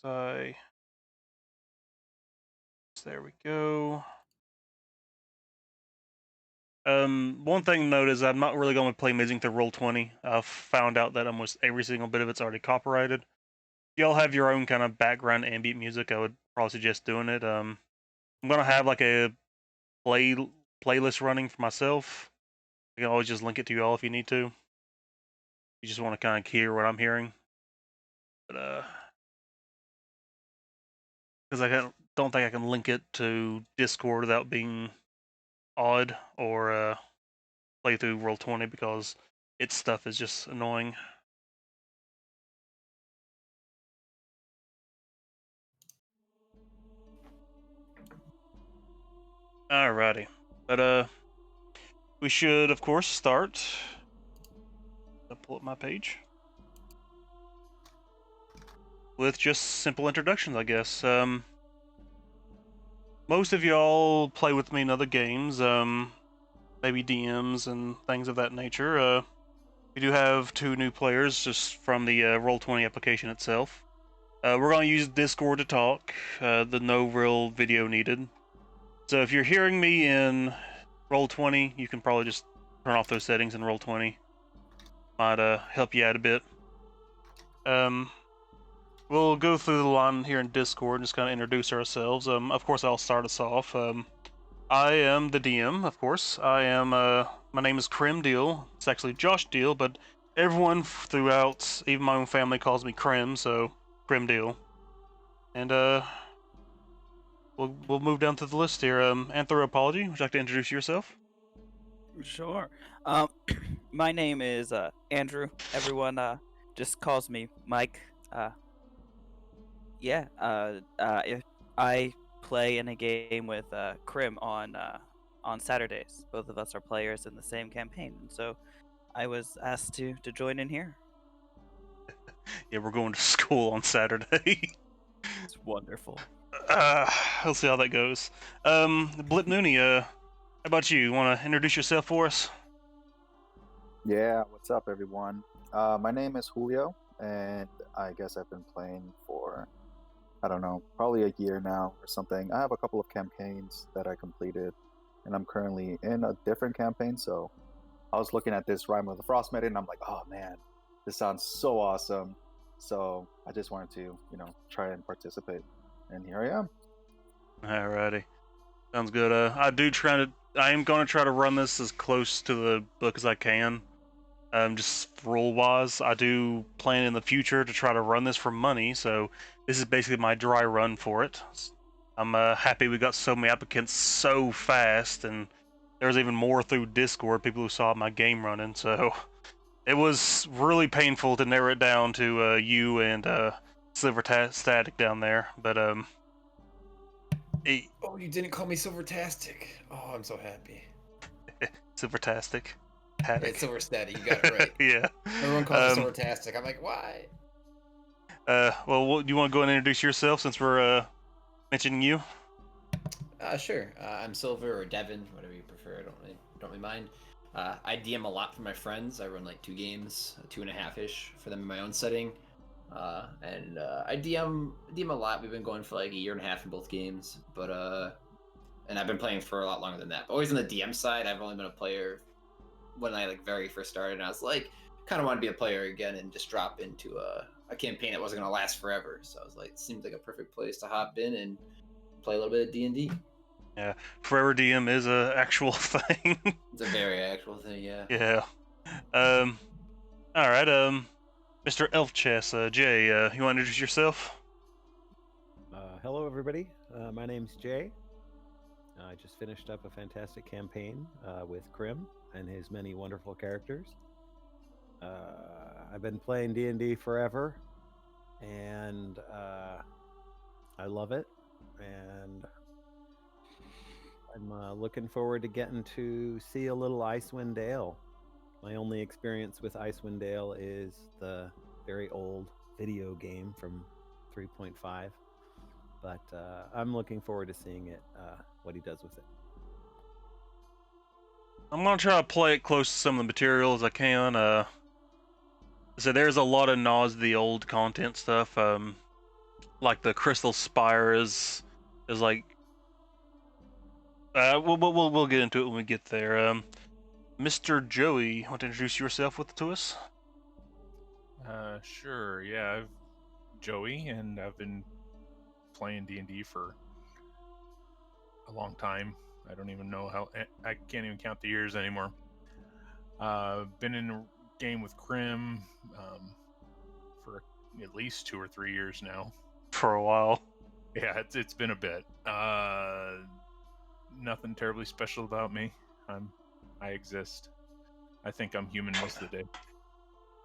There we go. One thing to note is I'm not really going to play music through Roll20. I've found out that almost every single bit of it's already copyrighted. Y'all have your own kind of background ambient music, I would probably suggest doing it. I'm gonna have like a playlist running for myself. I can always just link it to you all if you need to. You just want to kind of hear what I'm hearing. But because don't think I can link it to Discord without being odd or play through Roll20 because its stuff is just annoying. Alrighty, but we should of course start. I'll pull up my page with just simple introductions, I guess. Most of y'all play with me in other games, maybe DMs and things of that nature. We do have 2 new players just from the Roll20 application itself. We're going to use Discord to talk. The no real video needed. So if you're hearing me in Roll20, you can probably just turn off those settings in Roll20. Might help you out a bit. We'll go through the line here in Discord and just kind of introduce ourselves. Of course, I'll start us off. I am the DM, of course. My name is Krim Deal. It's actually Josh Deal, but everyone throughout, even my own family, calls me Krim, so Krim Deal. And we'll move down to the list here. Anthropology, would you like to introduce yourself? Sure. My name is Andrew. Everyone just calls me Mike. If I play in a game with Krim on Saturdays. Both of us are players in the same campaign, and so I was asked to join in here. Yeah, we're going to school on Saturday. It's wonderful. We'll see how that goes. Blip Nooney, how about you? Want to introduce yourself for us? Yeah, what's up, everyone? My name is Julio, and I guess I've been playing for, I don't know, probably a year now or something. I have a couple of campaigns that I completed, and I'm currently in a different campaign. So I was looking at this Rime of the Frost meta, and I'm like, oh man, this sounds so awesome. So I just wanted to, try and participate, and here I am. Alrighty, sounds good. I am going to try to run this as close to the book as I can. Just rule wise, I do plan in the future to try to run this for money, so this is basically my dry run for it. I'm happy we got so many applicants so fast, and there was even more through Discord, people who saw my game running, so it was really painful to narrow it down to you and Static down there, but Oh, you didn't call me Silvertastic. Oh, I'm so happy. Silvertastic. It's Silversteady. You got it right. Yeah. Everyone calls me Silvertastic. I'm like, why? Well, do you want to go and introduce yourself since we're mentioning you? Sure. I'm Silver or Devin, whatever you prefer. I don't really mind. I DM a lot for my friends. I run like 2 games, 2.5-ish for them in my own setting. And I DM a lot. We've been going for like a year and a half in both games, but and I've been playing for a lot longer than that. But always on the DM side, I've only been a player when I like very first started, and I was like, kind of want to be a player again and just drop into a campaign that wasn't gonna last forever. So I was like, it seemed like a perfect place to hop in and play a little bit of D&D. Yeah, Forever DM is a actual thing. It's a very actual thing, yeah. Yeah. All right. Mr. Elf Chess, Jay, you want to introduce yourself? Hello, everybody. My name's Jay. I just finished up a fantastic campaign with Krim and his many wonderful characters. I've been playing D&D forever, and I love it. And I'm looking forward to getting to see a little Icewind Dale. My only experience with Icewind Dale is the very old video game from 3.5. But I'm looking forward to seeing it, what he does with it. I'm gonna try to play it close to some of the material as I can. So there's a lot of nods to the old content stuff. like the crystal spire is like. We'll get into it when we get there. Mr. Joey, want to introduce yourself to us? Sure. Yeah, I'm Joey, and I've been playing D&D for a long time. I don't even know how. I can't even count the years anymore. Been in a game with Crim for at least 2 or 3 years now. For a while. Yeah, it's been a bit. Nothing terribly special about me. I exist. I think I'm human most of the day.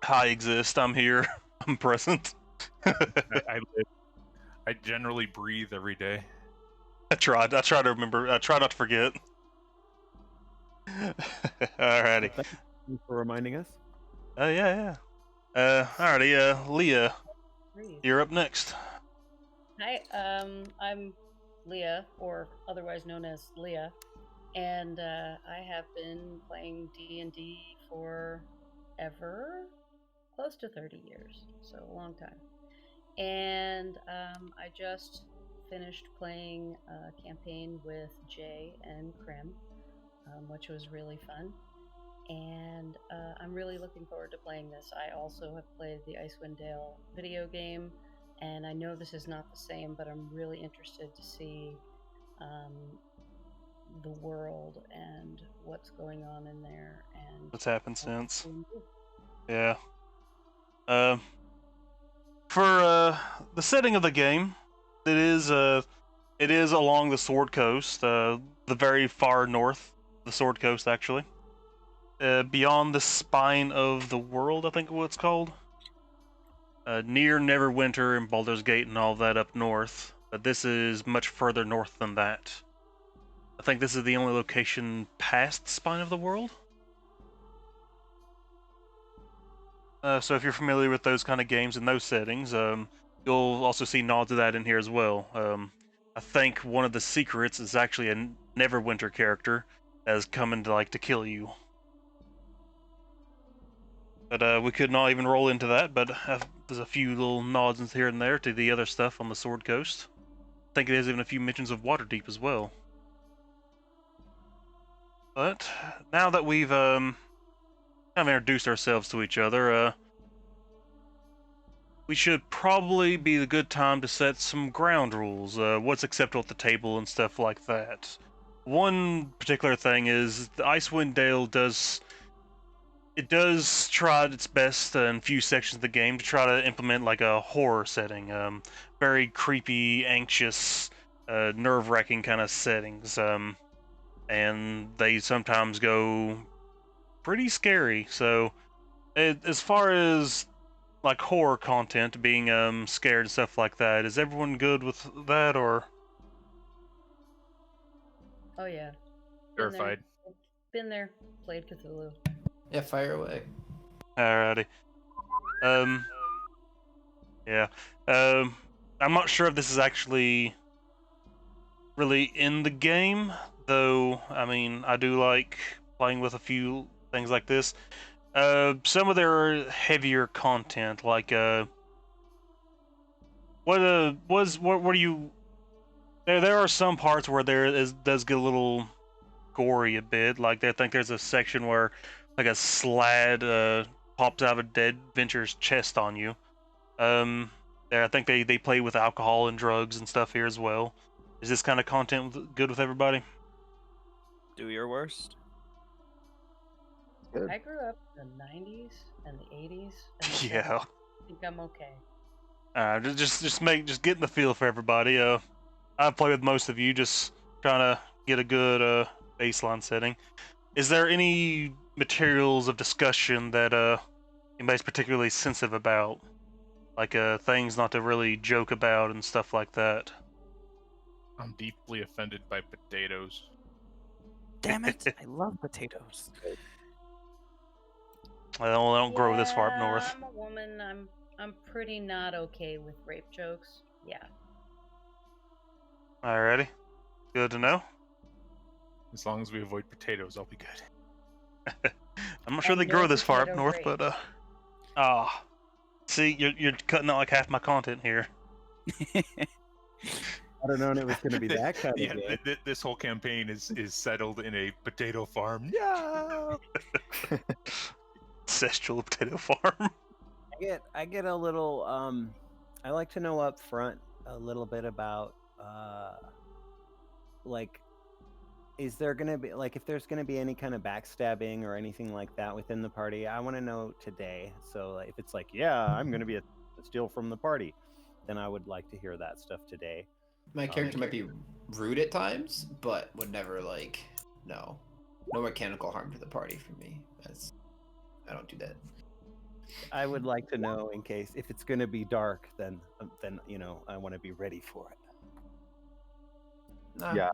I exist. I'm here. I'm present. I live. I generally breathe every day. I try to remember. I try not to forget. Alrighty. Thank you for reminding us. Yeah. Alrighty. Leah, Breathe. you're up next. Hi, I'm Leah, or otherwise known as Leah, and I have been playing D&D for ever, close to 30 years, so a long time. And I just finished playing a campaign with Jay and Krim, which was really fun. And I'm really looking forward to playing this. I also have played the Icewind Dale video game, and I know this is not the same, but I'm really interested to see the world and what's going on in there and What's happened since? what to do. Yeah. For the setting of the game, it is along the Sword Coast, the very far north, the Sword Coast actually. Beyond the spine of the world, I think what it's called. Near Neverwinter and Baldur's Gate and all that up north, but this is much further north than that. I think this is the only location past the spine of the world. So if you're familiar with those kind of games and those settings, you'll also see nods of that in here as well. I think one of the secrets is actually a Neverwinter character that is coming to kill you. But we could not even roll into that, but there's a few little nods here and there to the other stuff on the Sword Coast. I think there's even a few mentions of Waterdeep as well. But now that we've kind of introduced ourselves to each other, we should probably be the good time to set some ground rules. What's acceptable at the table and stuff like that. One particular thing is the Icewind Dale does try its best in a few sections of the game to try to implement like a horror setting, very creepy, anxious, nerve-wracking kind of settings, and they sometimes go pretty scary. So, as far as like horror content, being scared and stuff like that, is everyone good with that, or? Oh yeah. Terrified. Been there, played Cthulhu. Yeah, fire away. Alrighty. Yeah. I'm not sure if this is actually really in the game, though. I mean, I do like playing with a few things like this. Some of their heavier content, like what do you? There are some parts where does get a little gory a bit. Like I think there's a section where like a slad pops out of a dead Venture's chest on you. I think they play with alcohol and drugs and stuff here as well. Is this kind of content good with everybody? Do your worst. Good. I grew up in the 90s and the 80s. And the Yeah. 70s. I think I'm okay. Just getting the feel for everybody. I play with most of you, just trying to get a good baseline setting. Is there any materials of discussion that anybody's particularly sensitive about, like things not to really joke about and stuff like that? I'm deeply offended by potatoes. Damn it! I love potatoes. They don't grow this far up north. I'm a woman. I'm pretty not okay with rape jokes. Yeah. Alrighty, good to know. As long as we avoid potatoes, I'll be good. I'm not sure And they no grow this far up potato north, rape. but see, you're cutting out like half my content here. I don't know it was going to be that kind of Yeah, game. this whole campaign is settled in a potato farm. No. Ancestral potato farm. I get a little I like to know up front a little bit about like is there going to be like if there's going to be any kind of backstabbing or anything like that within the party. I want to know today. So if it's like, yeah, I'm going to be a steal from the party, then I would like to hear that stuff today. My character might be rude at times, but would never no mechanical harm to the party for me. I don't do that. I would like to know in case if it's going to be dark, then I want to be ready for it. Nah. Yeah.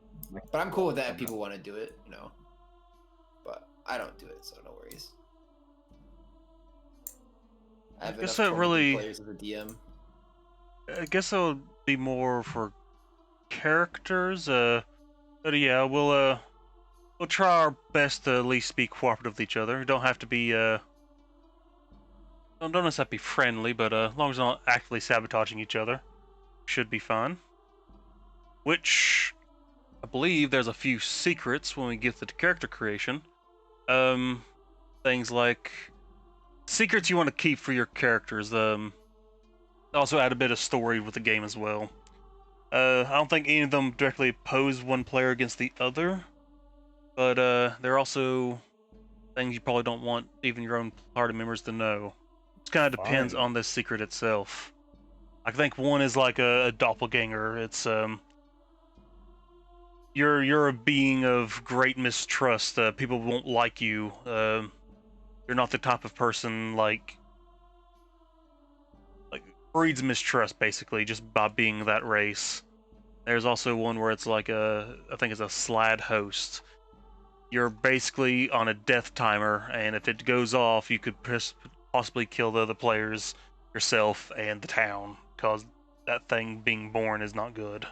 But I'm cool with that if people want to do it, But I don't do it, so no worries. I have guess enough that really players as a DM. I guess that would be more for characters. But yeah, we'll try our best to at least be cooperative with each other. Don't have to be don't necessarily have to be friendly, but as long as we're not actively sabotaging each other, should be fine. Which I believe there's a few secrets when we get to the character creation. Things like secrets you want to keep for your characters. Also add a bit of story with the game as well. I don't think any of them directly oppose one player against the other, but there are also things you probably don't want even your own party members to know. It kind of depends on the secret itself. I think one is like a doppelganger. It's you're a being of great mistrust. People won't like you. You're not the type of person like breeds mistrust basically just by being that race. There's also one where it's like I think it's a slad host. You're basically on a death timer, and if it goes off, you could possibly kill the other players, yourself, and the town, because that thing being born is not good.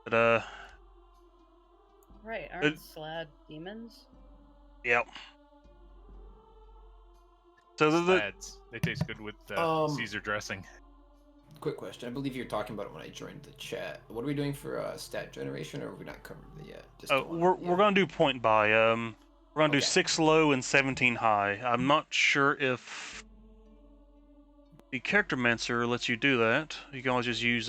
But Right, aren't slad demons? Yep. So Slads, they taste good with Caesar dressing. Quick question. I believe you're talking about it when I joined the chat. What are we doing for stat generation, or have we not covered it yet? we're gonna do point buy. We're gonna do Okay. 6 low and 17 high. I'm not sure if the character mancer lets you do that. You can always just use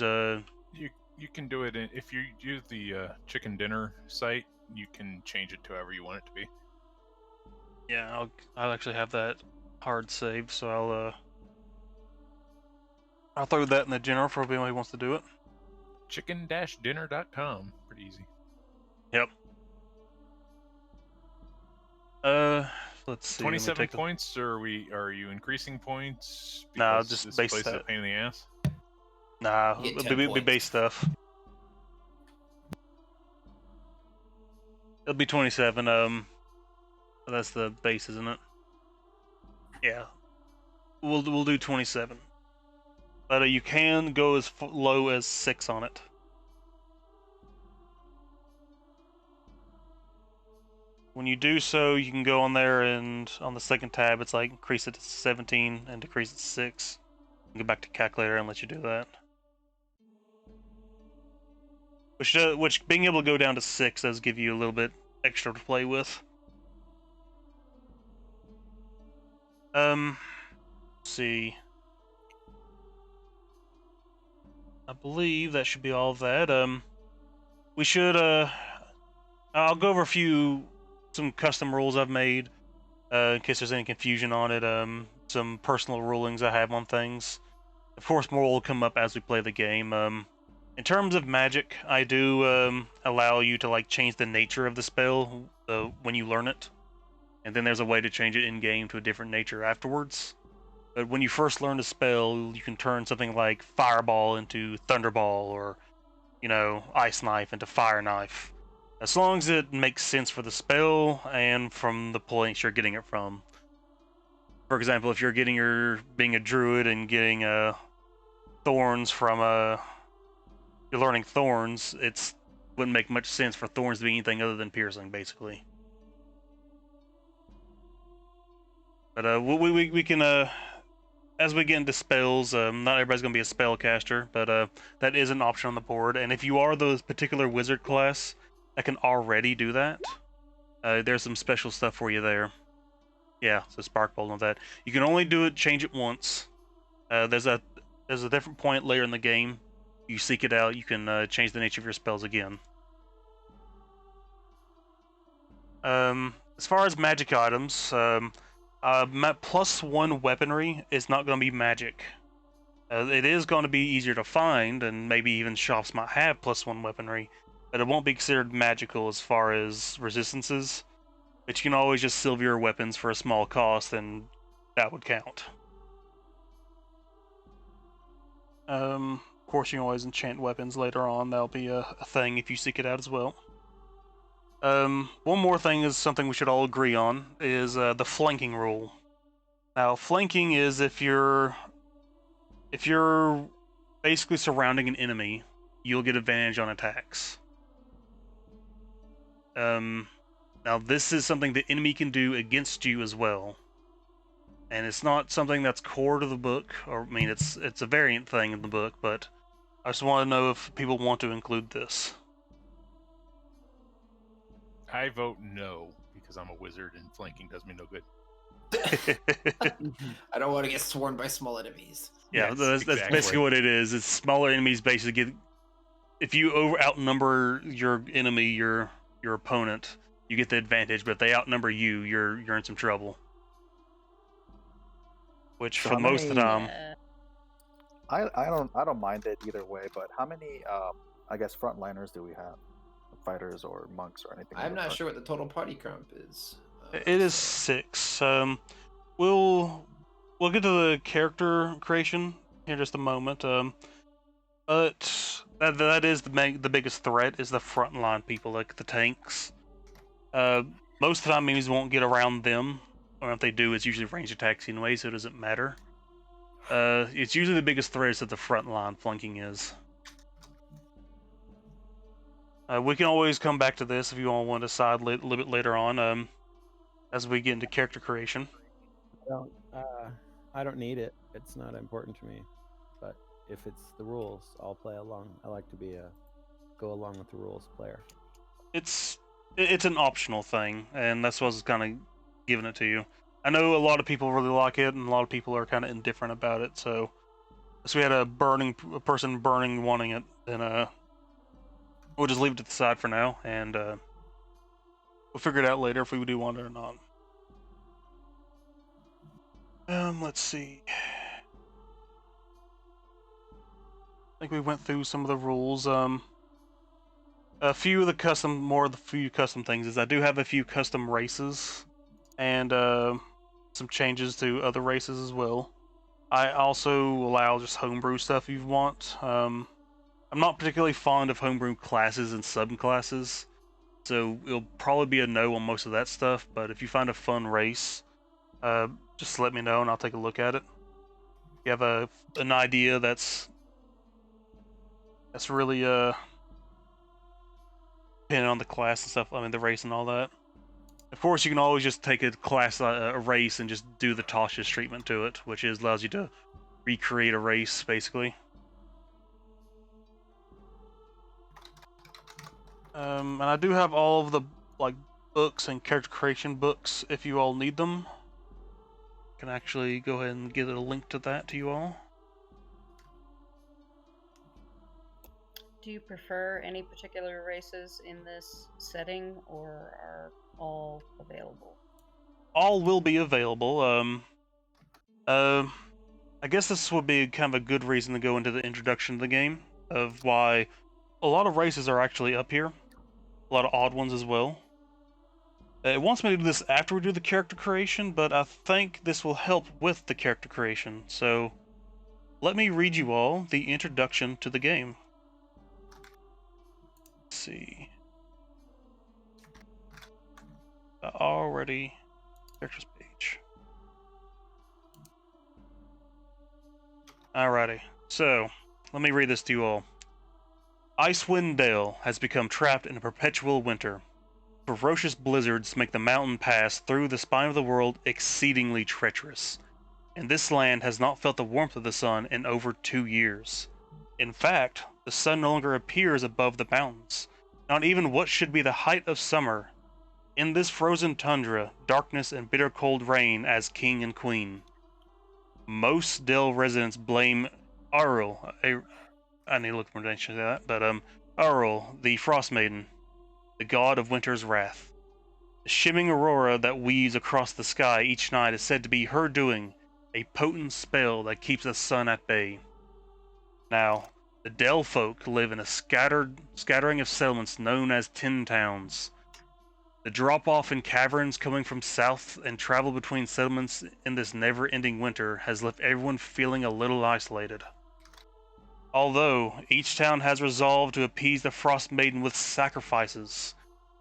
You can do it if you use the chicken dinner site. You can change it to however you want it to be. Yeah, I'll actually have that hard saved, so I'll throw that in the general for anyone who wants to do it. Chicken-dinner.com. Pretty easy. Yep. Let's see. 27 points, or are you increasing points? Nah, Because just this base place is a stat. pain in the ass. Nah, You get it'll 10 be points. base stuff. It'll be 27. That's the base, isn't it? Yeah. We'll do 27. But you can go as low as 6 on it. When you do so, you can go on there and on the second tab, it's like increase it to 17 and decrease it to 6. Go back to calculator and let you do that. Which being able to go down to 6 does give you a little bit extra to play with. Let's see. I believe that should be all of that. We should I'll go over some custom rules I've made, in case there's any confusion on it. Some personal rulings I have on things. Of course, more will come up as we play the game. In terms of magic, I do allow you to change the nature of the spell when you learn it, and then there's a way to change it in game to a different nature afterwards. But when you first learn the spell, you can turn something like Fireball into Thunderball, or Ice Knife into Fire Knife, as long as it makes sense for the spell and from the place you're getting it from. For example, if you're being a druid and getting thorns from you're learning thorns, wouldn't make much sense for thorns to be anything other than piercing, basically. But we can as we get into spells, not everybody's going to be a spellcaster, but that is an option on the board. And if you are the particular wizard class that can already do that, there's some special stuff for you there. Yeah, so Spark Bolt and all that. You can only do it, change it once. There's a different point later in the game. You seek it out, you can change the nature of your spells again. As far as magic items, +1 weaponry is not going to be magic. It is going to be easier to find, and maybe even shops might have +1 weaponry, but it won't be considered magical as far as resistances. But you can always just silver your weapons for a small cost, and that would count. Of course, you can always enchant weapons later on. That'll be a thing if you seek it out as well. One more thing is something we should all agree on, is the flanking rule. Now, flanking is if you're basically surrounding an enemy, you'll get advantage on attacks. Now this is something the enemy can do against you as well. And it's not something that's core to the book, or I mean it's a variant thing in the book, but I just want to know if people want to include this. I vote no, because I'm a wizard and flanking does me no good. I don't want to get swarmed by small enemies. Yeah, Yes, that's exactly. basically what it is. It's smaller enemies basically get. If you outnumber your enemy, your opponent, you get the advantage. But if they outnumber you, you're in some trouble. Which So for how most of the many- time, I don't mind it either way, but how many I guess frontliners do we have? Fighters or monks or anything? I'm like not that? sure what the total party count is. it is 6. We'll get to the character creation here in just a moment. But that is the biggest threat is the frontline people, like the tanks. Most of the time, enemies won't get around them, or if they do, it's usually ranged attacks anyway, so it doesn't matter. It's usually the biggest threat is that the frontline flanking is. We can always come back to this if you all want to decide a little bit later on, as we get into character creation. I don't need it. It's not important to me. But if it's the rules, I'll play along. I like to be a go along with the rules player. It's an optional thing, and that's why I was kind of giving it to you. I know a lot of people really like it, and a lot of people are kind of indifferent about it. So we had a person wanting it, then we'll just leave it to the side for now, and we'll figure it out later if we do want it or not. Let's see. I think we went through some of the rules. A few of the custom things is I do have a few custom races, and some changes to other races as well. I also allow just homebrew stuff if you want. I'm not particularly fond of homebrew classes and subclasses, so it'll probably be a no on most of that stuff. But if you find a fun race, just let me know and I'll take a look at it. If you have an idea that's really depending on the class and stuff. I mean the race and all that. Of course, you can always just take a class, a race, and just do the Tasha's treatment to it, which allows you to recreate a race basically. And I do have all of the books and character creation books if you all need them. I can actually go ahead and get a link to that to you all. Do you prefer any particular races in this setting, or are all available? All will be available. I guess this would be kind of a good reason to go into the introduction of the game, of why a lot of races are actually up here. A lot of odd ones as well. It wants me to do this after we do the character creation, but I think this will help with the character creation. So let me read you all the introduction to the game. Let's see. Already characters page. Alrighty, so let me read this to you all. Icewind Dale has become trapped in a perpetual winter. Ferocious blizzards make the mountain pass through the spine of the world exceedingly treacherous. and this land has not felt the warmth of the sun in over 2 years. In fact, the sun no longer appears above the mountains, not even what should be the height of summer. In this frozen tundra, darkness and bitter cold reign as king and queen. Most Dell residents blame Auril. I need to look more attention to that, but Auril, the Frost Maiden, the god of winter's wrath. The shimmering aurora that weaves across the sky each night is said to be her doing, a potent spell that keeps the sun at bay. Now, the Dell folk live in a scattering of settlements known as Tin Towns. The drop-off in caverns coming from south and travel between settlements in this never-ending winter has left everyone feeling a little isolated. Although, each town has resolved to appease the Frost Maiden with sacrifices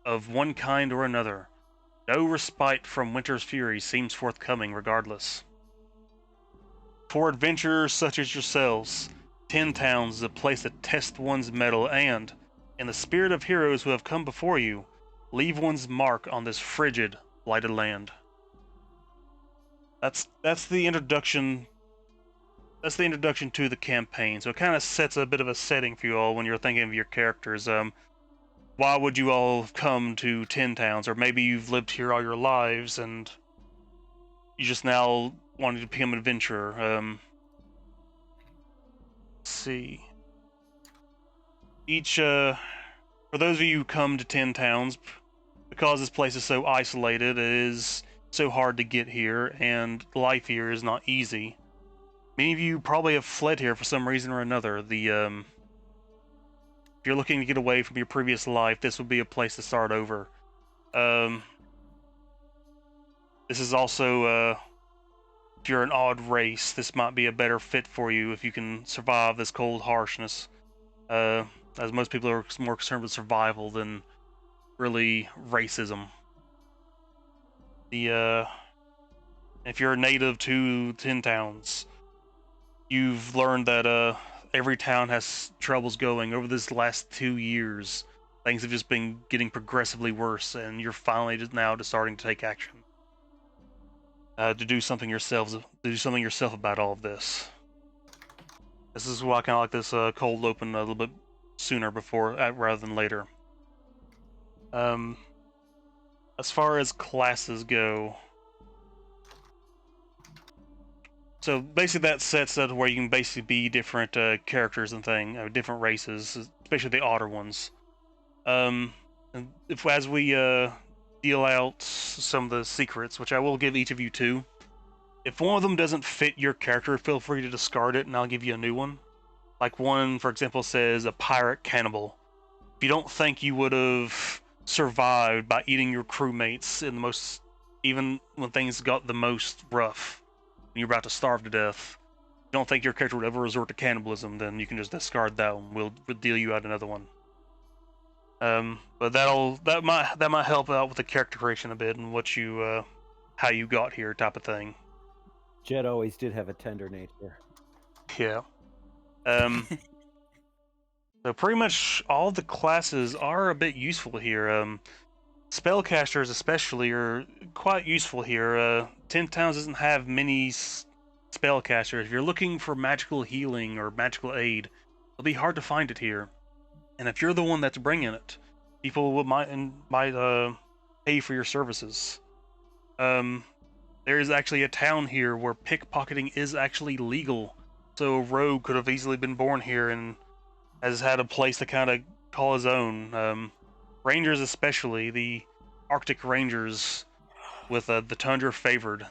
of one kind or another, no respite from winter's fury seems forthcoming regardless. For adventurers such as yourselves, Tin Towns is a place to test one's mettle and, in the spirit of heroes who have come before you, leave one's mark on this frigid, blighted land. That's the introduction. That's the introduction to the campaign. So it kind of sets a bit of a setting for you all when you're thinking of your characters. Why would you all come to Tin Towns? Or maybe you've lived here all your lives and you just now wanted to become an adventurer. Let's see. For those of you who come to Tin Towns, because this place is so isolated, it is so hard to get here, and life here is not easy. Many of you probably have fled here for some reason or another. If you're looking to get away from your previous life, this would be a place to start over. This is also, if you're an odd race, this might be a better fit for you if you can survive this cold harshness. As most people are more concerned with survival than really racism. If you're a native to Tin Towns, you've learned that every town has troubles going. Over this last 2 years, things have just been getting progressively worse, and you're finally just now starting to take action. To do something yourself about all of this. This is why I kind of like this cold open a little bit sooner rather than later. As far as classes go, so basically that sets up where you can basically be different characters and different races, especially the odder ones. And as we deal out some of the secrets, which I will give each of you 2, if one of them doesn't fit your character, feel free to discard it and I'll give you a new one. Like one, for example, says a pirate cannibal. If you don't think you would have survived by eating your crewmates even when things got the most rough, when you're about to starve to death, you don't think your character would ever resort to cannibalism, then you can just discard that one. We'll deal you out another one. But that might help out with the character creation a bit and what you how you got here type of thing. Jed always did have a tender nature. Yeah. So pretty much all the classes are a bit useful here. Spellcasters especially are quite useful here. Tin Towns doesn't have many spellcasters. If you're looking for magical healing or magical aid, it'll be hard to find it here. And if you're the one that's bringing it, people might pay for your services. There is actually a town here where pickpocketing is actually legal. So a rogue could have easily been born here and has had a place to kind of call his own. Rangers especially, the Arctic Rangers with the Tundra favored,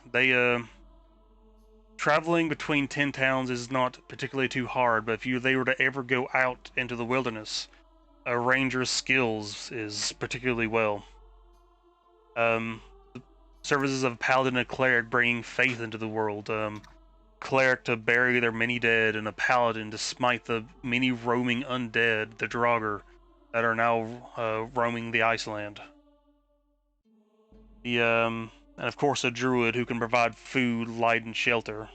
traveling between 10 towns is not particularly too hard, but if they were to ever go out into the wilderness, a ranger's skills is particularly well. Services of paladin and cleric bringing faith into the world. Cleric to bury their many dead, and a paladin to smite the many roaming undead, the Draugr, that are now roaming the Iceland. And of course a druid who can provide food, light, and shelter.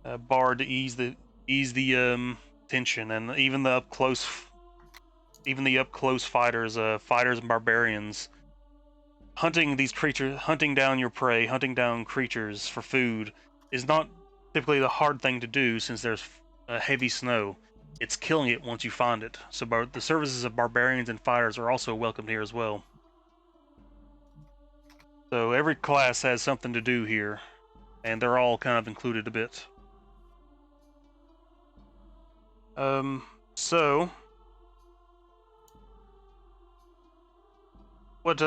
A bard to ease the tension, and even the up close fighters and barbarians hunting these creatures, hunting down your prey, hunting down creatures for food is not typically the hard thing to do since there's heavy snow. It's killing it once you find it. So the services of barbarians and fighters are also welcomed here as well. So every class has something to do here, and they're all kind of included a bit. So what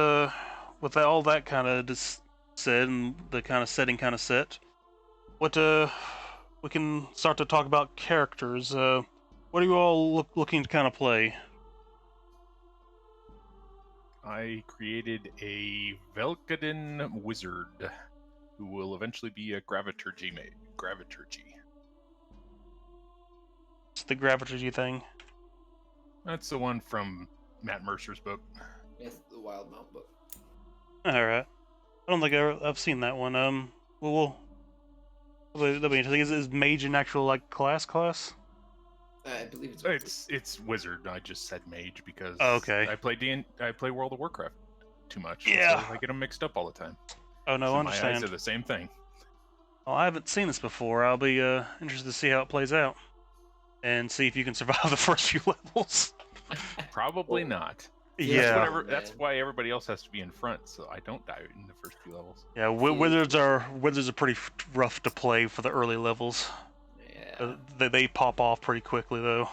with all that kind of just said and the kind of setting kind of set, what we can start to talk about characters. What are you all looking to kind of play? I created a Velkaden wizard who will eventually be a Graviturgy mate. Graviturgy. It's the Graviturgy thing. That's the one from Matt Mercer's book. It's the Wild Mount book. Alright. I don't think I've seen that one. Well, that'll be interesting. Is mage an actual like class? I believe It's wizard. I just said mage because okay. I play World of Warcraft too much. Yeah. So I get them mixed up all the time. Oh no, so I understand. My eyes are the same thing. Well, I haven't seen this before. I'll be interested to see how it plays out, and see if you can survive the first few levels. Probably not. Yeah. That's why everybody else has to be in front, so I don't die in the first few levels. Yeah, wizards are pretty rough to play for the early levels. Yeah. They pop off pretty quickly though.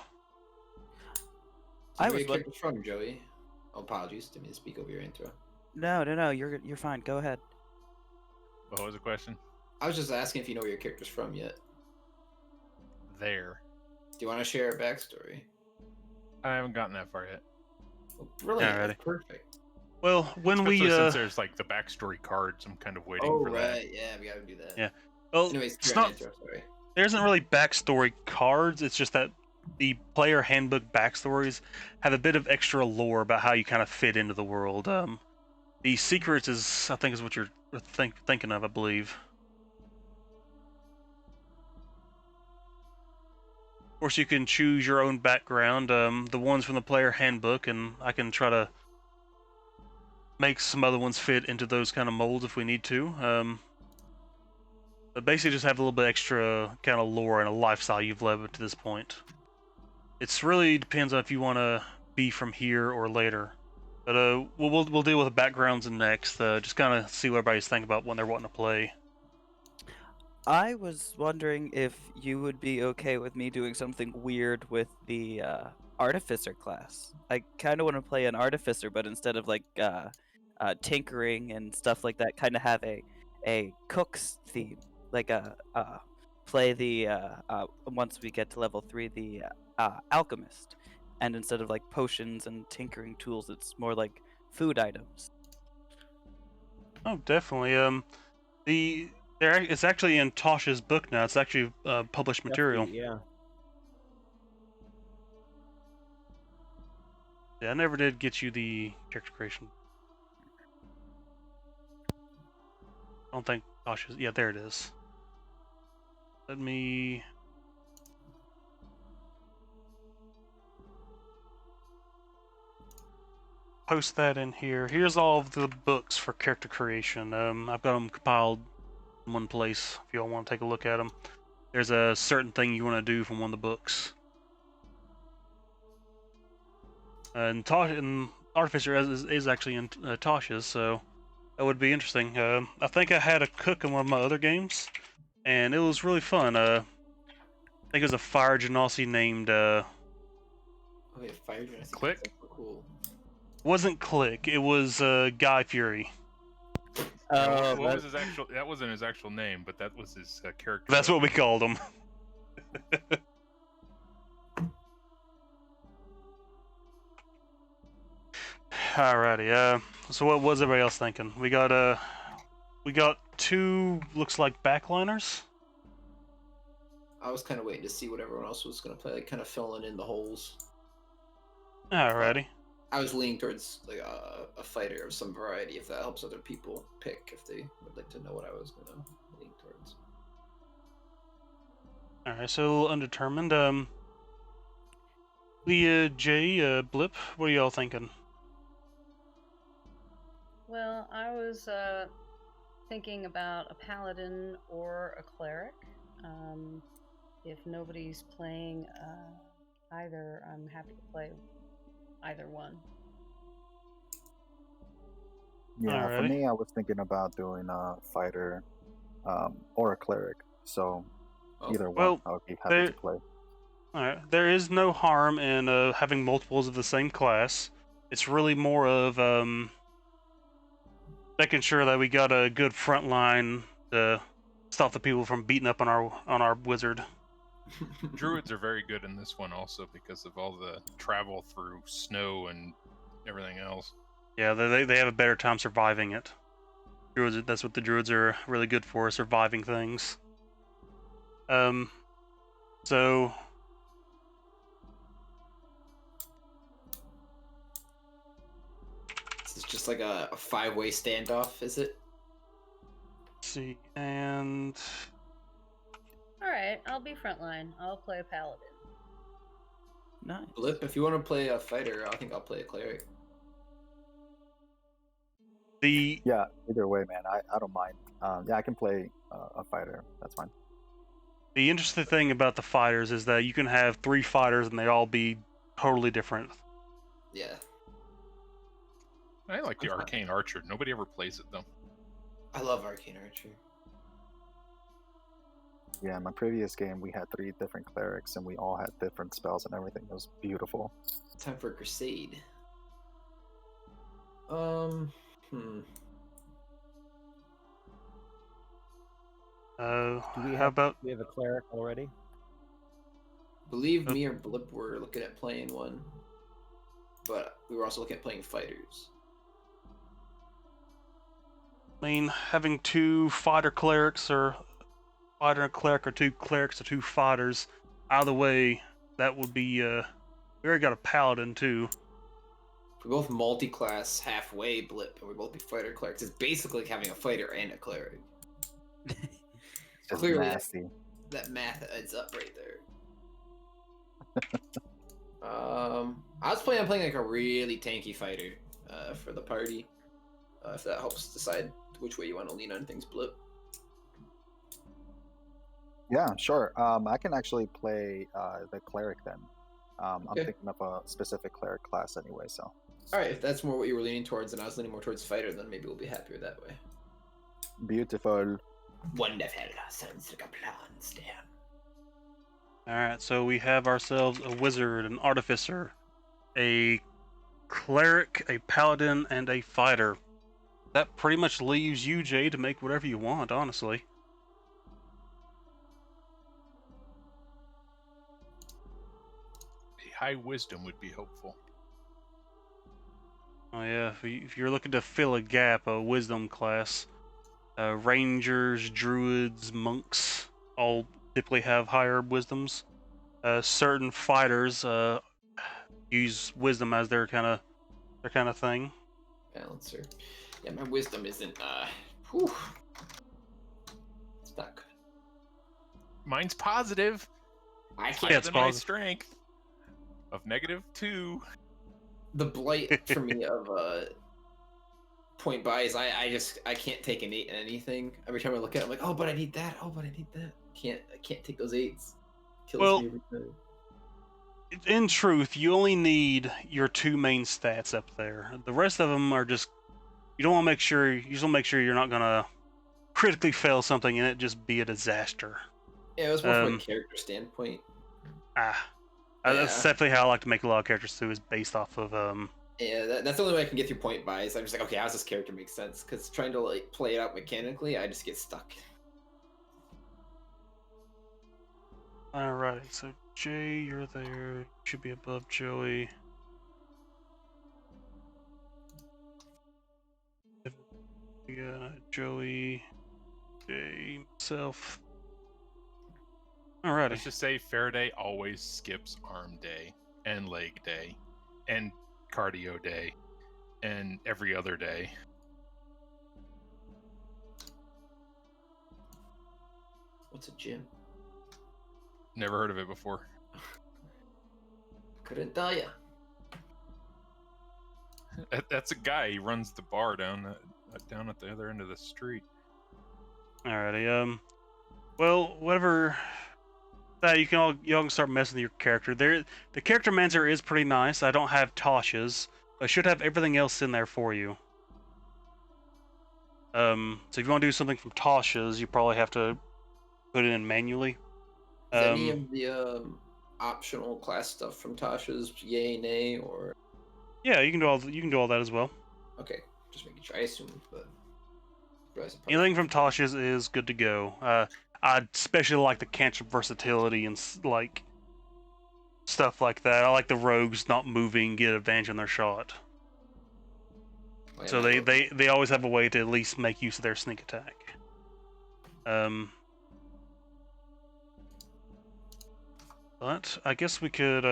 I Where was your character from, Joey? Oh, apologies, didn't mean to speak over your intro. No, you're fine. Go ahead. What was the question? I was just asking if you know where your character's from yet. There. Do you want to share a backstory? I haven't gotten that far yet. Oh, brilliant. Alrighty. That's perfect. Well, when Especially since there's like the backstory cards, I'm kind of waiting Oh, for right. that. Yeah, we gotta do that. Yeah. Well, Anyways, it's your not. intro, sorry. There isn't really backstory cards. It's just that the player handbook backstories have a bit of extra lore about how you kind of fit into the world. The secrets I think is what you're thinking of, I believe. Of course, you can choose your own background. The ones from the player handbook, and I can try to make some other ones fit into those kind of molds if we need to. But basically just have a little bit extra kind of lore and a lifestyle you've led up to this point. It's really depends on if you want to be from here or later. But we'll deal with the backgrounds next. Just kind of see what everybody's thinking about when they're wanting to play. I was wondering if you would be okay with me doing something weird with the artificer class. I kind of want to play an artificer, but instead of like tinkering and stuff like that, kind of have a cook's theme. Like play the once we get to level 3, the alchemist, and instead of like potions and tinkering tools, it's more like food items. Oh, definitely. It's actually in Tosh's book now. It's actually published material. Yeah. Yeah, I never did get you the character creation. I don't think Tosh's. Yeah, there it is. Let me. Post that in here. Here's all of the books for character creation. I've got them compiled in one place if y'all want to take a look at them. There's a certain thing you want to do from one of the books. And Artificer is actually in Tasha's, so that would be interesting. I think I had a cook in one of my other games, and it was really fun. I think it was a fire genasi named. Okay, Fire Genasi. Click? That's so cool. Wasn't Click. It was Guy Fury. What was his actual? That wasn't his actual name, but that was his character. That's what we called him. Alrighty. So what was everybody else thinking? We got 2 looks like backliners. I was kind of waiting to see what everyone else was gonna play, like kind of filling in the holes. Alrighty. I was leaning towards like a fighter of some variety, if that helps other people pick if they would like to know what I was gonna lean towards. Alright, so a little undetermined. Leah, Jay, Blip, what are y'all thinking? Well, I was thinking about a paladin or a cleric. If nobody's playing either, I'm happy to play either one. Yeah, for Alrighty. me, I was thinking about doing a fighter or a cleric. So Oh, either one, Well, I would be happy there, to play. there is no harm in having multiples of the same class. It's really more of making sure that we got a good front line to stop the people from beating up on our wizard. Druids are very good in this one also because of all the travel through snow and everything else. Yeah, they have a better time surviving it. Druids, that's what the druids are really good for, surviving things. So This is just like a 5-way standoff, is it? let's see, and All right, I'll be frontline. I'll play a paladin. Nice. Blip, if you want to play a fighter, I think I'll play a cleric. the Yeah, either way, man. I don't mind. Yeah, I can play a fighter. That's fine. the interesting thing about the fighters is that you can have 3 fighters and they all be totally different. Yeah. I like the arcane archer. Nobody ever plays it though. I love Arcane Archer. Yeah, in my previous game, we had 3 different clerics, and we all had different spells and everything. It was beautiful. Time for a crusade. Do we How have about we have a cleric already? Believe me or Blip were looking at playing one, but we were also looking at playing fighters. I mean, having 2 fighter clerics or fighter and cleric or 2 clerics or 2 fighters, either way, that would be we already got a paladin too. If we both multi-class halfway Blip, and we both be fighter clerics, it's basically like having a fighter and a cleric. It's just Clearly, nasty. that math adds up right there. I was planning on playing like a really tanky fighter for the party. If that helps decide which way you want to lean on things, Blip. Yeah, sure. I can actually play the cleric then. I'm Okay. thinking of a specific cleric class anyway, so. All right, if that's more what you were leaning towards, and I was leaning more towards fighter, then maybe we'll be happier that way. Beautiful. Wonderful. Sounds like a plan, Stan. Alright, so we have ourselves a wizard, an artificer, a cleric, a paladin, and a fighter. That pretty much leaves you, Jay, to make whatever you want, honestly. A high wisdom would be helpful. Oh yeah, if you're looking to fill a gap, a wisdom class, rangers, druids, monks all typically have higher wisdoms. Certain fighters use wisdom as their kind of thing. Balancer. Yeah, my wisdom isn't. Whew. It's not good. Mine's positive. I Yeah, can't. it's Than my positive. strength of -2. The blight for me of point buy is I can't take an 8 in anything. Every time I look at it, I'm like, oh, but I need that. Oh, but I need that. I can't take those 8s. Kills Well, me every time. in truth, you only need your 2 main stats up there. The rest of them are just you just want to make sure you're not gonna critically fail something and it just be a disaster. Yeah, it was more from a character standpoint. That's Yeah. definitely how I like to make a lot of characters too. Is based off of Yeah, that's the only way I can get through point buys. I'm just like, okay, how's this character make sense? Because trying to like play it out mechanically, I just get stuck. Alright, so Jay, you're there. You should be above Joey. Yeah, Joey, Jay, myself. Alrighty. Let's just say Faraday always skips arm day and leg day and cardio day and every other day. What's a gym? Never heard of it before. Couldn't tell ya. That's a guy. He runs the bar down at the other end of the street. Alrighty. Well, whatever. That y'all can start messing with your character. The character mancer is pretty nice. I don't have Tasha's. I should have everything else in there for you. So if you want to do something from Tasha's, you probably have to put it in manually. Is any of the optional class stuff from Tasha's yay, nay, or Yeah, you can do all that as well. okay? Just making sure. I assumed, but Anything from Tasha's is good to go. I especially like the cantrip versatility and like stuff like that. I like the rogues not moving, get advantage on their shot. Oh, yeah, So my they always have a way to at least make use of their sneak attack. But I guess we could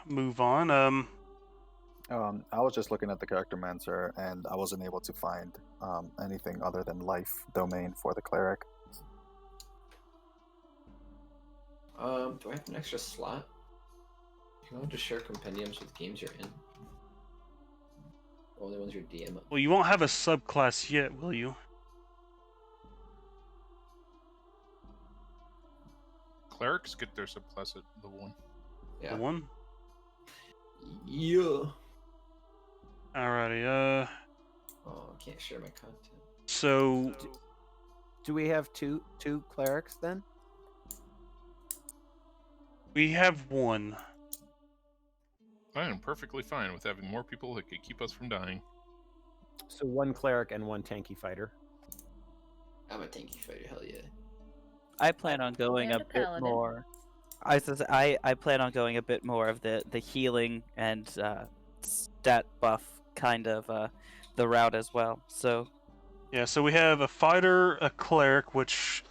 move on. I was just looking at the character mancer, and I wasn't able to find anything other than life domain for the cleric. Do I have an extra slot? You want to share compendiums with games you're in? Only ones your DM. Well, you won't have a subclass yet, will you? Clerics get their subclass at level 1. Yeah. The one. Yeah. Alrighty. Oh, I can't share my content. So Do we have two clerics then? we have one. I am perfectly fine with having more people that could keep us from dying. So one cleric and one tanky fighter. I'm a tanky fighter. Hell yeah. I plan on going And a a bit paladin. more. I plan on going a bit more of the healing and stat buff kind of the route as well. So Yeah, so we have a fighter, a cleric, which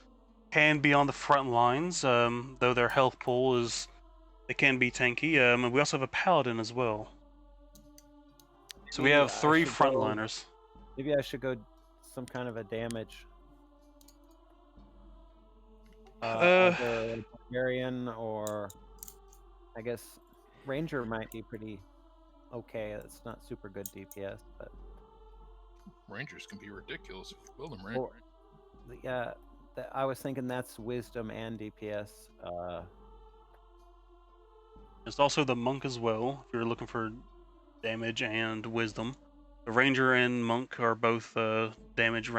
can be on the front lines, though their health pool it can be tanky. And we also have a paladin as well. So we Maybe have I 3 should go- frontliners. Maybe I should go some kind of a damage. Either barbarian or I guess ranger might be pretty okay. It's not super good DPS, but Rangers can be ridiculous if you build them right. Or- yeah, I was thinking that's wisdom and DPS. There's also the monk as well, if you're looking for damage and wisdom. The ranger and monk are both damage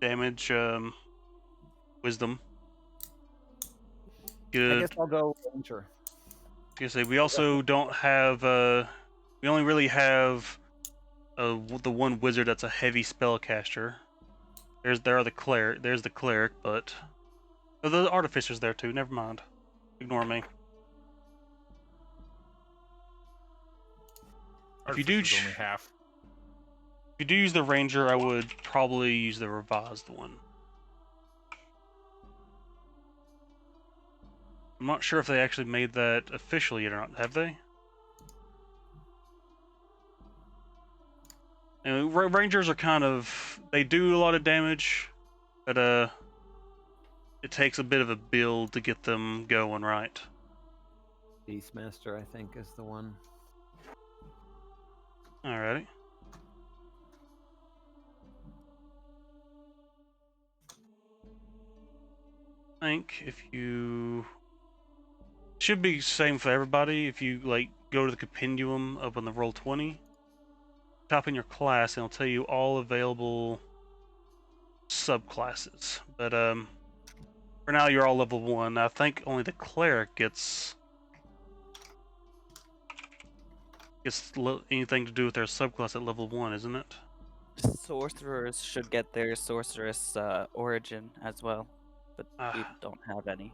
damage wisdom. I Good. guess I'll go ranger. I say we also don't have we only really have the one wizard that's a heavy spellcaster. There's the cleric, but the artificer's there too. Never mind. Ignore me. If you do Artificer's only half. If you do use the ranger, I would probably use the revised one. I'm not sure if they actually made that official yet or not. Have they? Anyway, rangers are they do a lot of damage, but it takes a bit of a build to get them going right. Beastmaster, I think, is the one. Alrighty. I think if you should be same for everybody. If you go to the compendium up on the Roll20, type in your class, and it'll tell you all available subclasses. But for now, you're all level 1. I think only the cleric gets anything to do with their subclass at level 1, isn't it? sorcerers should get their sorceress origin as well, but we don't have any.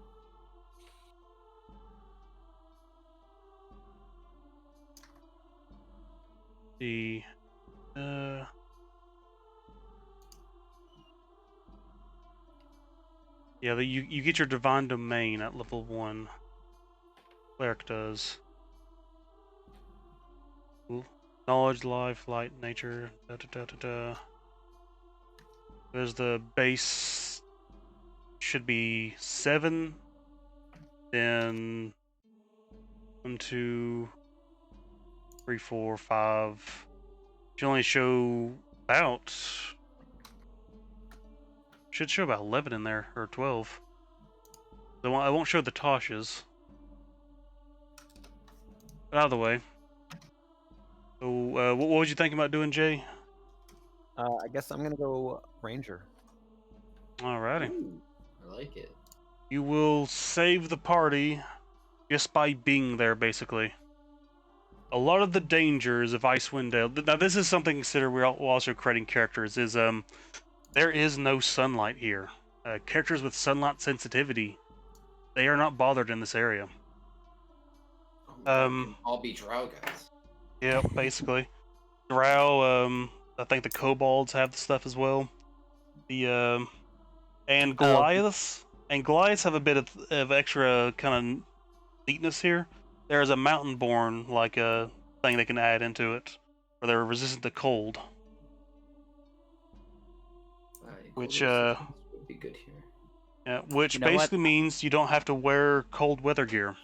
The yeah, you get your divine domain at level 1. Cleric does. Knowledge, life, light, nature. There's the base. Should be 7. Then 1, 2, 3, 4, 5. Should only show about. Should show about 11 in there, or 12. So I won't show the Toshes. Out of the way. So, what was you thinking about doing, Jay? I guess I'm gonna go Ranger. Alrighty. Ooh, I like it. You will save the party just by being there, basically. A lot of the dangers of Icewind Dale. Now, this is something to consider. We're also creating characters. There is no sunlight here. Characters with sunlight sensitivity, they are not bothered in this area. Oh, we can all be drow guys. Yeah, basically. Drow, I think the kobolds have the stuff as well. And Goliaths. And Goliaths have a bit of extra kind of neatness here. There's a mountain-born, like a thing they can add into it, where they're resistant to cold. Which, would be good here. Yeah, which You know basically means you don't have to wear cold weather gear.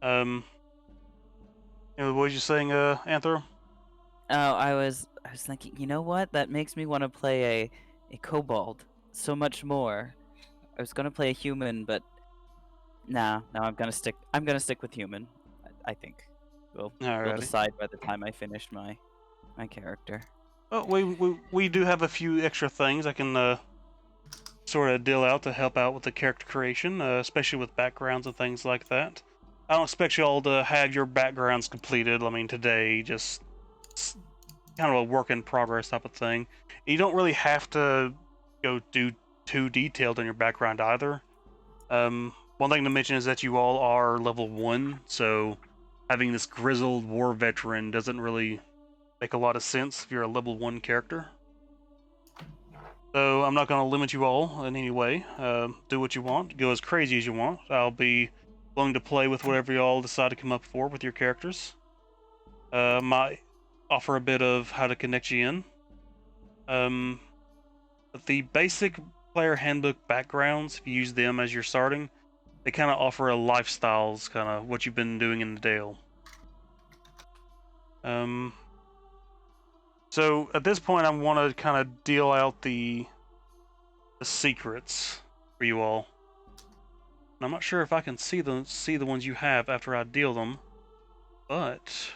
What was you saying, Anthro? Oh, I was thinking, you know what? That makes me want to play a kobold so much more. I was gonna play a human, but no, I'm gonna stick with human. I think we'll decide by the time I finish my character. Oh, we do have a few extra things I can sort of deal out to help out with the character creation, especially with backgrounds and things like that. I don't expect you all to have your backgrounds completed. I mean, today just kind of a work in progress type of thing. You don't really have to go do too detailed in your background either. One thing to mention is that you all are level 1, so having this grizzled war veteran doesn't really make a lot of sense if you're a level 1 character. So I'm not going to limit you all in any way. Do what you want. Go as crazy as you want. I'll be willing to play with whatever you all decide to come up for with your characters. Might offer a bit of how to connect you in. But the basic player handbook backgrounds, if you use them as you're starting, they kind of offer a lifestyles, kind of what you've been doing in the Dale. So at this point, I want to kind of deal out the secrets for you all. And I'm not sure if I can see the ones you have after I deal them, but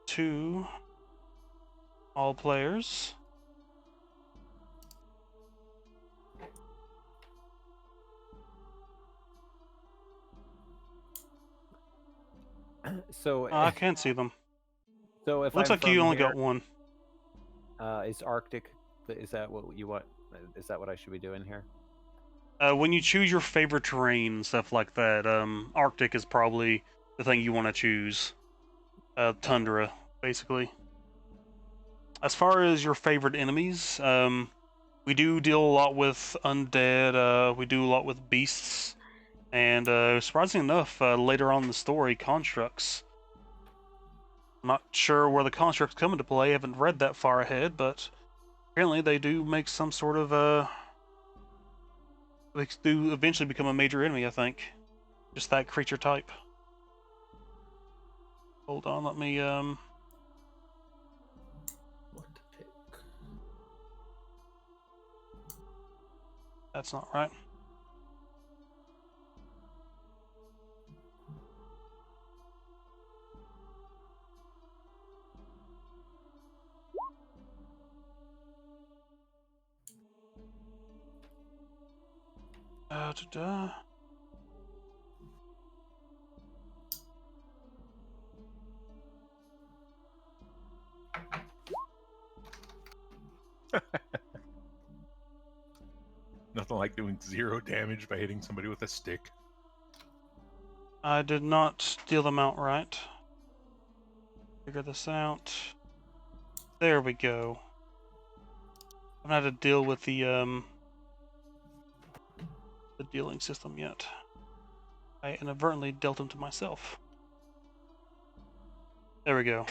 to all players. So I can't see them. So if Looks I'm like you from only here, got one. Is Arctic? Is that what you want? Is that what I should be doing here? When you choose your favorite terrain and stuff like that, Arctic is probably the thing you want to choose. Tundra, basically. As far as your favorite enemies, we do deal a lot with undead, we do a lot with beasts, and surprisingly enough, later on in the story, constructs. I'm not sure where the constructs come into play, I haven't read that far ahead, but apparently they do make some sort of, they do eventually become a major enemy, I think. Just that creature type. Hold on, let me, What to pick? that's not right. Da-da. Nothing like doing 0 damage by hitting somebody with a stick. I did not deal them out right. Figure this out. There we go. I haven't had to deal with the dealing system yet. I inadvertently dealt them to myself. There we go.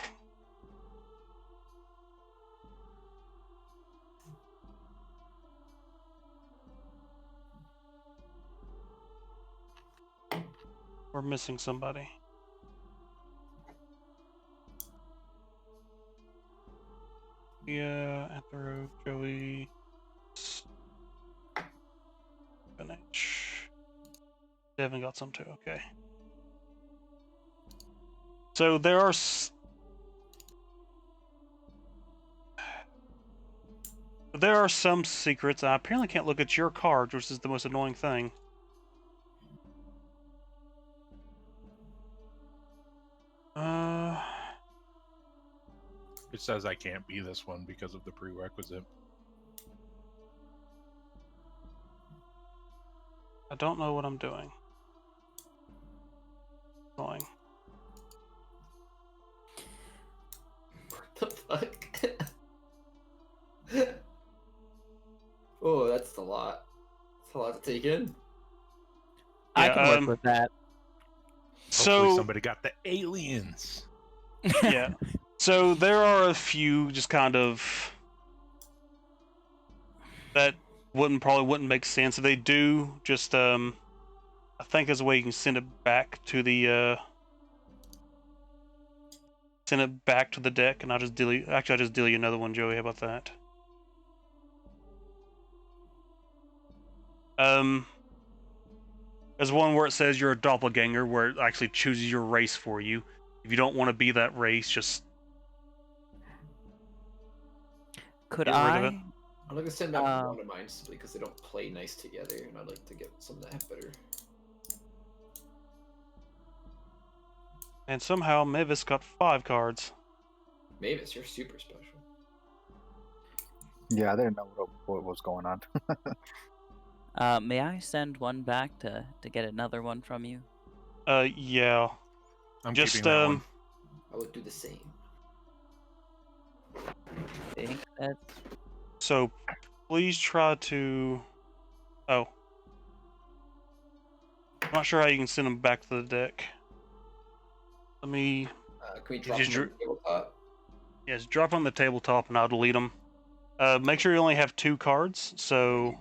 We're missing somebody. Yeah, Anthro, Joey, H. Devin got some too. Okay. So there are some secrets. I apparently can't look at your cards, which is the most annoying thing. It says I can't be this one because of the prerequisite. I don't know what I'm doing. Annoying. What the fuck? Oh, that's a lot. That's a lot to take in. I Yeah, can work with that. Hopefully So somebody got the aliens. yeah, so there are a few just kind of that probably wouldn't make sense. If they do, just I think there's a way you can send it back to the deck, and I'll just delete. Actually, I'll just delete another one, Joey. How about that? There's one where it says you're a doppelganger, where it actually chooses your race for you. If you don't want to be that race, just Could get rid of it. I? I'm not gonna send back one of mine simply because they don't play nice together, and I'd like to get some that have better. And somehow Mavis got 5 cards. Mavis, you're super special. Yeah, I didn't know what was going on. May I send one back to get another one from you? Yeah. I'm Just keeping that one. I would do the same. I think that's So please try to. Oh. I'm not sure how you can send them back to the deck. Let me. Can we drop just them on the tabletop? Yes, drop on the tabletop and I'll delete them. Make sure you only have 2 cards. So.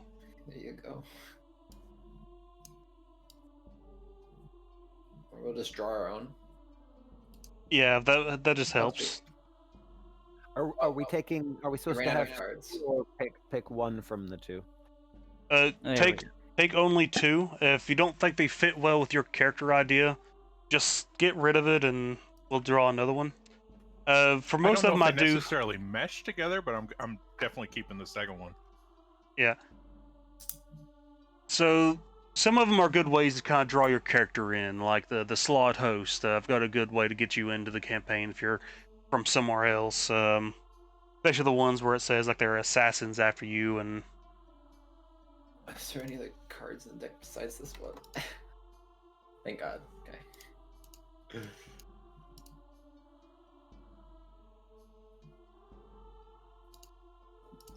There you go. Or we'll just draw our own. Yeah, that just helps. Are we taking? Are we supposed to ran out have of cards. 2 or pick one from the 2? There we Take only 2. If you don't think they fit well with your character idea, just get rid of it and we'll draw another one. For most I of don't them, know I if they do. necessarily mesh together, but I'm definitely keeping the second one. Yeah. So some of them are good ways to kind of draw your character in, like the slot host. I've got a good way to get you into the campaign if you're from somewhere else. Especially the ones where it says like they're assassins after you and. Is there any other cards in the deck besides this one? Thank God. Okay.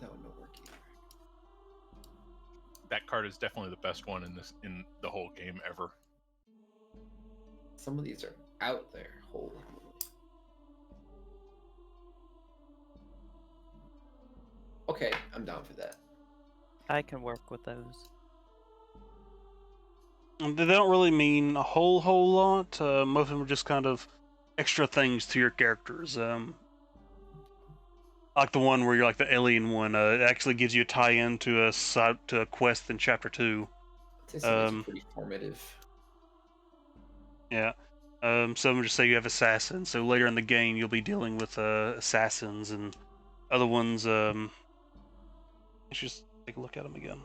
That would not work either. That card is definitely the best one in the whole game ever. Some of these are out there. Holy moly. Okay, I'm down for that. I can work with those. They don't really mean a whole lot. Most of them are just kind of extra things to your characters. Like the one where you're like the alien one. It actually gives you a tie-in to a quest in chapter 2. I'd say some of these are pretty formative. Yeah. Some of them just say you have assassins. So later in the game, you'll be dealing with assassins, and other ones. Let's just take a look at them again.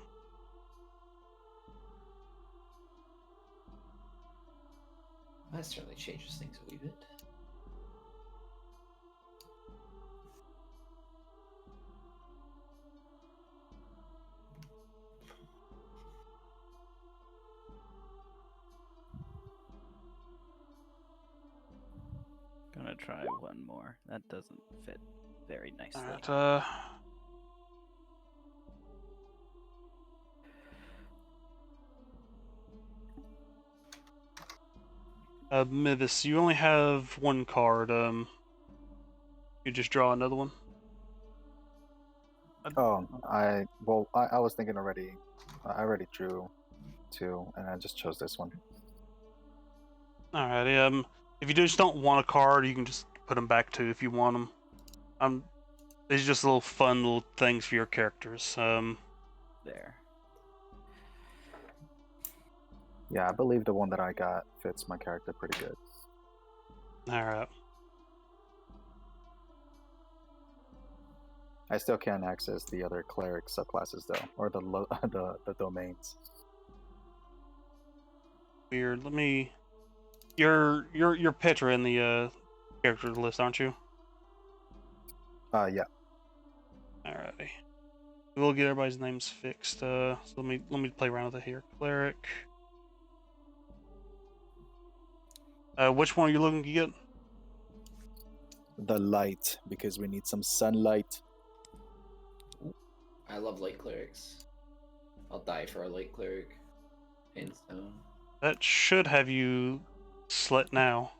That certainly changes things a wee bit. Gonna try one more. That doesn't fit very nicely. Alright, Mivis, you only have 1 card. You just draw another one. Oh, I was thinking already. I already drew 2, and I just chose this one. Alrighty. If you just don't want a card, you can just put them back too if you want them. These are just little fun little things for your characters. There. Yeah, I believe the one that I got fits my character pretty good. All right. I still can't access the other cleric subclasses though, or the domains. Weird. Let me. You're Petra in the character list, aren't you? Yeah. Alrighty. We'll get everybody's names fixed. So let me play around with it here. Cleric. Which one are you looking to get? The light, because we need some sunlight. I love light clerics. I'll die for a light cleric. Hands down. That should have you slit now.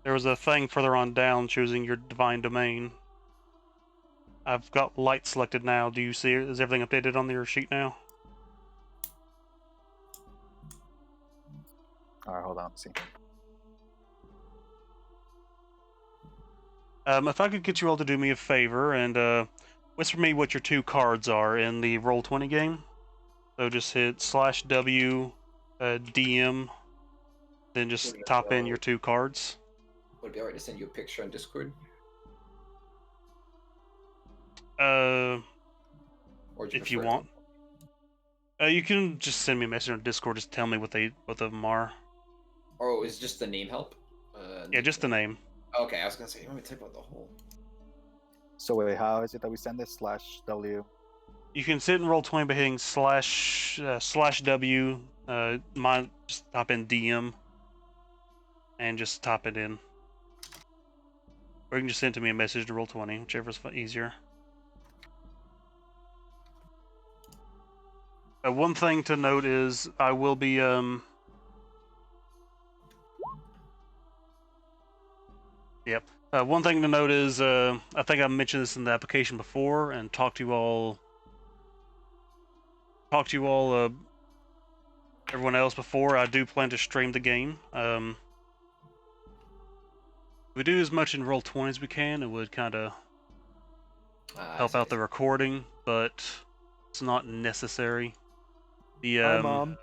There was a thing further on down choosing your divine domain. I've got light selected now. Do you see it? Is everything updated on your sheet now? Alright, hold on, let's see. If I could get you all to do me a favor and whisper me what your 2 cards are in the Roll20 game. So just hit /W DM, then just type in your 2 cards. Would it be alright to send you a picture on Discord? Uh, Or do if you prefer- want. You can just send me a message on Discord. Just tell me what both of them are. Oh, is just the name help? Yeah, just the name. Okay, I was gonna say, you want me to type out the whole? So wait, how is it that we send this? /W? You can sit and Roll20 by hitting /W. Mine, just type in DM, and just type it in. Or you can just send to me a message to Roll20, whichever's easier. One thing to note is I will be Yep. One thing to note is I think I mentioned this in the application before and talked to you all everyone else before. I do plan to stream the game. We do as much in Roll20 as we can. It would kind of help out the recording, but it's not necessary. The Hi, Mom.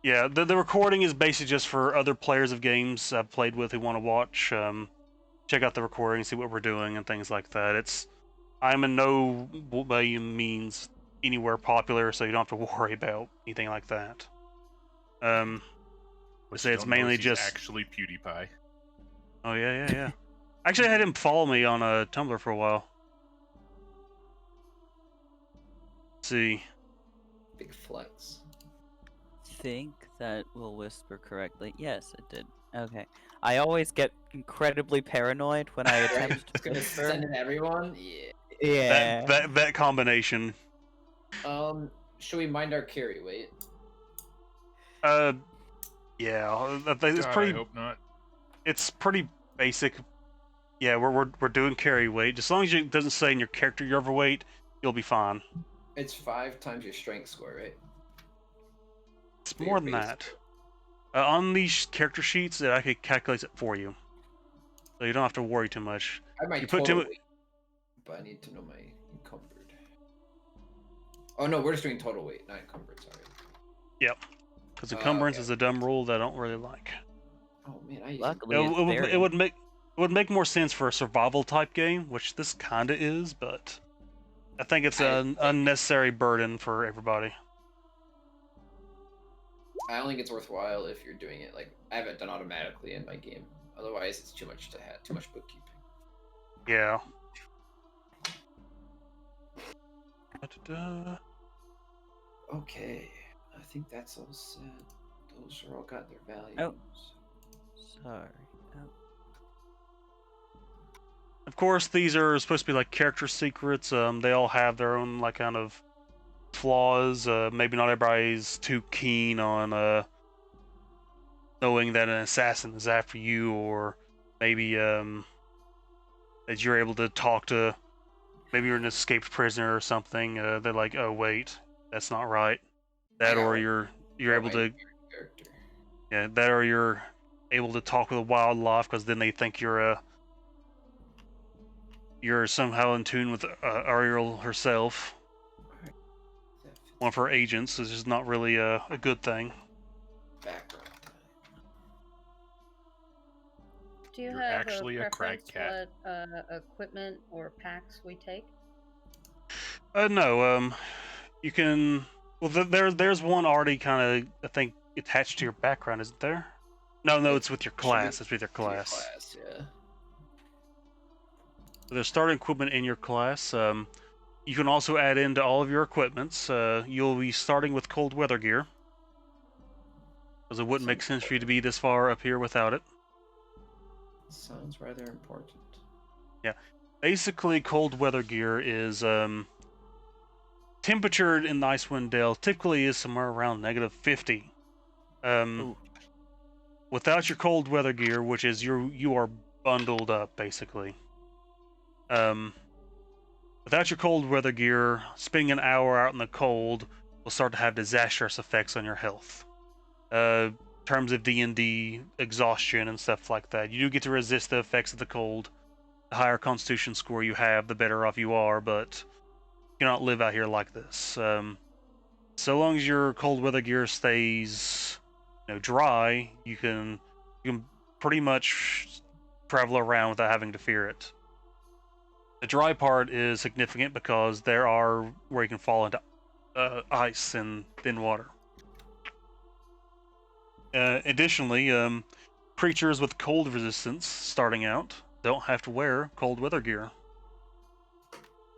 Yeah, the recording is basically just for other players of games I've played with who want to watch. Check out the recording, see what we're doing, and things like that. I'm in no way means anywhere popular, so you don't have to worry about anything like that. I say it's mainly just actually PewDiePie. Oh yeah. Actually, I had him follow me on Tumblr for a while. Let's see. Big flex. Think that will whisper correctly. Yes, it did. Okay. I always get incredibly paranoid when I attempt It's to gonna whisper. send it to everyone? Yeah. Yeah. That combination. Should we mind our carry weight? Yeah. It's God, pretty. I hope not. It's pretty basic. Yeah, we're doing carry weight. As long as it doesn't say in your character you're overweight, you'll be fine. It's 5 times your strength score, right? It's For more your than base that. score. On these character sheets, I could calculate it for you, so you don't have to worry too much. I might You put total too weight, but I need to know my encumbered. Oh no, we're just doing total weight, not encumbered. Sorry. Yep. Because encumbrance okay. is a dumb rule that I don't really like. Oh man, I Luckily, It would make more sense for a survival type game, which this kinda is, but I think it's an unnecessary burden for everybody. I only think it's worthwhile if you're doing it like I have it done automatically in my game. Otherwise, it's too much to have, too much bookkeeping. Yeah. Da-da-da. Okay, I think that's all set. Those are all got their values. Oh. Sorry. Oh. Of course, these are supposed to be like character secrets. They all have their own like kind of flaws. Maybe not everybody's too keen on knowing that an assassin is after you, or maybe that you're able to talk to. Maybe you're an escaped prisoner or something. They're like, oh wait, that's not right. That or you're able to, character. yeah, that or you're able to talk with the wildlife because then they think you're somehow in tune with Ariel herself. One of her agents, which is not really a good thing. Background. Do you You're have actually a a crag preference cat. what equipment or packs we take? No, you can. Well, there's one already kind of, I think, attached to your background, isn't there? No, it's with your class. It's with your class. Yeah. So there's starting equipment in your class. You can also add into all of your equipments. You'll be starting with cold weather gear, because it wouldn't make sense for you to be this far up here without it. Sounds rather important. Yeah, basically, cold weather gear is temperature in the Icewind Dale typically is somewhere around -50. Ooh. Without your cold weather gear, which is you are bundled up basically. Without your cold weather gear, spending an hour out in the cold will start to have disastrous effects on your health. In terms of D&D exhaustion and stuff like that, you do get to resist the effects of the cold. The higher Constitution score you have, the better off you are, but you cannot live out here like this. So long as your cold weather gear stays, dry, you can pretty much travel around without having to fear it. The dry part is significant because there are where you can fall into ice and thin water. Additionally, creatures with cold resistance starting out don't have to wear cold weather gear.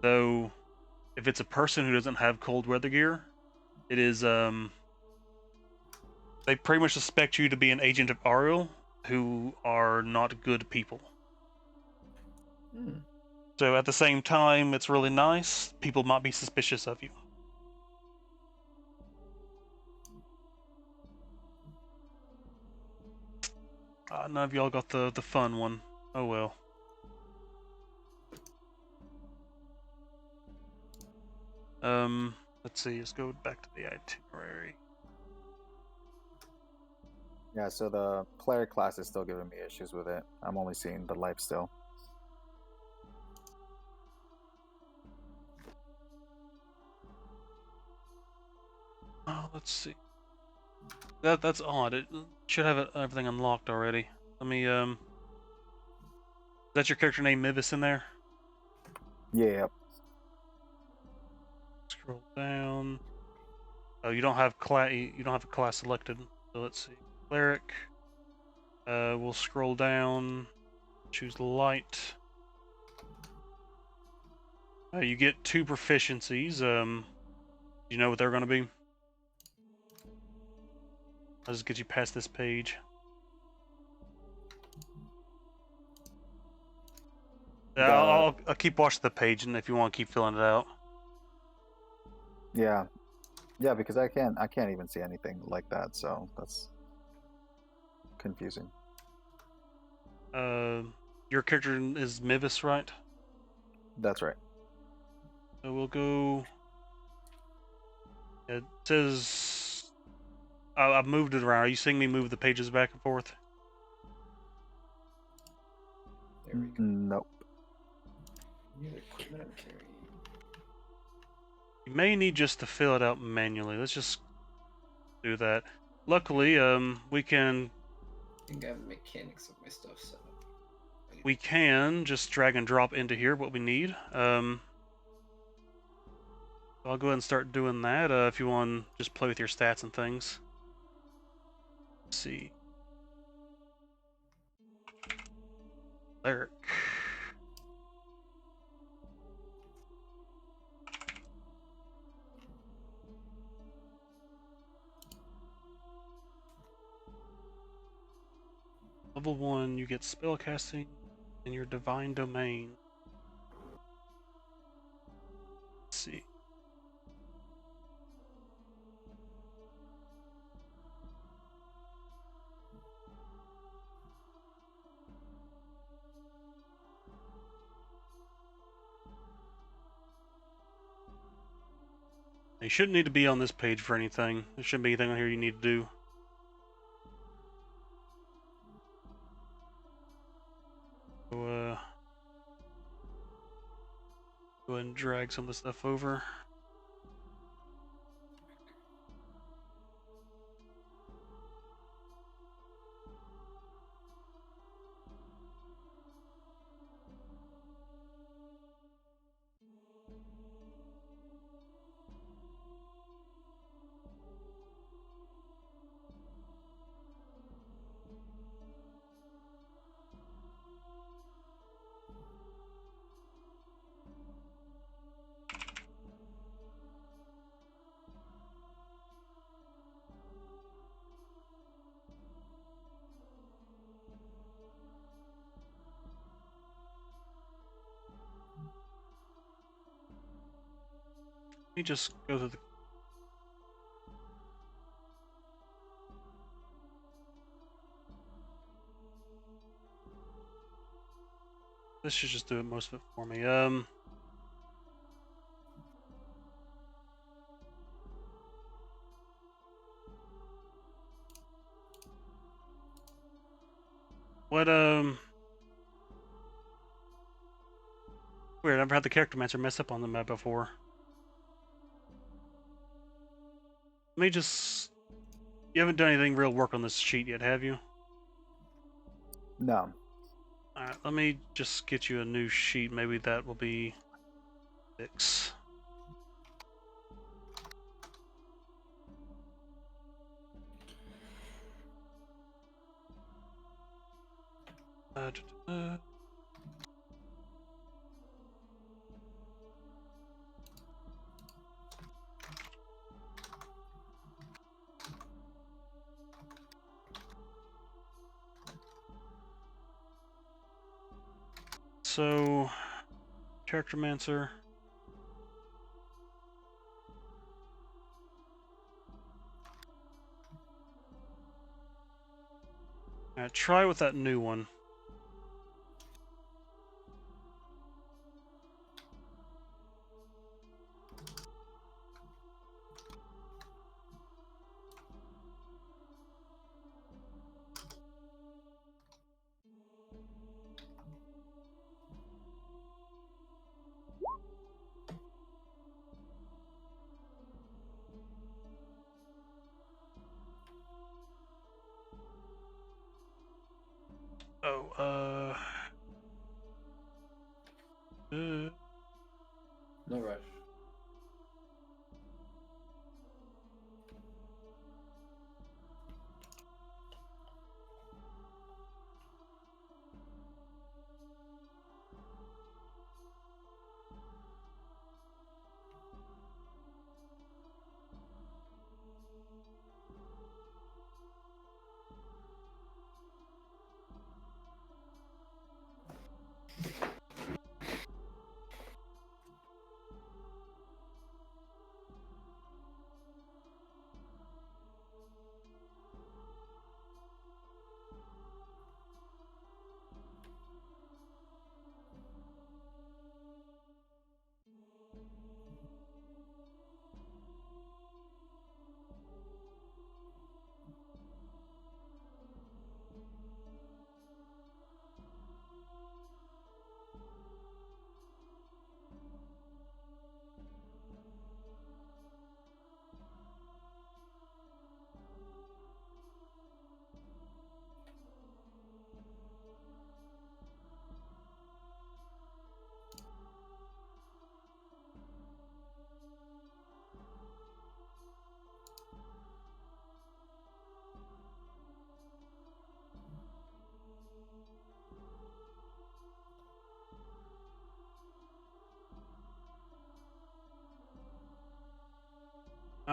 Though, if it's a person who doesn't have cold weather gear, it is they pretty much suspect you to be an agent of Ariel, who are not good people. So at the same time, it's really nice. People might be suspicious of you. None of y'all got the fun one. Oh well. Let's see. Let's go back to the itinerary. Yeah, so the cleric class is still giving me issues with it. I'm only seeing the life still. Oh, let's see. That's odd. It should have everything unlocked already. Let me Is that your character name Mivis in there? Yeah. Scroll down. Oh, you don't have class. You don't have a class selected. So let's see. Cleric. We'll scroll down. Choose light. You get 2 proficiencies. You know what they're going to be? I'll just get you past this page. I'll keep watching the page, and if you want to keep filling it out. Yeah, because I can't even see anything like that, so that's confusing. Your character is Mivis, right? That's right. So we'll go. It says I've moved it around. Are you seeing me move the pages back and forth? There we go. Nope. New equipment I'm carrying. You may need just to fill it out manually. Let's just do that. Luckily, we can I think I have the mechanics of my stuff set up. we can just drag and drop into here what we need. I'll go ahead and start doing that. If you want to just play with your stats and things. Let's see. Cleric. Level 1, you get spellcasting in your divine domain. Let's see. You shouldn't need to be on this page for anything. There shouldn't be anything on here you need to do. So, go ahead and drag some of the stuff over. Let me just go through the... This should just do it most of it for me. What, weird, I've never had the character mancer mess up on the map before. Let me just... You haven't done anything real work on this sheet yet, have you? No. Alright, let me just get you a new sheet. Maybe that will be 6. So, character mancer. Alright, try with that new one. Oh, No rush.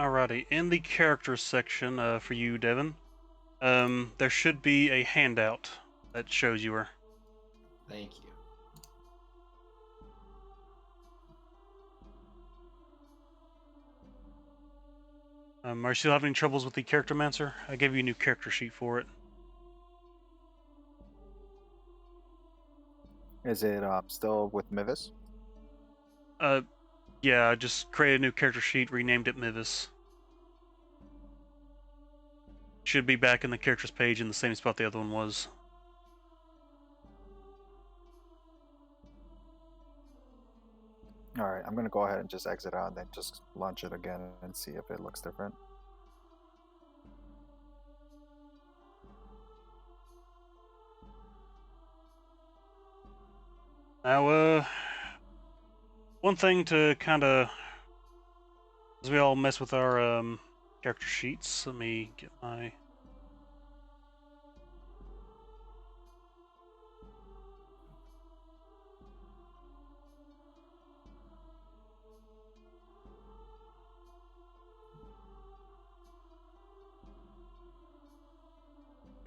alrighty. In the character section, for you, Devin, there should be a handout that shows you her. Thank you. Are you still having troubles with the character mancer? I gave you a new character sheet for it. Is it still with Mivis? Yeah, I just created a new character sheet, renamed it Mivis. Should be back in the characters page in the same spot the other one was. All right, I'm gonna go ahead and just exit out and then just launch it again and see if it looks different. Now, one thing to kind of, as we all mess with our character sheets, let me get my.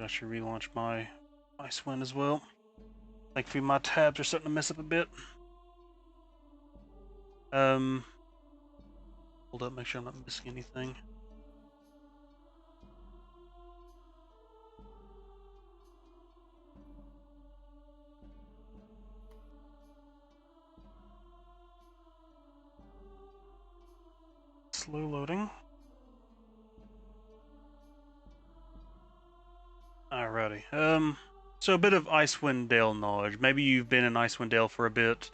I should relaunch my Icewind as well. Thankfully, my tabs are starting to mess up a bit. Hold up, make sure I'm not missing anything. Slow loading. Alrighty. So a bit of Icewind Dale knowledge. Maybe you've been in Icewind Dale for a bit.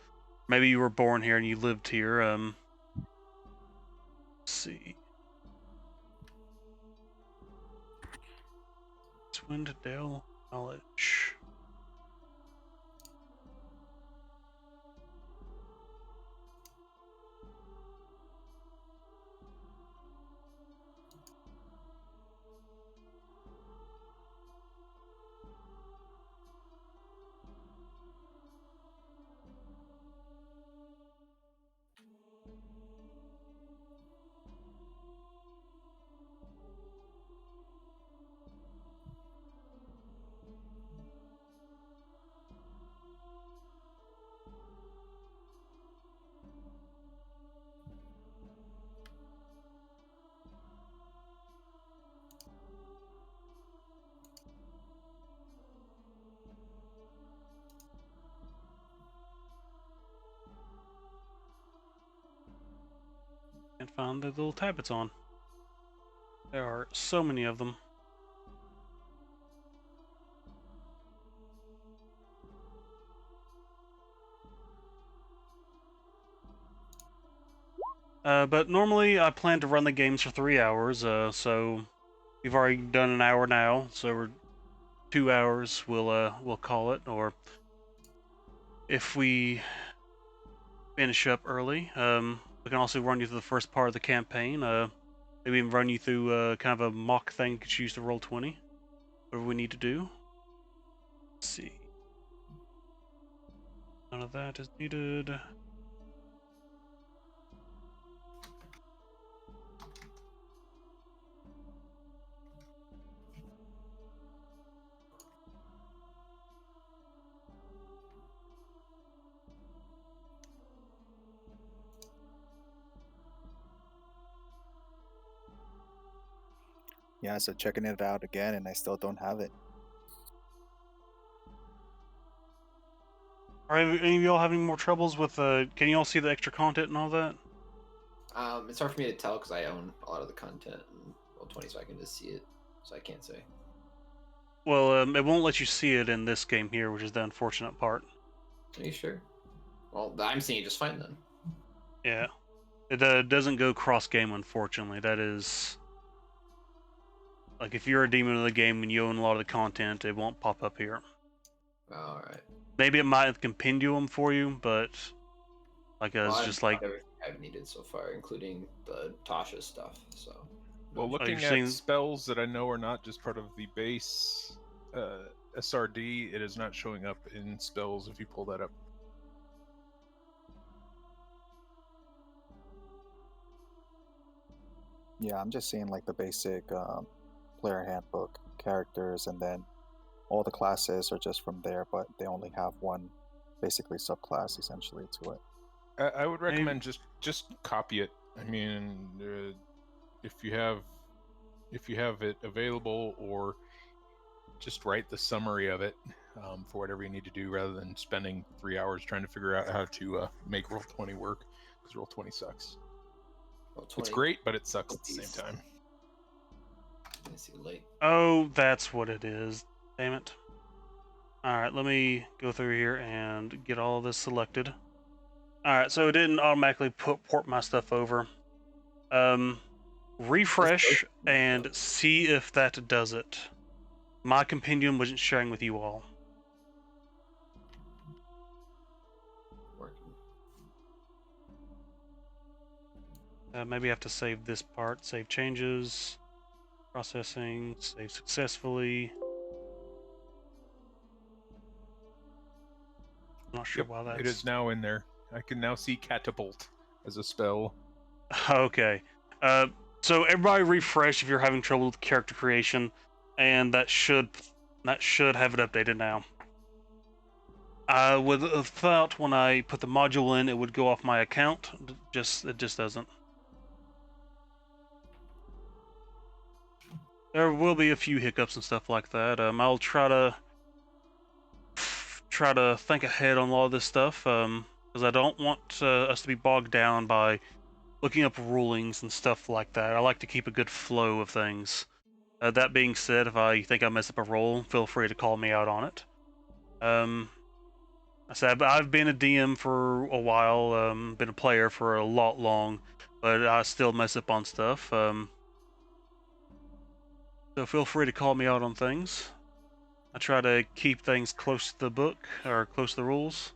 Maybe you were born here and you lived here. Let's see. Icewind Dale knowledge. Can't find the little tab it's on. There are so many of them. But normally I plan to run the games for 3 hours, so we've already done an hour now, so we're 2 hours, we'll call it, or if we finish up early, we can also run you through the first part of the campaign, maybe even run you through kind of a mock thing you could use to roll 20, whatever we need to do. Let's see. None of that is needed. Yeah, so checking it out again, and I still don't have it. Are any of y'all having more troubles with, can you all see the extra content and all that? It's hard for me to tell because I own a lot of the content and Roll20, so I can just see it. So I can't say. Well, it won't let you see it in this game here, which is the unfortunate part. Are you sure? Well, I'm seeing it just fine then. Yeah. It doesn't go cross-game, unfortunately. That is... Like, if you're a demon of the game and you own a lot of the content, it won't pop up here. Alright. Maybe it might have compendium for you, but... Like, it's just like... everything I've needed so far, including the Tasha stuff, so... Well, looking you're at saying- spells that I know are not just part of the base SRD, it is not showing up in spells if you pull that up. Yeah, I'm just seeing like the basic player handbook characters, and then all the classes are just from there, but they only have one basically subclass essentially to it. I would recommend just copy it. I mean, if you have it available, or just write the summary of it for whatever you need to do, rather than spending 3 hours trying to figure out how to make Roll20 work. because roll 20 sucks. Well, It's 20. great, but it sucks at the same Jeez. time. I see late. Oh, that's what it is. Damn it. Alright, let me go through here and get all of this selected. Alright, so it didn't automatically port my stuff over. Refresh and see if that does it. My compendium wasn't sharing with you all. Working. Maybe I have to save this part. Save changes. Processing. Save successfully. I'm not sure why that's... It is now in there. I can now see Catapult as a spell. Okay. So everybody refresh if you're having trouble with character creation, and that should have it updated now. I would have thought when I put the module in, it would go off my account. It just doesn't. There will be a few hiccups and stuff like that. I'll try to think ahead on a lot of this stuff, because I don't want us to be bogged down by looking up rulings and stuff like that. I like to keep a good flow of things. That being said, if I think I mess up a roll, feel free to call me out on it. I said I've been a DM for a while, been a player for a lot long, but I still mess up on stuff. So feel free to call me out on things. I try to keep things close to the book, or close to the rules.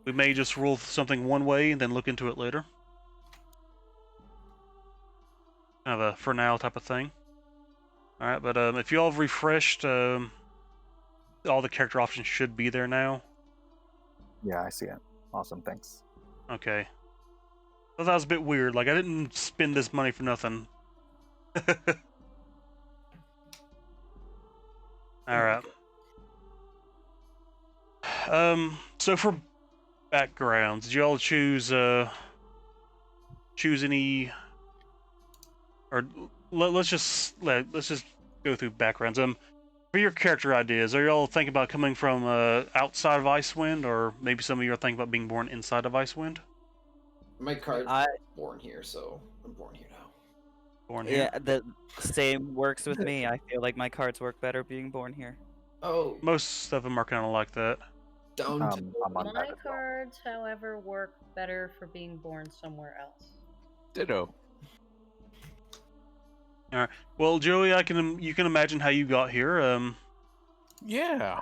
We may just rule something one way and then look into it later. Kind of a for now type of thing. Alright, but if you all have refreshed, all the character options should be there now. Yeah, I see it. Awesome, thanks. Okay. So that was a bit weird. Like, I didn't spend this money for nothing. Alright. So for backgrounds, did you all choose any, or let's just go through backgrounds. For your character ideas, are y'all thinking about coming from outside of Icewind, or maybe some of you are thinking about being born inside of Icewind? My card's I born here, so I'm born here now. Born here. yeah, the same works with me. I feel like my cards work better being born here. Oh, Most of them are kind of like that. down to I'm on that My as well. cards, however, work better for being born somewhere else. Ditto. Well, Joey, you can imagine how you got here. Yeah.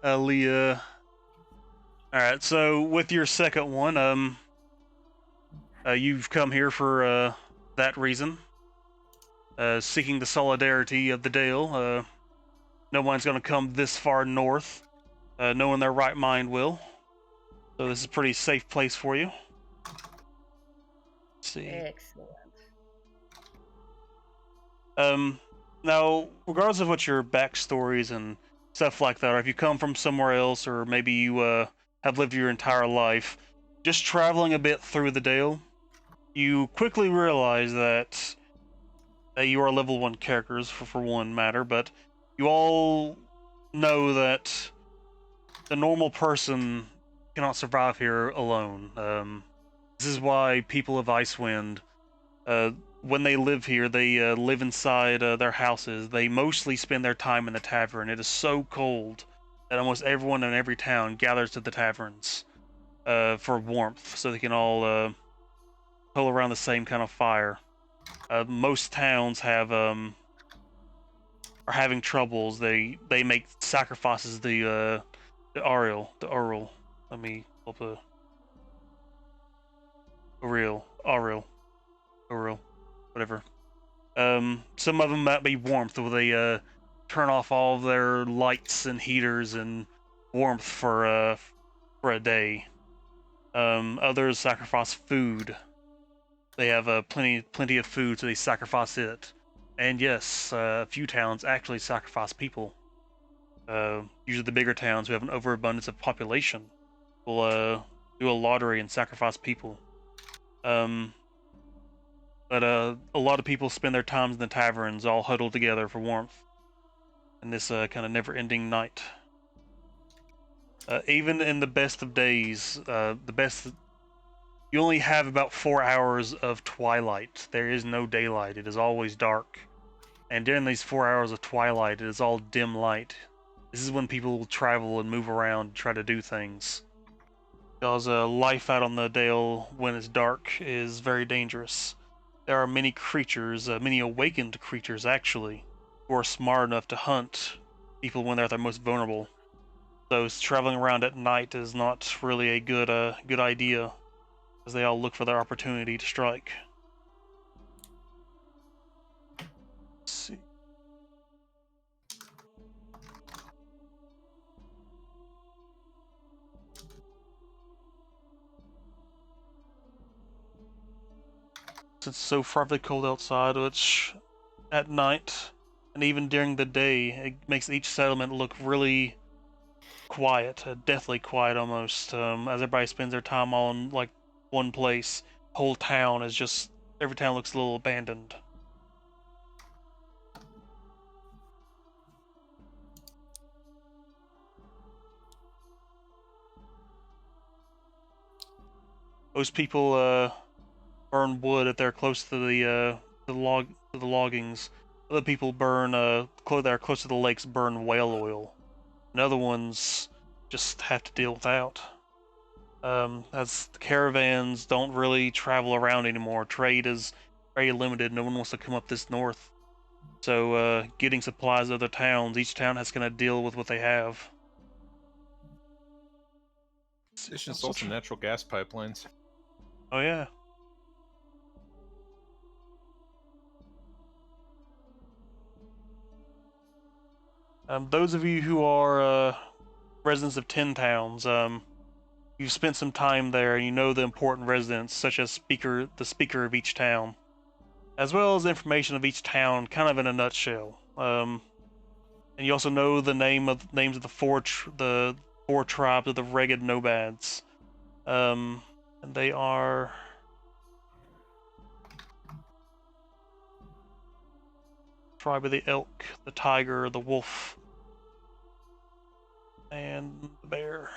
Leah. All right, so with your second one, you've come here for that reason, seeking the solidarity of the Dale. No one's going to come this far north. No one in their right mind will. So this is a pretty safe place for you. Let's see. Excellent. Now, regardless of what your backstories and stuff like that, or if you come from somewhere else, or maybe you have lived your entire life, just traveling a bit through the Dale, you quickly realize that you are level 1 characters, for one matter, but you all know that the normal person cannot survive here alone. This is why people of Icewind, when they live here, they live inside their houses. They mostly spend their time in the tavern. It is so cold that almost everyone in every town gathers to the taverns for warmth, so they can all pull around the same kind of fire. Most towns have are having troubles. They make sacrifices. The Ariel. Let me pull up Ariel, whatever. Some of them might be warmth, where they turn off all of their lights and heaters and warmth for a day. Others sacrifice food. They have plenty of food, so they sacrifice it. And yes, a few towns actually sacrifice people. Usually the bigger towns who have an overabundance of population will do a lottery and sacrifice people. But a lot of people spend their times in the taverns, all huddled together for warmth in this kind of never-ending night. Even in the best of days, you only have about 4 hours of twilight. There is no daylight. It is always dark. And during these 4 hours of twilight, it is all dim light. This is when people will travel and move around, try to do things. Because life out on the Dale when it's dark is very dangerous. There are many creatures, many awakened creatures actually, who are smart enough to hunt people when they're at their most vulnerable. So traveling around at night is not really a good idea, as they all look for their opportunity to strike. Let's see. Since it's so frightfully cold outside, which at night and even during the day, it makes each settlement look really quiet, deathly quiet almost. As everybody spends their time all in like one place, whole town is just every town looks a little abandoned. Most people burn wood if they're close to the loggings. Other people burn that are close to the lakes burn whale oil. And other ones just have to deal without. As the caravans don't really travel around anymore, trade is very limited. No one wants to come up this north. So getting supplies to other towns, each town has to kind of deal with what they have. It's just also natural gas pipelines. Oh yeah. Those of you who are residents of 10 towns, you've spent some time there and you know the important residents, such as the speaker of each town, as well as information of each town, kind of in a nutshell. And you also know the names of the four tribes of the Ragged Nomads. And they are tribe of the elk, the tiger, the wolf, and the bear.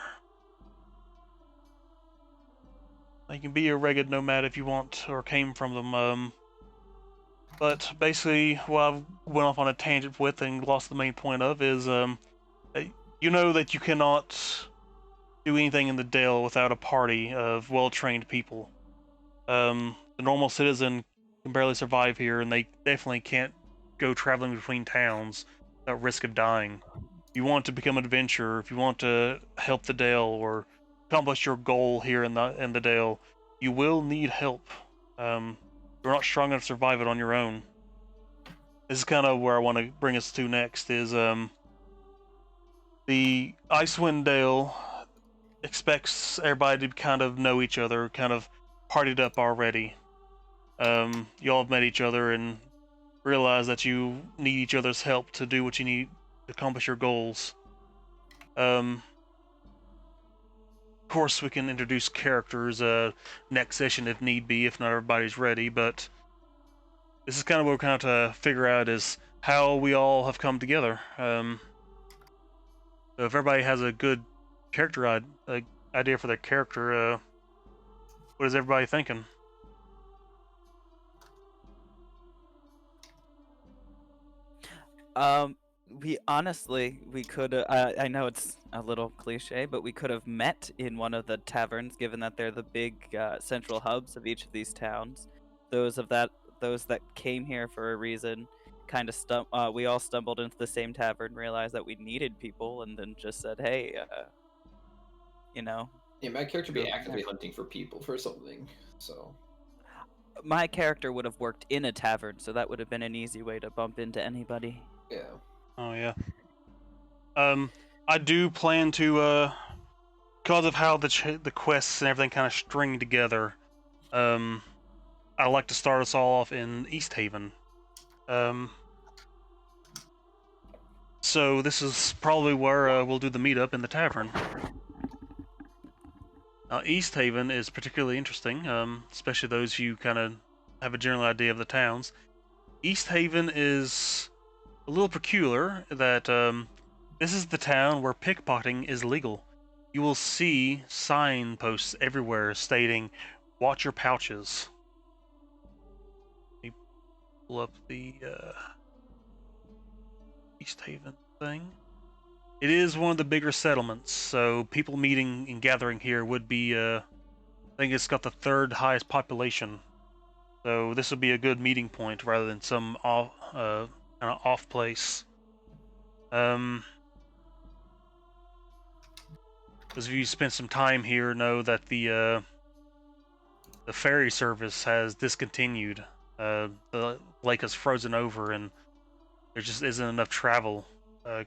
You can be a Ragged Nomad if you want, or came from them. But basically, what I went off on a tangent with and lost the main point of is, you know that you cannot do anything in the Dale without a party of well-trained people. The normal citizen can barely survive here, and they definitely can't go traveling between towns without risk of dying. If you want to become an adventurer, if you want to help the Dale or accomplish your goal here in the Dale, you will need help. You're not strong enough to survive it on your own. This is kind of where I want to bring us to next. Is the Icewind Dale expects everybody to kind of know each other, kind of partied up already. You all have met each other and realize that you need each other's help to do what you need to accomplish your goals. Of course, we can introduce characters next session if need be, if not everybody's ready, but this is kind of what we're kind of to figure out is how we all have come together. So if everybody has a good character idea for their character, what is everybody thinking? We could. I know it's a little cliche, but we could have met in one of the taverns, given that they're the big central hubs of each of these towns. Those that came here for a reason, kind of we all stumbled into the same tavern, realized that we needed people, and then just said, "Hey, you know." Yeah, my character go be from actively there. hunting for people for something. So My character would have worked in a tavern, so that would have been an easy way to bump into anybody. yeah. Oh yeah. I do plan to because of how the quests and everything kind of string together. I like to start us all off in East Haven. So this is probably where we'll do the meetup in the tavern. East Haven is particularly interesting, especially those who kind of have a general idea of the towns. East Haven is a little peculiar that this is the town where pickpocketing is legal. you will see signposts everywhere stating, "Watch your pouches." Let me pull up the East Haven thing. It is one of the bigger settlements, so people meeting and gathering here would be, I think it's got the 3rd highest population. So this would be a good meeting point rather than some off, kind of off place. Those of you who spent some time here know that the ferry service has discontinued. The lake has frozen over, and there just isn't enough travel,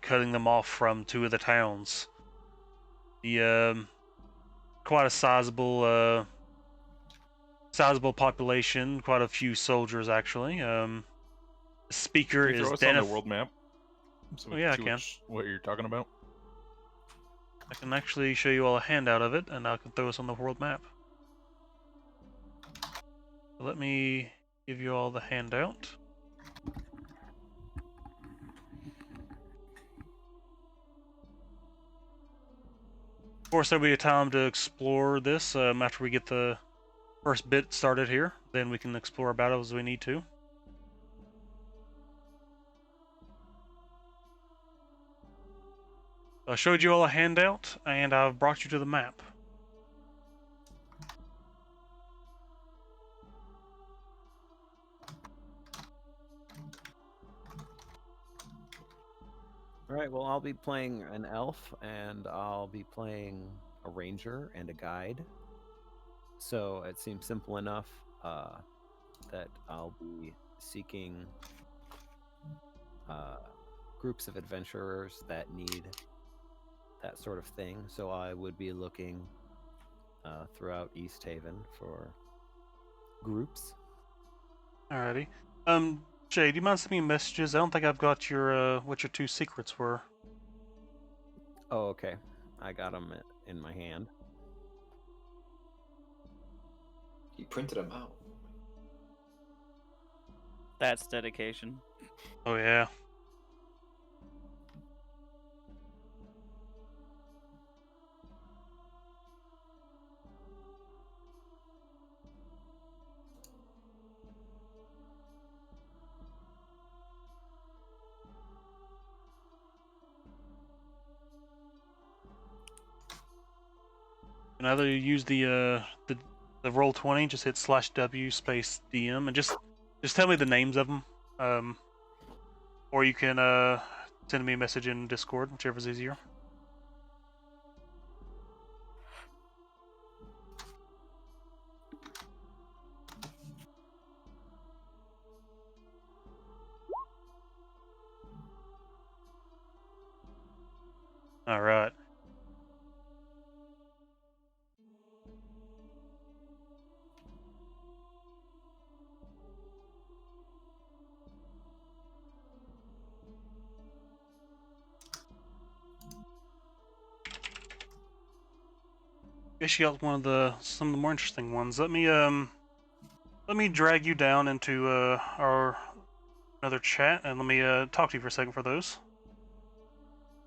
cutting them off from 2 of the towns. The quite a sizable population, quite a few soldiers actually. The speaker Can you is throw us on the Deneth. world map? So we Oh, yeah, I see can. what you're talking about. I can actually show you all a handout of it, and I can throw us on the world map. So let me give you all the handout. Of course, there'll be a time to explore this after we get the first bit started here. Then we can explore about it as we need to. I showed you all a handout, and I've brought you to the map. All right, well, I'll be playing an elf, and I'll be playing a ranger and a guide. So it seems simple enough that I'll be seeking groups of adventurers that need that sort of thing. So I would be looking throughout East Haven for groups. Alrighty. Jay, do you mind sending me messages? I don't think I've got your what your 2 secrets were. Oh, okay. I got them in my hand. He printed them out. That's dedication. Oh yeah. You can either use the Roll20, just hit /W space DM, and just tell me the names of them. Or you can send me a message in Discord, whichever's easier. All right. Guess you got some of the more interesting ones. Let me drag you down into our another chat, and let me talk to you for a second for those.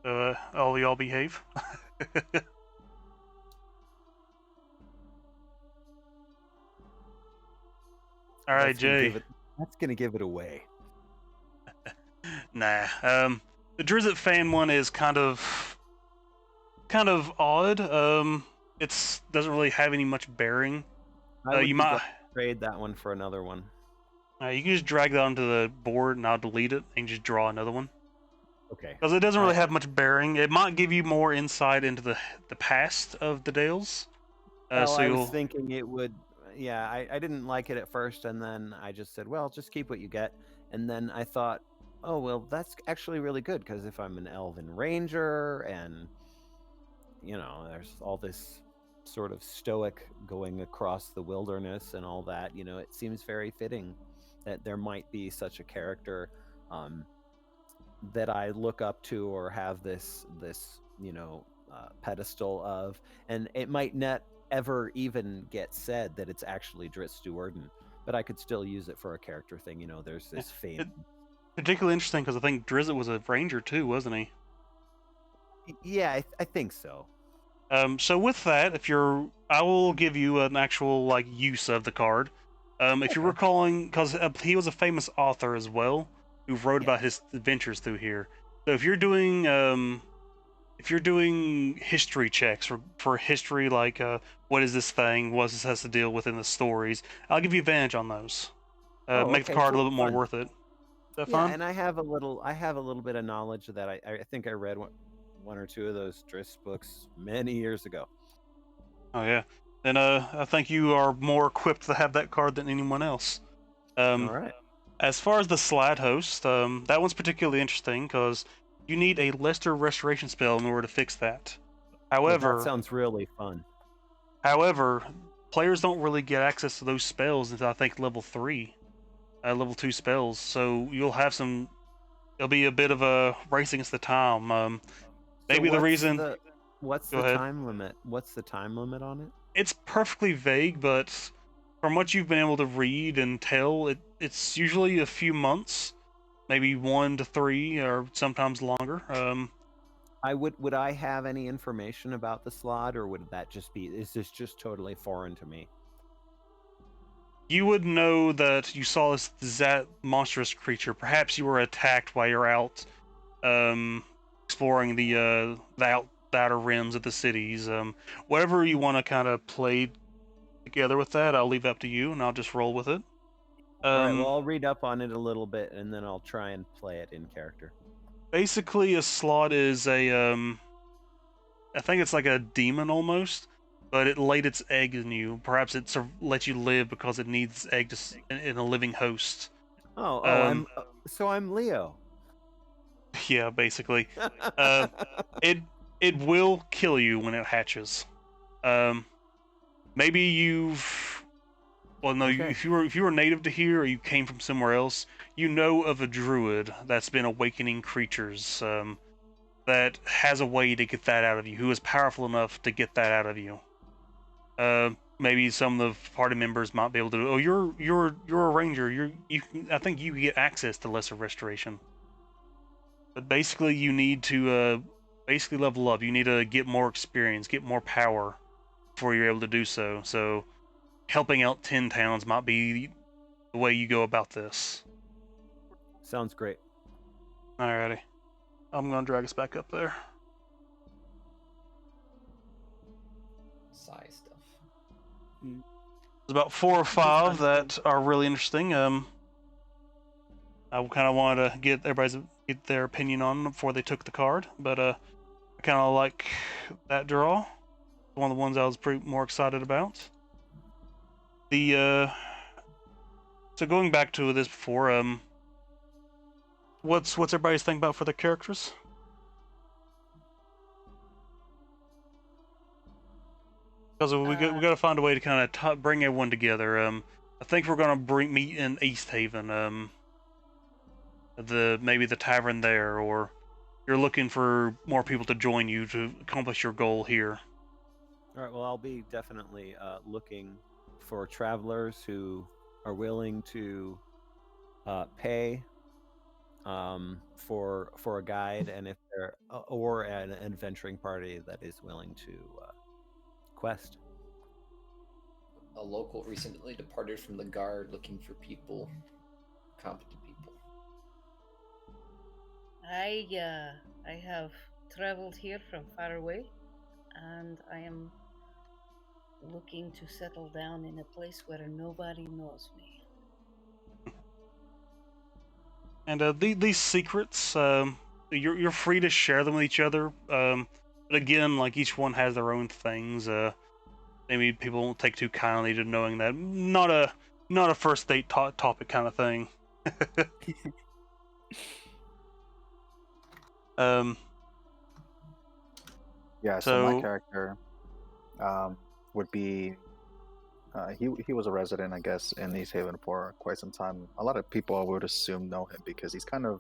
So all of y'all behave. All right, Jay. That's gonna give it away. Nah. The Drizzt fan one is kind of odd. It's doesn't really have any much bearing. You might trade that one for another one. you can just drag that onto the board, and I'll delete it, and just draw another one. Okay. Because it doesn't really have much bearing. It might give you more insight into the past of the Dales. Well, so I was thinking it would. Yeah, I didn't like it at first, and then I just said, well, just keep what you get. And then I thought, oh, well, that's actually really good, because if I'm an elven ranger and, there's all this sort of stoic going across the wilderness and all that, it seems very fitting that there might be such a character that I look up to or have this pedestal of, and it might not ever even get said that it's actually Drizzt Do'Urden, but I could still use it for a character thing. There's this fame. Particularly interesting because I think Drizzt was a ranger too, wasn't he? Yeah, I think so. So with that, I will give you an actual like use of the card. If you're Okay. recalling, because he was a famous author as well, who wrote Yeah. about his adventures through here. So if you're doing history checks for history, like what is this thing, what this has to deal with in the stories, I'll give you advantage on those. Oh, Make the okay, card a cool, little bit more fun. worth it. Is that Yeah, fun? and I have a little bit of knowledge that I think I read one or two of those Driss books many years ago. Oh yeah. Then I think you are more equipped to have that card than anyone else. All Um, right. As far as the slide host, that one's particularly interesting because you need a Lesser Restoration spell in order to fix that. Oh, that However, sounds really fun. however, players don't really get access to those spells until I think level 3, level 2 spells. So you'll have some. It'll be a bit of a race against the time. So Maybe the reason. what's Go the ahead. time limit? What's the time limit on it? It's perfectly vague, but from what you've been able to read and tell, it's usually a few months, maybe 1 to 3, or sometimes longer. Would I have any information about the slot, or would that just be? Is this just totally foreign to me? You would know that you saw that monstrous creature. Perhaps you were attacked while you're out exploring the outer rims of the cities. Whatever you want to kind of play together with that, I'll leave up to you, and I'll just roll with it. All right. Well, I'll read up on it a little bit, and then I'll try and play it in character. Basically, a slot is I think it's like a demon almost, but it laid its egg in you. Perhaps it lets you live because it needs egg in a living host. I'm so I'm Leo. Yeah, basically. It will kill you when it hatches. Maybe you've well no Okay. if you were native to here or you came from somewhere else, you know of a druid that's been awakening creatures that has a way to get that out of you, who is powerful enough to get that out of you. Maybe some of the party members might be able to. Oh, you're a ranger. I think you get access to lesser restoration. But basically, you need to basically level up. You need to get more experience, get more power before you're able to do so. So, helping out 10 towns might be the way you go about this. Sounds great. Alrighty, I'm gonna drag us back up there. Size stuff. There's about 4 or 5 that are really interesting. I kind of wanted to get their opinion on them before they took the card, but I kind of like that draw. One of the ones I was more excited about. So going back to this before, what's everybody's think about for the characters? Because we got to find a way to kind of bring everyone together. I think we're gonna meet in East Haven. Maybe the tavern there, or you're looking for more people to join you to accomplish your goal here. All right. Well, I'll be definitely looking for travelers who are willing to pay for a guide, and if they're or an adventuring party that is willing to quest. A local recently departed from the guard looking for people, competent people. I have traveled here from far away, and I am looking to settle down in a place where nobody knows me. And these secrets, you're free to share them with each other. But again, like each one has their own things. Maybe people won't take too kindly to knowing that. Not a first date topic kind of thing. Yeah, so my character would be he was a resident, I guess, in East Haven for quite some time. A lot of people I would assume know him because he's kind of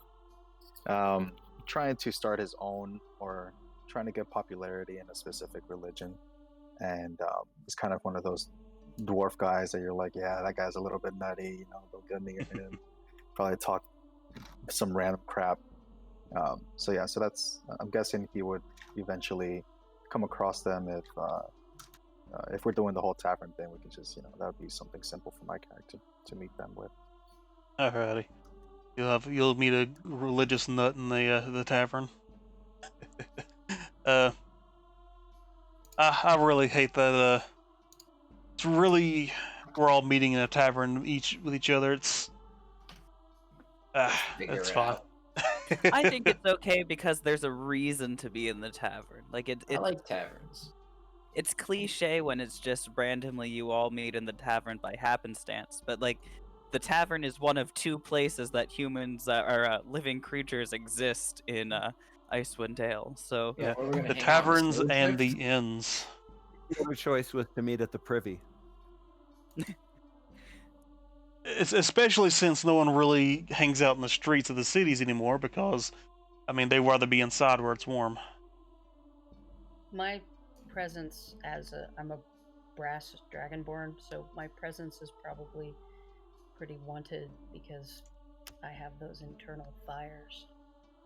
trying to start his own or trying to get popularity in a specific religion, and he's kind of one of those dwarf guys that you're like, yeah, that guy's a little bit nutty, don't get near him. Probably talk some random crap. So that's I'm guessing he would eventually come across them if we're doing the whole tavern thing. We can just that would be something simple for my character to meet them with. Alrighty. You'll meet a religious nut in the tavern. I really hate that. It's really we're all meeting in a tavern with each other. It's Figure it's it fine. out. I think it's okay because there's a reason to be in the tavern. Like I like taverns. it's cliche when it's just randomly you all meet in the tavern by happenstance, but like the tavern is one of two places that humans or living creatures exist in Icewind Dale. So Yeah, Where we're gonna the hang out in taverns Stone and Drift? the inns. The other choice was to meet at the privy. It's especially since no one really hangs out in the streets of the cities anymore because, I mean, they'd rather be inside where it's warm. My presence I'm a brass dragonborn, so my presence is probably pretty wanted because I have those internal fires.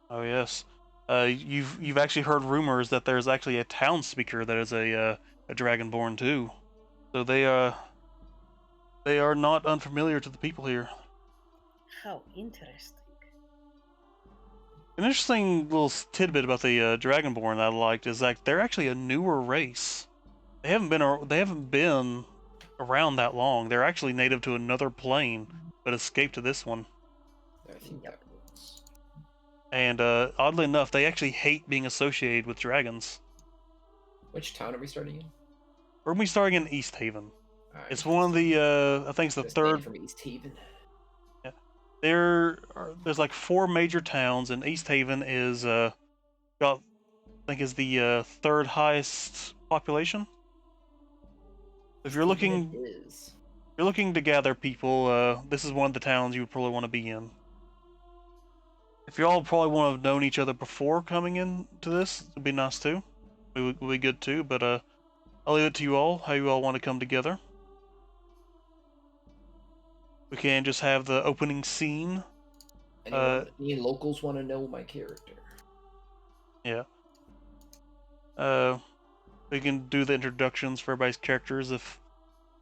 Oh yes, you've actually heard rumors that there's actually a town speaker that is a dragonborn too. So they are not unfamiliar to the people here. How interesting. An interesting little tidbit about the dragonborn that I liked is that they're actually a newer race. They haven't been around that long. They're actually native to another plane, but escaped to this one. I think that works. And oddly enough, they actually hate being associated with dragons. Which town are we starting in? We're gonna be starting in East Haven. Alright, It's one of the I think it's the just staying third. from East Haven. There's like 4 major towns, and East Haven is got I think is the third highest population. If you're looking Is. you're looking to gather people, this is one of the towns you would probably want to be in. If you all probably want to have known each other before coming into this, it'd be nice too. It would be good too, but I'll leave it to you all, how you all want to come together. We can just have the opening scene. Any locals want to know my character? Yeah. We can do the introductions for everybody's characters if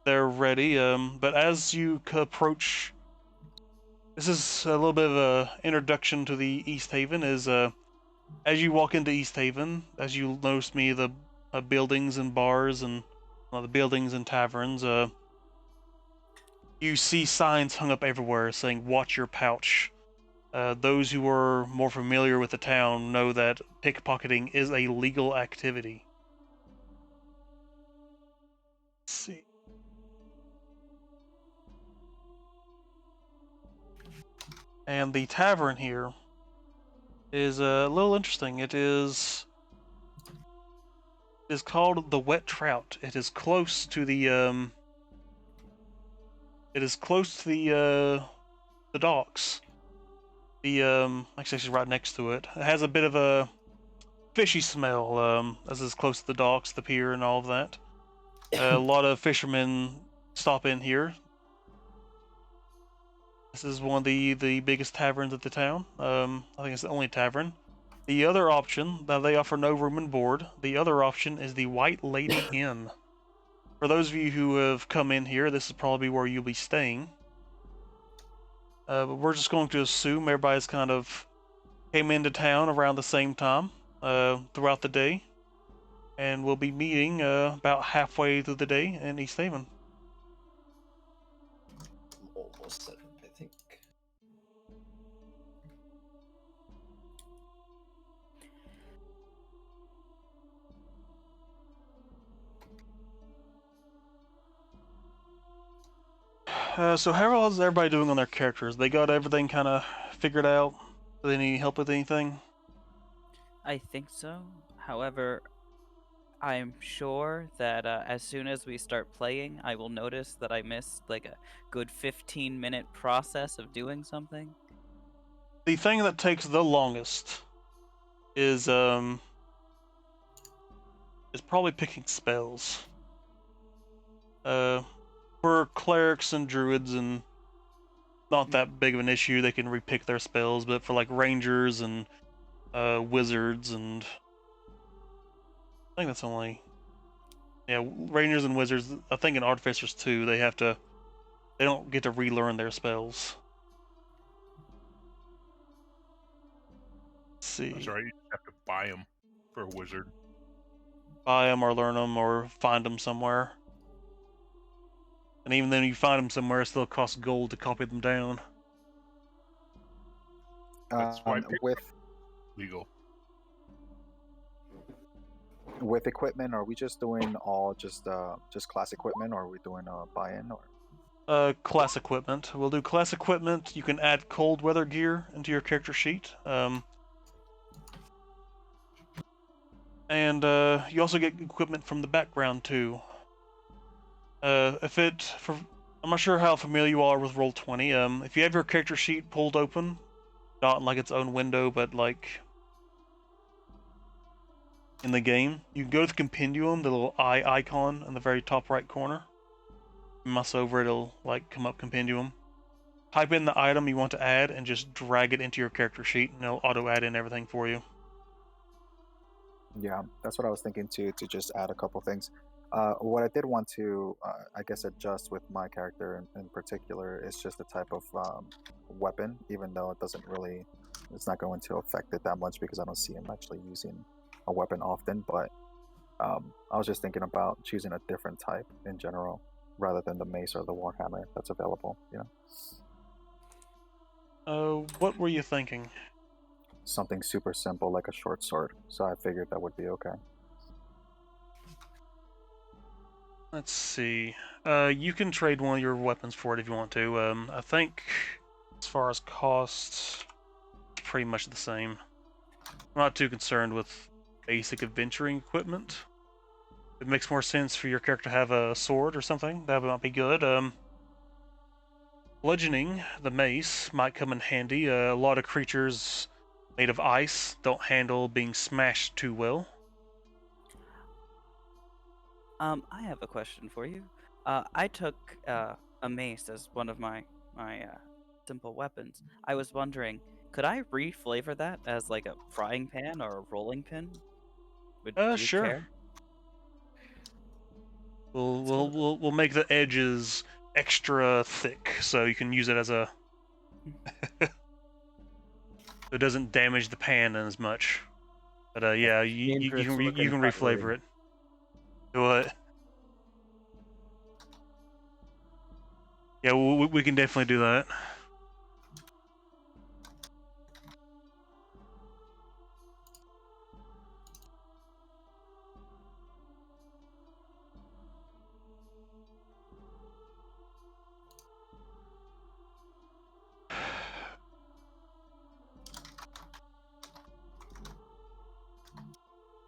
they're ready. But as you approach, this is a little bit of a introduction to the East Haven. As you walk into East Haven, as you notice the buildings and bars and the buildings and taverns, you see signs hung up everywhere saying "Watch your pouch." Those who are more familiar with the town know that pickpocketing is a legal activity. Let's see. And the tavern here is a little interesting. It is called the Wet Trout. It is close to the docks. Actually it's right next to it. It has a bit of a fishy smell, as it's close to the docks, the pier, and all of that. A lot of fishermen stop in here. This is one of the biggest taverns at the town. I think it's the only tavern. The other option, that they offer no room and board. The other option is the White Lady Inn. For those of you who have come in here, this is probably where you'll be staying. But we're just going to assume everybody's kind of came into town around the same time throughout the day. And we'll be meeting about halfway through the day in East Haven. I'm almost set up, I think. So how is everybody doing on their characters? They got everything kind of figured out? Do they need help with anything? I think so. However, I'm sure that as soon as we start playing, I will notice that I missed like a good 15-minute process of doing something. The thing that takes the longest is probably picking spells. For clerics and druids, and not that big of an issue, they can repick their spells, but for like rangers and wizards and I think that's only. Yeah, Rangers and Wizards. I think in Artificers too, they don't get to relearn their spells. Let's see. That's right. You just have to buy them for a wizard. Buy them or learn them or find them somewhere. And even then, you find them somewhere, it still costs gold to copy them down. That's why With legal. equipment, are we just doing all just class equipment, or are we doing a buy-in, or? Class equipment. We'll do class equipment. You can add cold weather gear into your character sheet. And you also get equipment from the background too. I'm not sure how familiar you are with Roll20. If you have your character sheet pulled open, not in like its own window, but like in the game, you can go to the compendium, the little eye icon in the very top right corner. Mouse over, it'll like come up compendium. Type in the item you want to add and just drag it into your character sheet, and it'll auto add in everything for you. Yeah, that's what I was thinking too, to just add a couple things. What I did want to, I guess, adjust with my character in particular is just the type of weapon, even though it's not going to affect it that much because I don't see him actually using a weapon often. But I was just thinking about choosing a different type in general rather than the mace or the warhammer that's available. What were you thinking? Something super simple like a short sword. So I figured that would be okay. Let's see. You can trade one of your weapons for it if you want to. I think as far as cost, it's pretty much the same. I'm not too concerned with basic adventuring equipment. It makes more sense for your character to have a sword or something. That might be good. Bludgeoning, the mace, might come in handy. A lot of creatures made of ice don't handle being smashed too well. I have a question for you. I took a mace as one of my simple weapons. I was wondering, could I reflavor that as like a frying pan or a rolling pin? Would you Sure. care? We'll make the edges extra thick so you can use it as a. It doesn't damage the pan as much. But yeah, you can reflavor it. What? Yeah, we can definitely do that.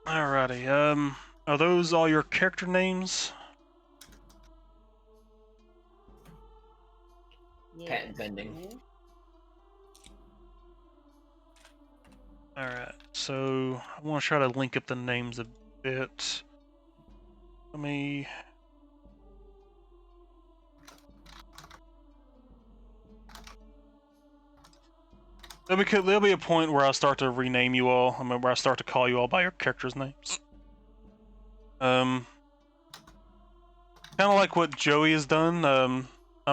Alrighty, are those all your character names? Patent pending. Mhm. Alright, so I want to try to link up the names a bit. Let me... There'll be a point where I'll start to rename you all. I mean, where I start to call you all by your characters' names. Kind of like what Joey has done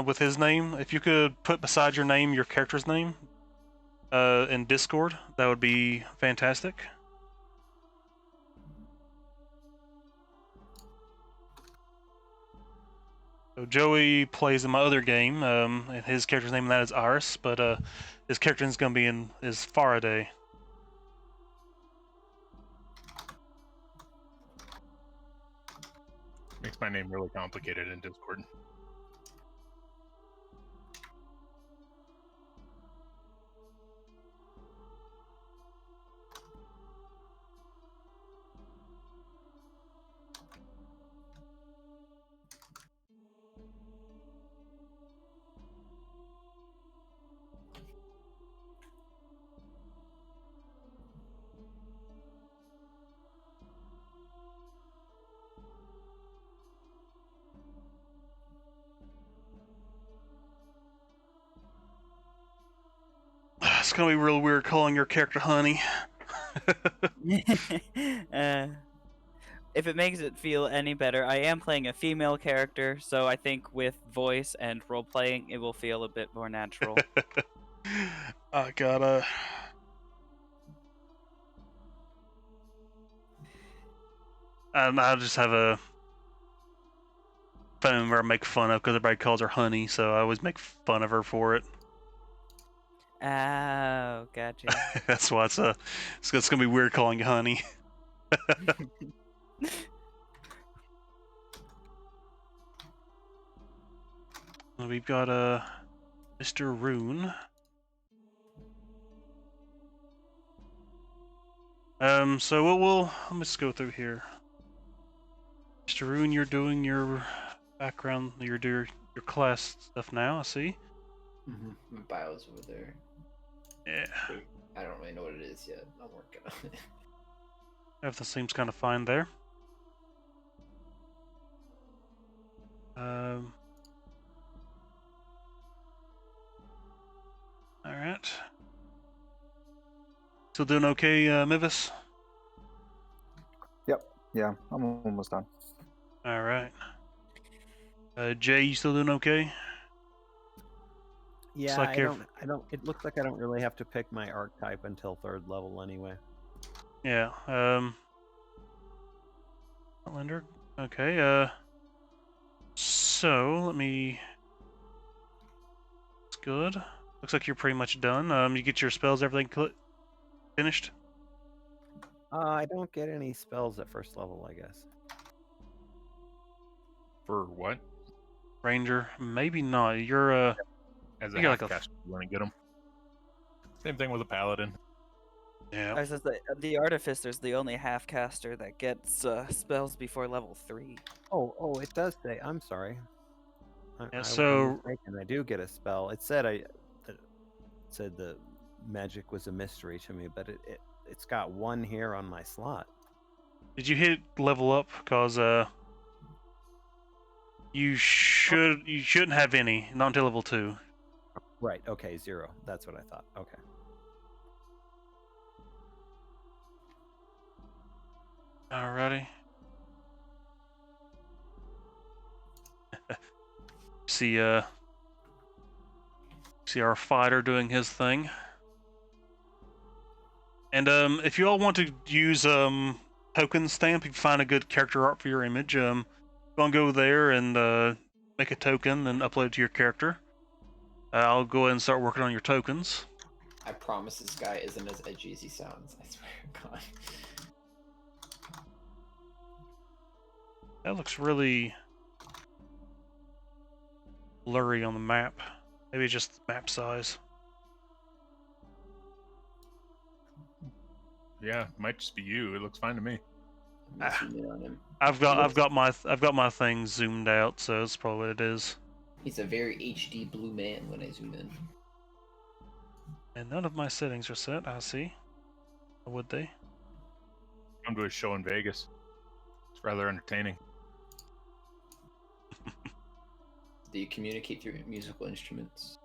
with his name. If you could put beside your name your character's name in Discord, that would be fantastic. So Joey plays in my other game, and his character's name in that is Iris, but his character is going to be is Faraday. Makes my name really complicated in Discord. It's going to be real weird calling your character Honey. uh, if it makes it feel any better, I am playing a female character, so I think with voice and role playing, it will feel a bit more natural. I gotta. I just have a phone where I make fun of because everybody calls her Honey, so I always make fun of her for it. Oh, gotcha. That's why it's gonna be weird calling you Honey. We've got Mr. Rune. So let me just go through here. Mr. Rune, you're doing your background, your class stuff now. I see. My bio's over there. Yeah. I don't really know what it is yet. I'm working on it. Everything seems kind of fine there. All right. Still doing okay, Mivis? Yep. Yeah, I'm almost done. All right. Jay, you still doing okay? Yeah, like I you're- don't. It looks like I don't really have to pick my archetype until 3rd level anyway. Yeah. Outlander. Okay. So let me. It's good. Looks like you're pretty much done. You get your spells, everything finished. I don't get any spells at 1st level, I guess. For what? Ranger, maybe not. You're As a You're half like a- caster, you want to get them. Same thing with a paladin. yeah. I was just like, the Artificer's the only half caster that gets spells before level 3. Oh, it does say. I'm sorry. Yeah, I'm so- mistaken. I do get a spell. It said it said the magic was a mystery to me, but it's got 1 here on my slot. Did you hit level up? Cause you shouldn't have any, not until level 2. Right. Okay. 0. That's what I thought. Okay. Alrighty. See our fighter doing his thing. And if you all want to use token stamp, if you find a good character art for your image, go and go there and make a token and upload it to your character. I'll go ahead and start working on your tokens. I promise this guy isn't as edgy as he sounds. I swear to God. That looks really blurry on the map. Maybe just the map size. Yeah, might just be you. It looks fine to me. I'm gonna zoom in on him. I've got my thing zoomed out, so that's probably what it is. He's a very HD blue man when I zoom in. And none of my settings are set. I see. Or would they? Come to a show in Vegas. It's rather entertaining. Do you communicate through musical instruments?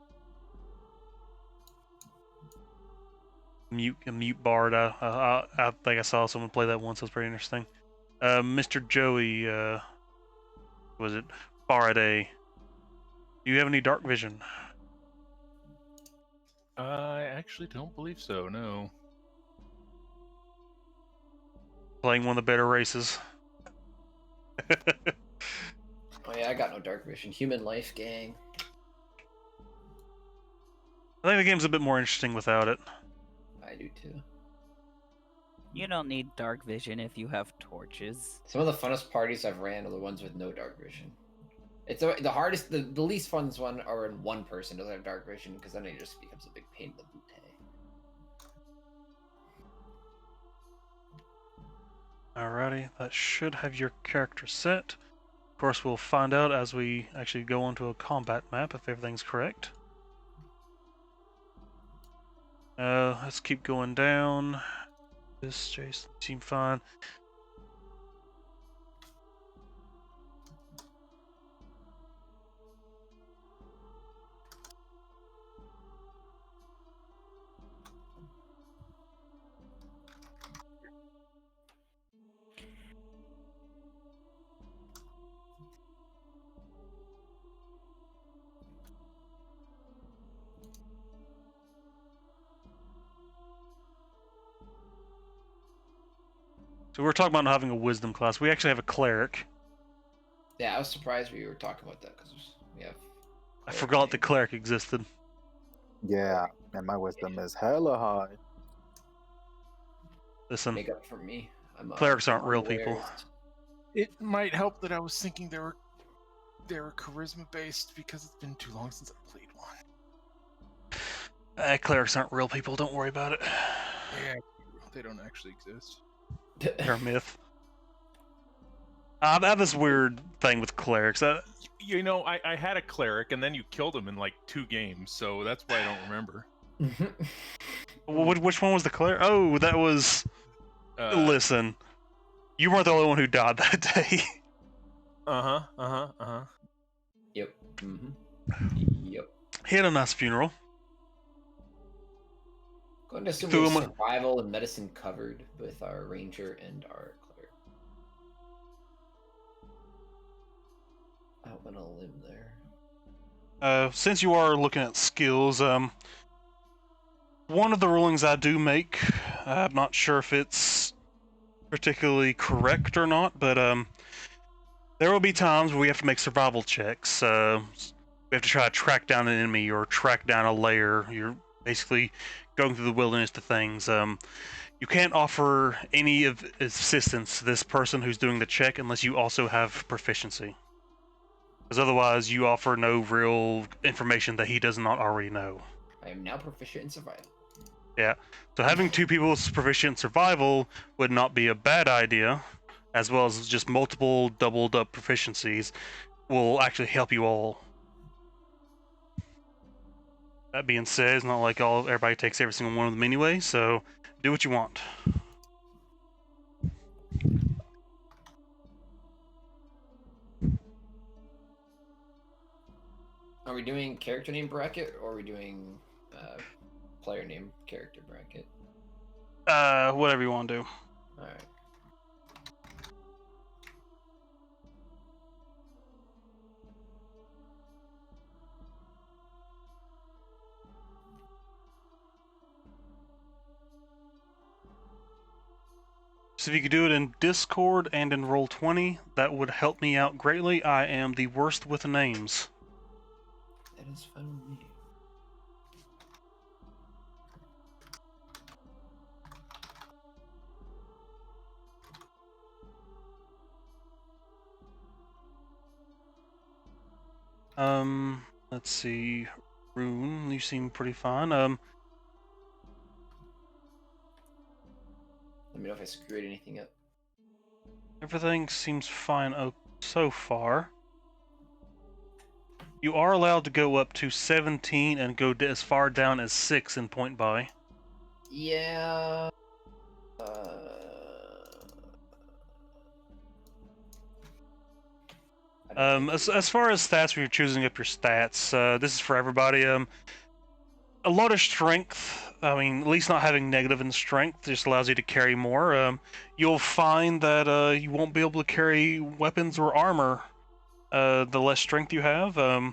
A mute bard. I think I saw someone play that once. It was pretty interesting. Mr. Joey, was it Faraday? Do you have any dark vision? I actually don't believe so, no. Playing one of the better races. Oh yeah, I got no dark vision. Human life, gang. I think the game's a bit more interesting without it. I do too. You don't need dark vision if you have torches. Some of the funnest parties I've ran are the ones with no dark vision. It's the hardest, the least fun one are when one person doesn't have dark vision, because then it just becomes a big pain in the boot. Alrighty, that should have your character set. Of course, we'll find out as we actually go onto a combat map if everything's correct. Let's keep going down. This Jason seemed fine. So we're talking about not having a wisdom class. We actually have a cleric. Yeah, I was surprised we were talking about that because we have. I forgot the cleric existed. Yeah, and my wisdom is hella high. Listen, Make up for me. clerics aren't I'm real unaware. people. It might help that I was thinking they were charisma based because it's been too long since I played one. Clerics aren't real people. Don't worry about it. Yeah, they don't actually exist. They're a myth. I have this weird thing with clerics. You know, I had a cleric, and then you killed him in like 2 games, so that's why I don't remember. Which one was the cleric? Oh, that was. Listen, you weren't the only one who died that day. Yep. Yep. He had a nice funeral. Going to assume Threw we have him a- survival and medicine covered with our ranger and our cleric. Out on a limb there. Since you are looking at skills, one of the rulings I do make, I'm not sure if it's particularly correct or not, but there will be times where we have to make survival checks. We have to try to track down an enemy or track down a lair. You're basically going through the wilderness to things. You can't offer any of assistance to this person who's doing the check unless you also have proficiency. Because otherwise, you offer no real information that he does not already know. I am now proficient in survival. Yeah, so having 2 people proficient in survival would not be a bad idea, as well as just multiple doubled up proficiencies will actually help you all. That being said, it's not like everybody takes every single one of them anyway, so do what you want. Are we doing character name bracket or are we doing player name character bracket? Whatever you want to do. Alright. So if you could do it in Discord and in Roll20, that would help me out greatly. I am the worst with names. That is fine with me. Let's see. Rune, you seem pretty fine. Let me know if I screwed anything up. Everything seems fine so far. You are allowed to go up to 17 and go as far down as 6 in point buy. Yeah. As far as stats, when you're choosing up your stats, this is for everybody. A lot of strength. I mean, at least not having negative in strength just allows you to carry more. You'll find that you won't be able to carry weapons or armor the less strength you have. Of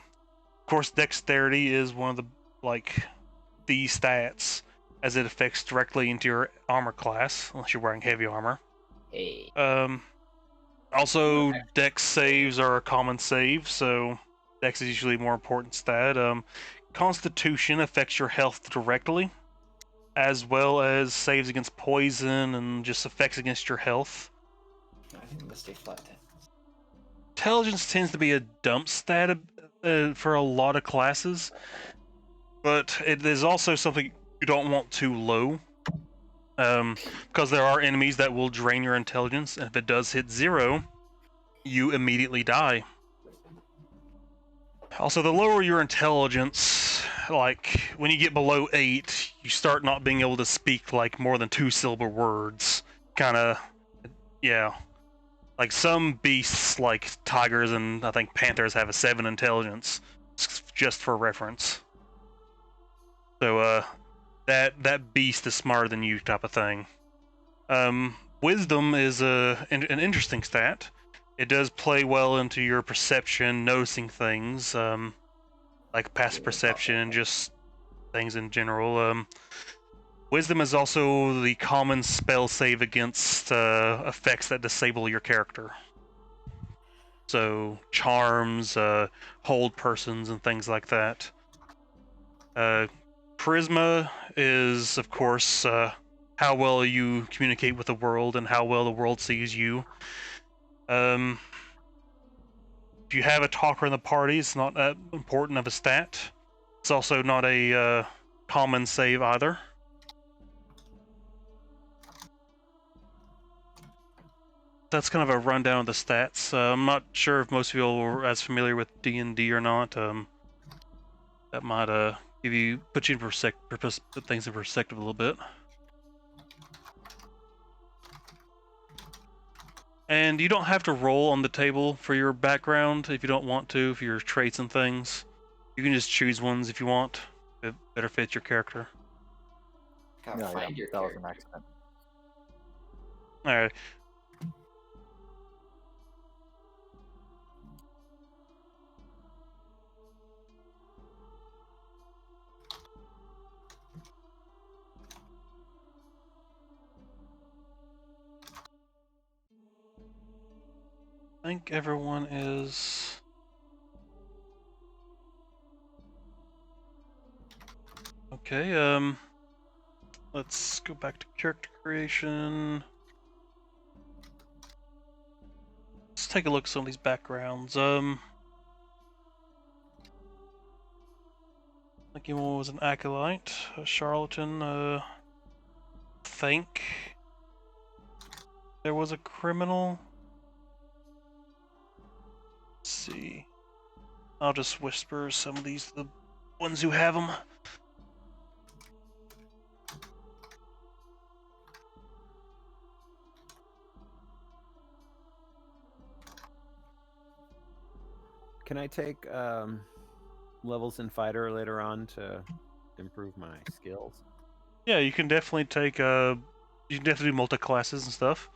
course, dexterity is one of the stats, as it affects directly into your armor class, unless you're wearing heavy armor. Hey. Also, dex saves are a common save, so dex is usually a more important stat. Constitution affects your health directly, as well as saves against poison and just effects against your health. I think I'm gonna stay flat then. Intelligence tends to be a dump stat for a lot of classes, but it is also something you don't want too low. Because there are enemies that will drain your intelligence, and if it does hit 0, you immediately die. Also, the lower your intelligence, like when you get below 8, you start not being able to speak like more than 2-syllable words. Kinda, yeah. Like some beasts, like tigers and I think panthers, have a 7 intelligence, just for reference. So, that beast is smarter than you, type of thing. Wisdom is an interesting stat. It does play well into your perception, noticing things, like passive perception and just things in general. Wisdom is also the common spell save against effects that disable your character. So charms, hold persons, and things like that. Charisma is, of course, how well you communicate with the world and how well the world sees you. If you have a talker in the party, it's not that important of a stat. It's also not a common save either. That's kind of a rundown of the stats. I'm not sure if most of you are as familiar with D&D or not. That might put you in put things in perspective a little bit. And you don't have to roll on the table for your background if you don't want to, for your traits and things. You can just choose ones if you want. It better fits your character. Gotta Yeah, find your that was an character. accident. Alright. I think everyone is... Okay, let's go back to character creation. Let's take a look at some of these backgrounds. Like one was an acolyte, a charlatan, think there was a criminal. Let's see. I'll just whisper some of these to the ones who have them. Can I take levels in fighter later on to improve my skills? Yeah, you can definitely take you can definitely do multi-classes and stuff.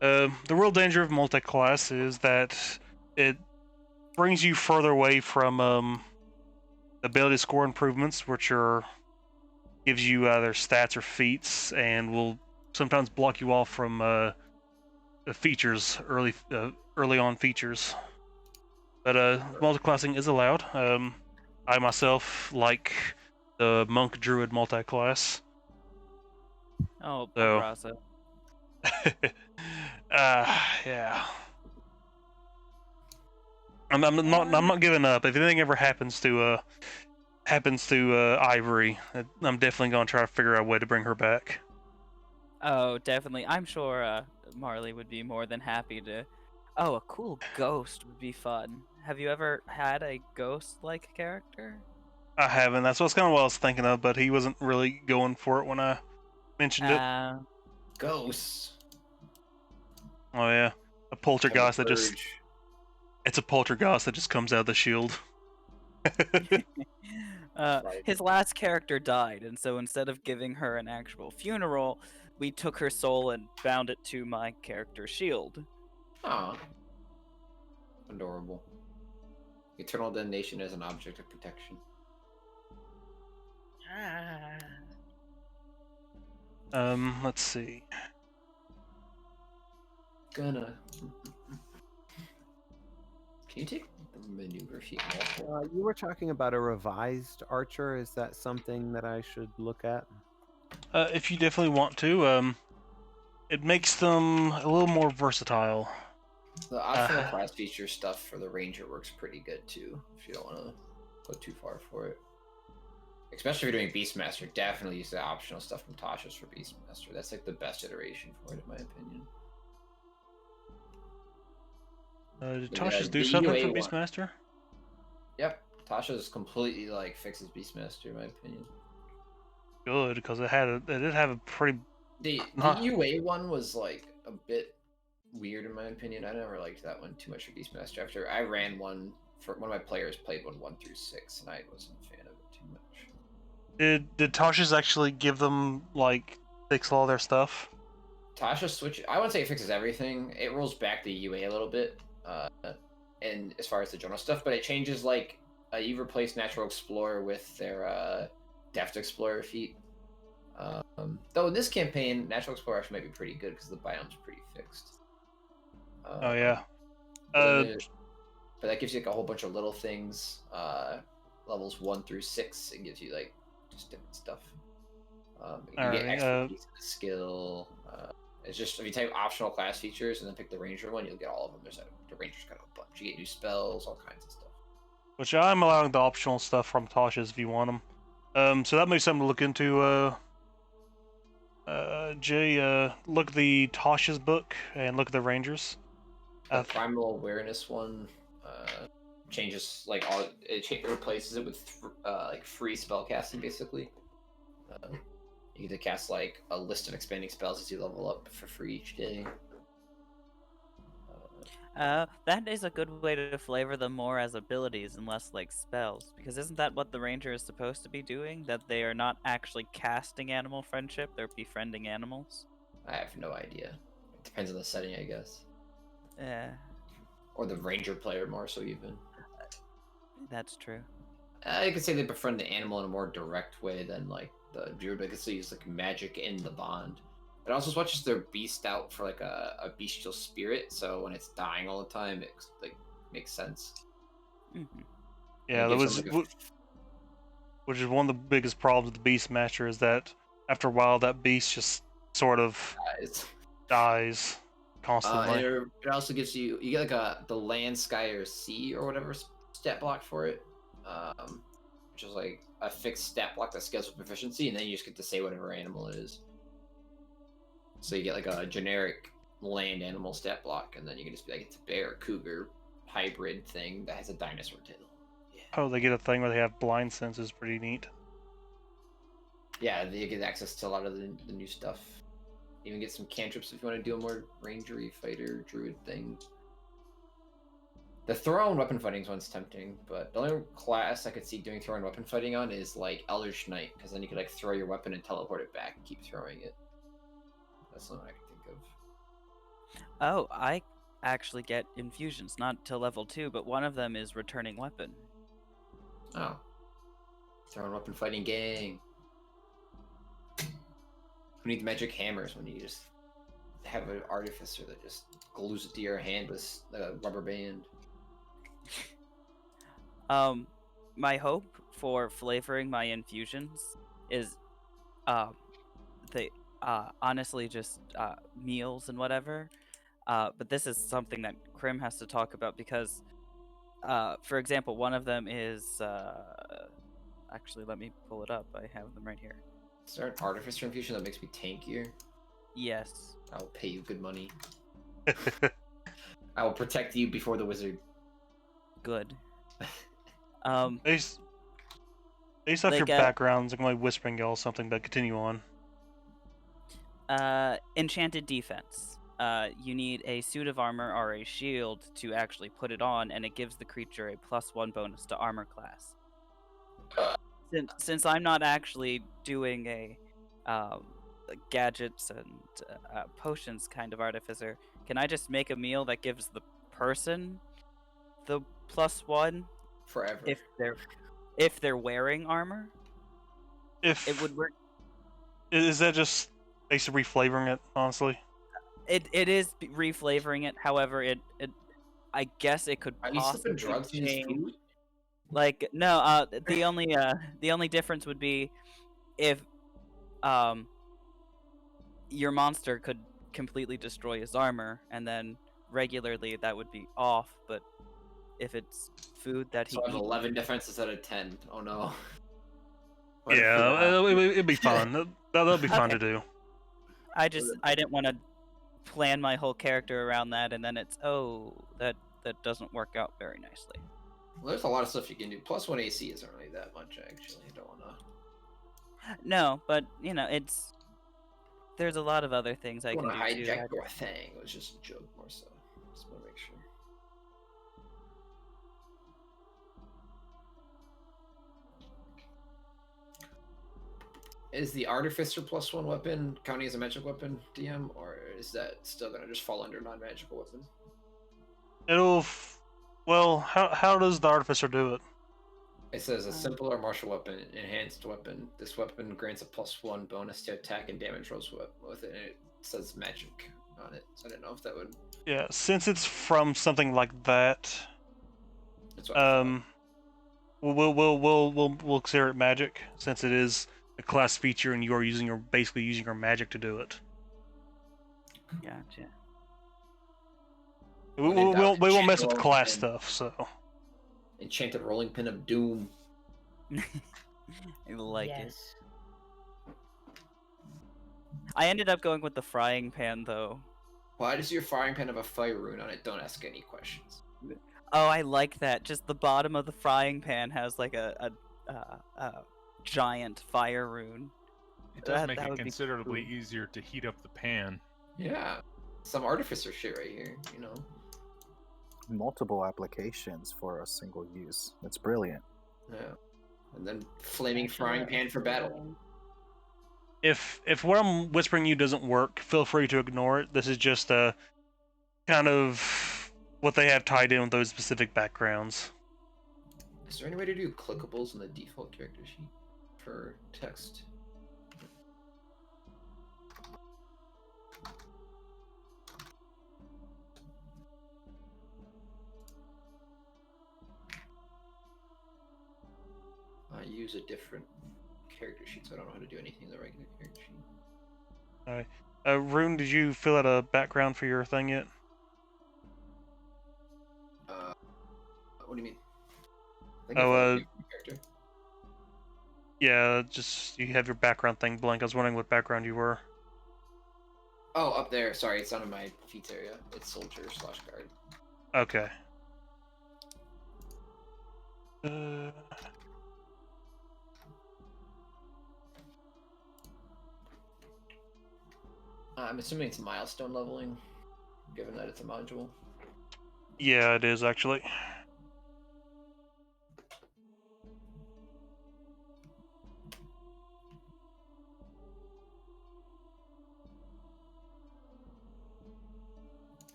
The real danger of multi-class is that it brings you further away from ability score improvements, which gives you either stats or feats, and will sometimes block you off from the features early on features. But multi-classing is allowed. I myself like the monk druid multi-class. Oh, So, Paparazzo. yeah. I'm not giving up. If anything ever happens to Ivory, I'm definitely gonna try to figure out a way to bring her back. Oh, definitely. I'm sure Marley would be more than happy to. Oh, a cool ghost would be fun. Have you ever had a ghost-like character? I haven't. That's kind of what I was thinking of, but he wasn't really going for it when I mentioned it. Ghosts. Oh yeah, a poltergeist that just Purge. it's a poltergeist that just comes out of the shield. Right. His last character died, and so instead of giving her an actual funeral, we took her soul and bound it to my character's shield. Aw. Adorable. Eternal damnation as an object of protection. Let's see. Gonna. Can you take the maneuver sheet? You were talking about a revised archer. Is that something that I should look at? If you definitely want to, it makes them a little more versatile. The optional class feature stuff for the ranger works pretty good too. If you don't want to go too far for it, especially if you're doing Beastmaster, definitely use the optional stuff from Tasha's for Beastmaster. That's like the best iteration for it, in my opinion. Did Tasha's do something for UA Beastmaster? Yep, Tasha's completely like fixes Beastmaster, in my opinion. Good, because it did have a pretty. The UA one was like a bit weird in my opinion. I never liked that one too much for Beastmaster. After I ran one for one of my players played 1 through 6, and I wasn't a fan of it too much. Did Tasha's actually give them like fix all their stuff? Tasha switch. I wouldn't say it fixes everything. It rolls back the UA a little bit, and as far as the general stuff, but it changes like you replace Natural Explorer with their Deft Explorer feat. Though in this campaign, natural exploration might be pretty good because the biome's pretty fixed. Oh yeah. But that gives you like a whole bunch of little things. Levels 1 through 6, it gives you like just different stuff. You get Alright, expertise in the skill. It's just if you type optional class features and then pick the ranger one, you'll get all of them. The ranger's got a bunch. You get new spells, all kinds of stuff. which I'm allowing the optional stuff from Tasha's if you want them. So that may be something to look into. Jay, look at the Tasha's book and look at the Rangers. The primal awareness one changes like all it replaces it with like free spell casting basically. You get to cast like a list of expanding spells as you level up for free each day. That is a good way to flavor them more as abilities and less like spells. Because isn't that what the ranger is supposed to be doing? That they are not actually casting animal friendship; they're befriending animals. I have no idea. It depends on the setting, I guess. Yeah, Or the ranger player more so even. that's true. I could say they befriend the animal in a more direct way than like the druid, but I could still use like magic in the bond. It also switches their beast out for like a bestial spirit, so when it's dying all the time, it like makes sense. Mm-hmm. Yeah, that was, which is one of the biggest problems with the Beastmaster is that after a while that beast just sort of dies constantly. It also gives you get like the land, sky, or sea or whatever stat block for it, which is like a fixed stat block that scales with proficiency, and then you just get to say whatever animal it is. So you get like a generic land animal stat block, and then you can just be like, it's a bear, cougar, hybrid thing that has a dinosaur tail. Yeah. Oh, they get a thing where they have blind sense is pretty neat. Yeah, you get access to a lot of the new stuff. Even get some cantrips if you want to do a more rangery fighter druid thing. The throw and weapon fighting one's tempting, but the only class I could see doing throw and weapon fighting on is like Eldritch Knight, because then you could like throw your weapon and teleport it back and keep throwing it. That's the one I can think of. Oh, I actually get infusions, not to level 2, but one of them is returning weapon. Oh. Throw and weapon fighting gang. Who needs magic hammers when you just have an artificer that just glues it to your hand with a rubber band? My hope for flavoring my infusions is, honestly just meals and whatever. But this is something that Krim has to talk about because, for example, one of them is actually, let me pull it up. I have them right here. Is there an artificer infusion that makes me tankier? Yes. I will pay you good money. I will protect you before the wizard. Good. Based off like, your backgrounds, I'm going to be whispering y'all something, but continue on. Enchanted defense. You need a suit of armor or a shield to actually put it on, and it gives the creature a +1 bonus to armor class. Since I'm not actually doing a gadgets and potions kind of artificer, can I just make a meal that gives the person the +1 forever if they're wearing armor? If it would work. Is that just basically reflavoring it? Honestly, it is reflavoring it. However, I guess it could possibly drugs in his food? Like no, the only difference would be if your monster could completely destroy his armor, and then regularly that would be off. But if it's food that he so I have 11 defenses out of 10. Oh no. Yeah, it'd be fun. That'll be fun to do. I didn't want to plan my whole character around that, and then it's that doesn't work out very nicely. Well, there's a lot of stuff you can do. +1 AC isn't really that much, actually. I don't want to. No, but there's a lot of other things I can do. Hijack your thing. It was just a joke, more so. Just want to make sure. Is the Artificer +1 weapon counting as a magic weapon, DM, or is that still gonna just fall under non-magical weapon? Well, how does the Artificer do it? It says a simple or martial weapon, enhanced weapon. This weapon grants a +1 bonus to attack and damage rolls with it, and it says magic on it. So I didn't know if that would. Yeah, since it's from something like that, That's what I thought. we'll consider it magic since it is a class feature and you are basically using your magic to do it. Gotcha. We won't mess with Enchanted class rolling stuff, so. Enchanted rolling pin of doom. I like it. Yes. I ended up going with the frying pan though. Why does your frying pan have a fire rune on it? Don't ask any questions. Oh, I like that. Just the bottom of the frying pan has like a giant fire rune. It does That make it would be considerably cool. easier to heat up the pan. Yeah, some artificer shit right here. You know. Multiple applications for a single use. It's brilliant. Yeah. And then flaming Actually, frying that pan was for battle. brilliant. If what I'm whispering you doesn't work, feel free to ignore it. This is just a kind of what they have tied in with those specific backgrounds. Is there any way to do clickables in the default character sheet for text? I use a different character sheet, so I don't know how to do anything in the regular character sheet. Alright. Rune, did you fill out a background for your thing yet? What do you mean? I think Oh, I found a different character. Yeah, just you have your background thing blank. I was wondering what background you were. Oh, up there. Sorry, it's not in my feats area. It's soldier/guard. Okay. I'm assuming it's milestone leveling, given that it's a module. Yeah, it is actually.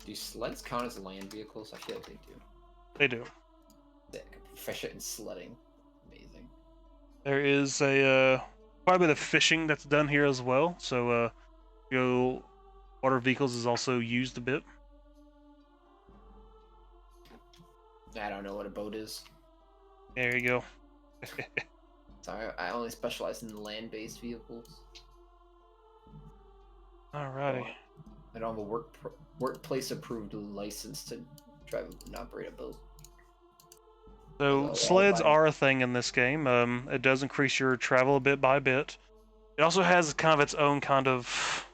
Do sleds count as land vehicles? I feel like they do. They do. Sick. Proficient in sledding. Amazing. There is a quite a bit of fishing that's done here as well. So water vehicles is also used a bit. I don't know what a boat is. There you go. Sorry, I only specialize in land-based vehicles. Alrighty. I don't have a workplace-approved license to drive and operate a boat. So sleds are a thing in this game. It does increase your travel a bit by bit. It also has kind of its own kind of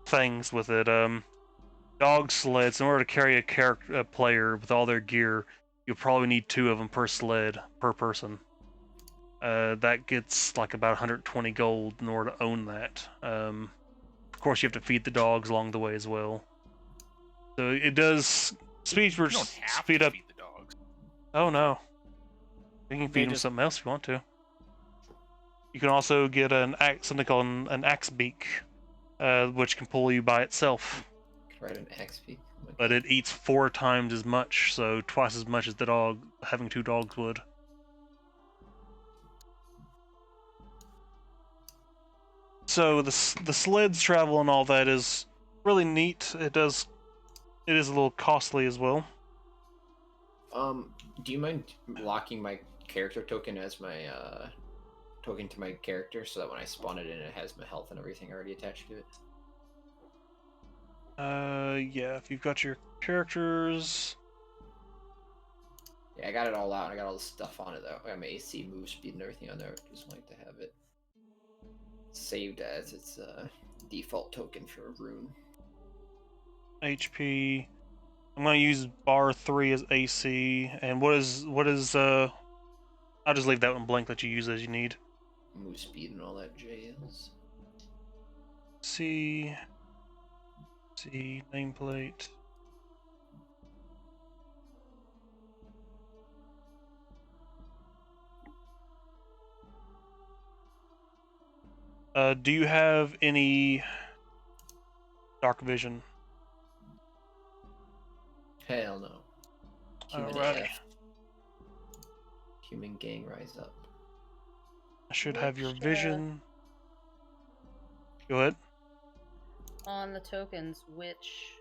things with it. Dog sleds. In order to carry a player with all their gear, you'll probably need 2 of them per sled per person. That gets like about 120 gold in order to own that. Of course, you have to feed the dogs along the way as well. So it does speed You don't have speed to up. feed the dogs. Oh no, you can feed them something else if you want to. You can also get something called an axe beak, which can pull you by itself. Ride an XP. But it eats 4 times as much, so twice as much as the dog having 2 dogs would. So the sleds travel and all that is really neat. It is a little costly as well. Do you mind locking my character token as my token to my character so that when I spawn it in, it has my health and everything already attached to it? Yeah, if you've got your characters. Yeah, I got it all out. I got all the stuff on it though. I got my AC, move speed, and everything on there. I just like to have it saved as its default token for a rune. HP. I'm gonna use bar 3 as AC, and what is I'll just leave that one blank. Let you use as you need. Move speed and all that jazz. C nameplate. Do you have any dark vision? Hell no. Human Alrighty. AF. Human gang rise up. I should have your Which, vision. Go ahead. On the tokens, which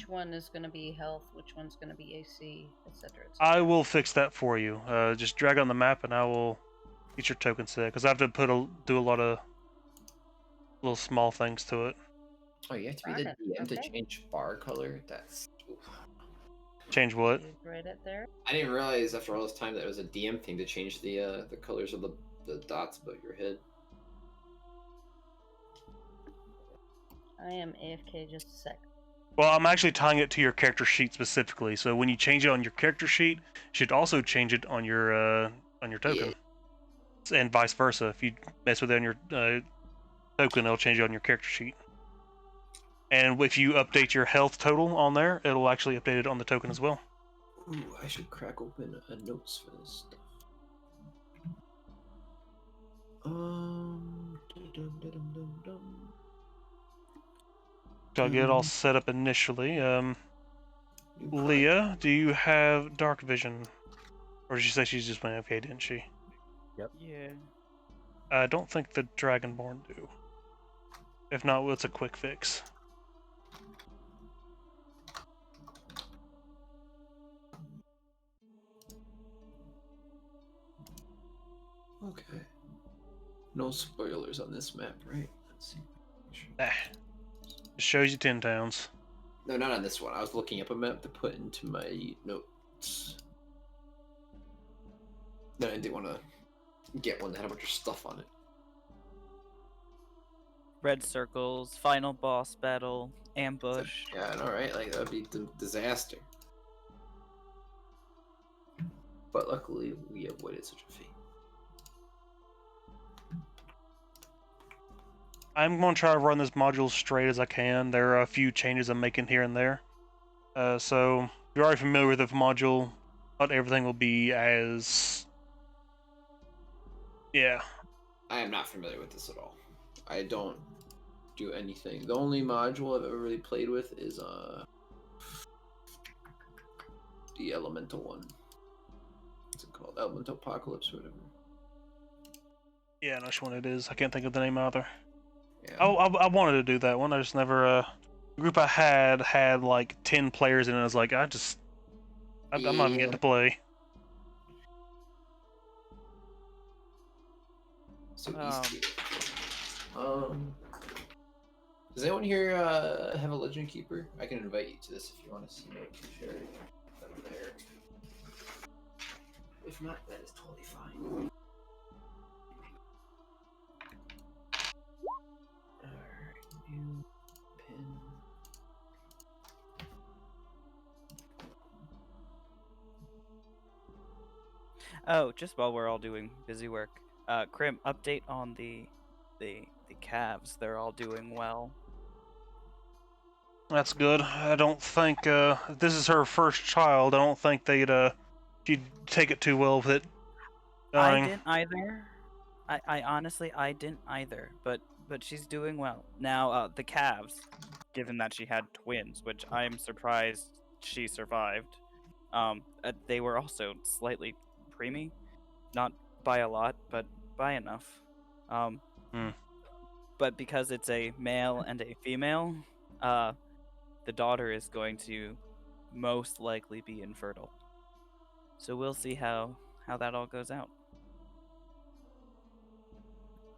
one is going to be health, which one's going to be AC, etc. I will fix that for you. Just drag on the map and I will get your token set, because I have to do a lot of little small things to it. Oh, you have to be the DM to change bar color? That's... Oof. Change what? Right at there. I didn't realize after all this time that it was a DM thing to change the colors of the dots above your head. I am AFK just a sec. Well, I'm actually tying it to your character sheet specifically. So when you change it on your character sheet, you should also change it on your token, and vice versa. If you mess with it on your token, it'll change it on your character sheet. And if you update your health total on there, it'll actually update it on the token as well. Ooh, I should crack open notes for this stuff. So I'll get it all set up initially. Leah, do you have dark vision? Or did she say she's just went okay, didn't she? Yep. Yeah. I don't think the Dragonborn do. If not, well, it's a quick fix. Okay. No spoilers on this map, right? Let's see. It shows you 10 towns. No, not on this one. I was looking up a map to put into my notes. No, I didn't want to get one that had a bunch of stuff on it. Red circles, final boss battle, ambush. Yeah, I know, right? Like, that would be a disaster. But luckily, we avoided such a fate. I'm going to try to run this module as straight as I can. There are a few changes I'm making here and there. So, if you're already familiar with the module, not everything will be as... Yeah. I am not familiar with this at all. I don't do anything. The only module I've ever really played with is the elemental one. What's it called? Elemental Apocalypse or whatever. Yeah, I know which one it is. I can't think of the name either. Yeah. Oh, I wanted to do that one. I just never... the group I had like 10 players in it. I was like, I'm not even getting to play. So easy. Does anyone here have a Legend Keeper? I can invite you to this if you want to see it. Share it over there. If not, that is totally fine. Alright, new pin. Oh, just while we're all doing busy work, Crim, update on the calves. They're all doing well. That's good. I don't think if this is her first child. I don't think she'd take it too well with it dying. I didn't either. I honestly I didn't either. But she's doing well now. The calves, given that she had twins, which I'm surprised she survived. They were also slightly preemie, not by a lot, but by enough. But because it's a male and a female, the daughter is going to most likely be infertile. So we'll see how that all goes out.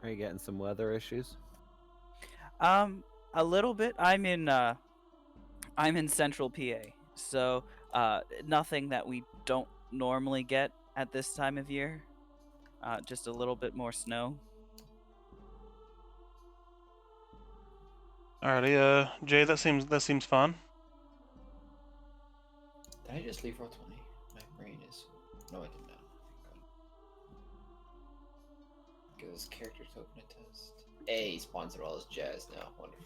Are you getting some weather issues? A little bit. I'm in central PA, so nothing that we don't normally get at this time of year. Just a little bit more snow. Alrighty, Jay, that seems fun. Did I just leave Roll 20? My brain is... No, I did not. Give this character token a test. He spawns it all as Jazz now. Wonderful.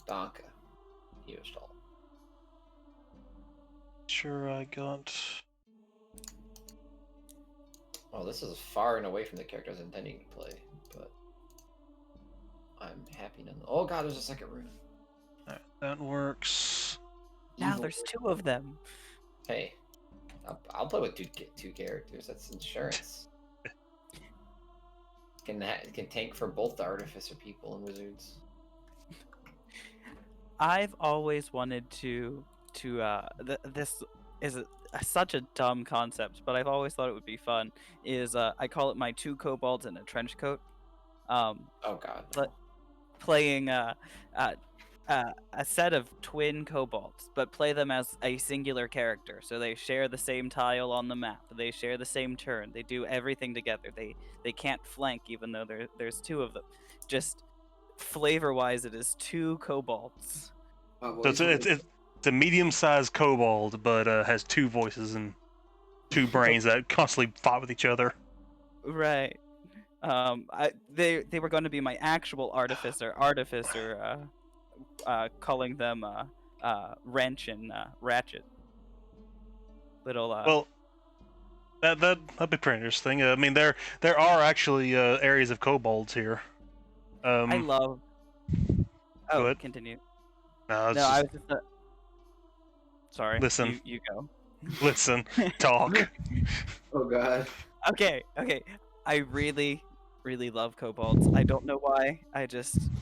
Donka. He was tall. Sure, I got... Oh, this is far and away from the character I was intending to play, but... I'm happy nonetheless. Oh god, there's a second rune. Alright, that works. Now Evil. there's 2 of them. Hey, I'll play with two characters. That's insurance. Can tank for both the artificer people and wizards. I've always wanted this is such a dumb concept, but I've always thought it would be fun. I call it my 2 kobolds in a trench coat. Oh God. But playing a set of twin kobolds, but play them as a singular character. So they share the same tile on the map. They share the same turn. They do everything together. They can't flank, even though there's 2 of them. Just flavor-wise, it is 2 kobolds. So it's a medium-sized kobold, but has 2 voices and 2 brains that constantly fight with each other. Right. They were going to be my actual artificer, calling them Wrench and Ratchet. Little Well, that'd be pretty interesting. I mean, there are actually areas of kobolds here. I love. Go Oh, ahead. continue. No, No, I was just. Sorry. Listen. You go. Listen, talk. Oh God. Okay. I really love kobolds. I don't know why.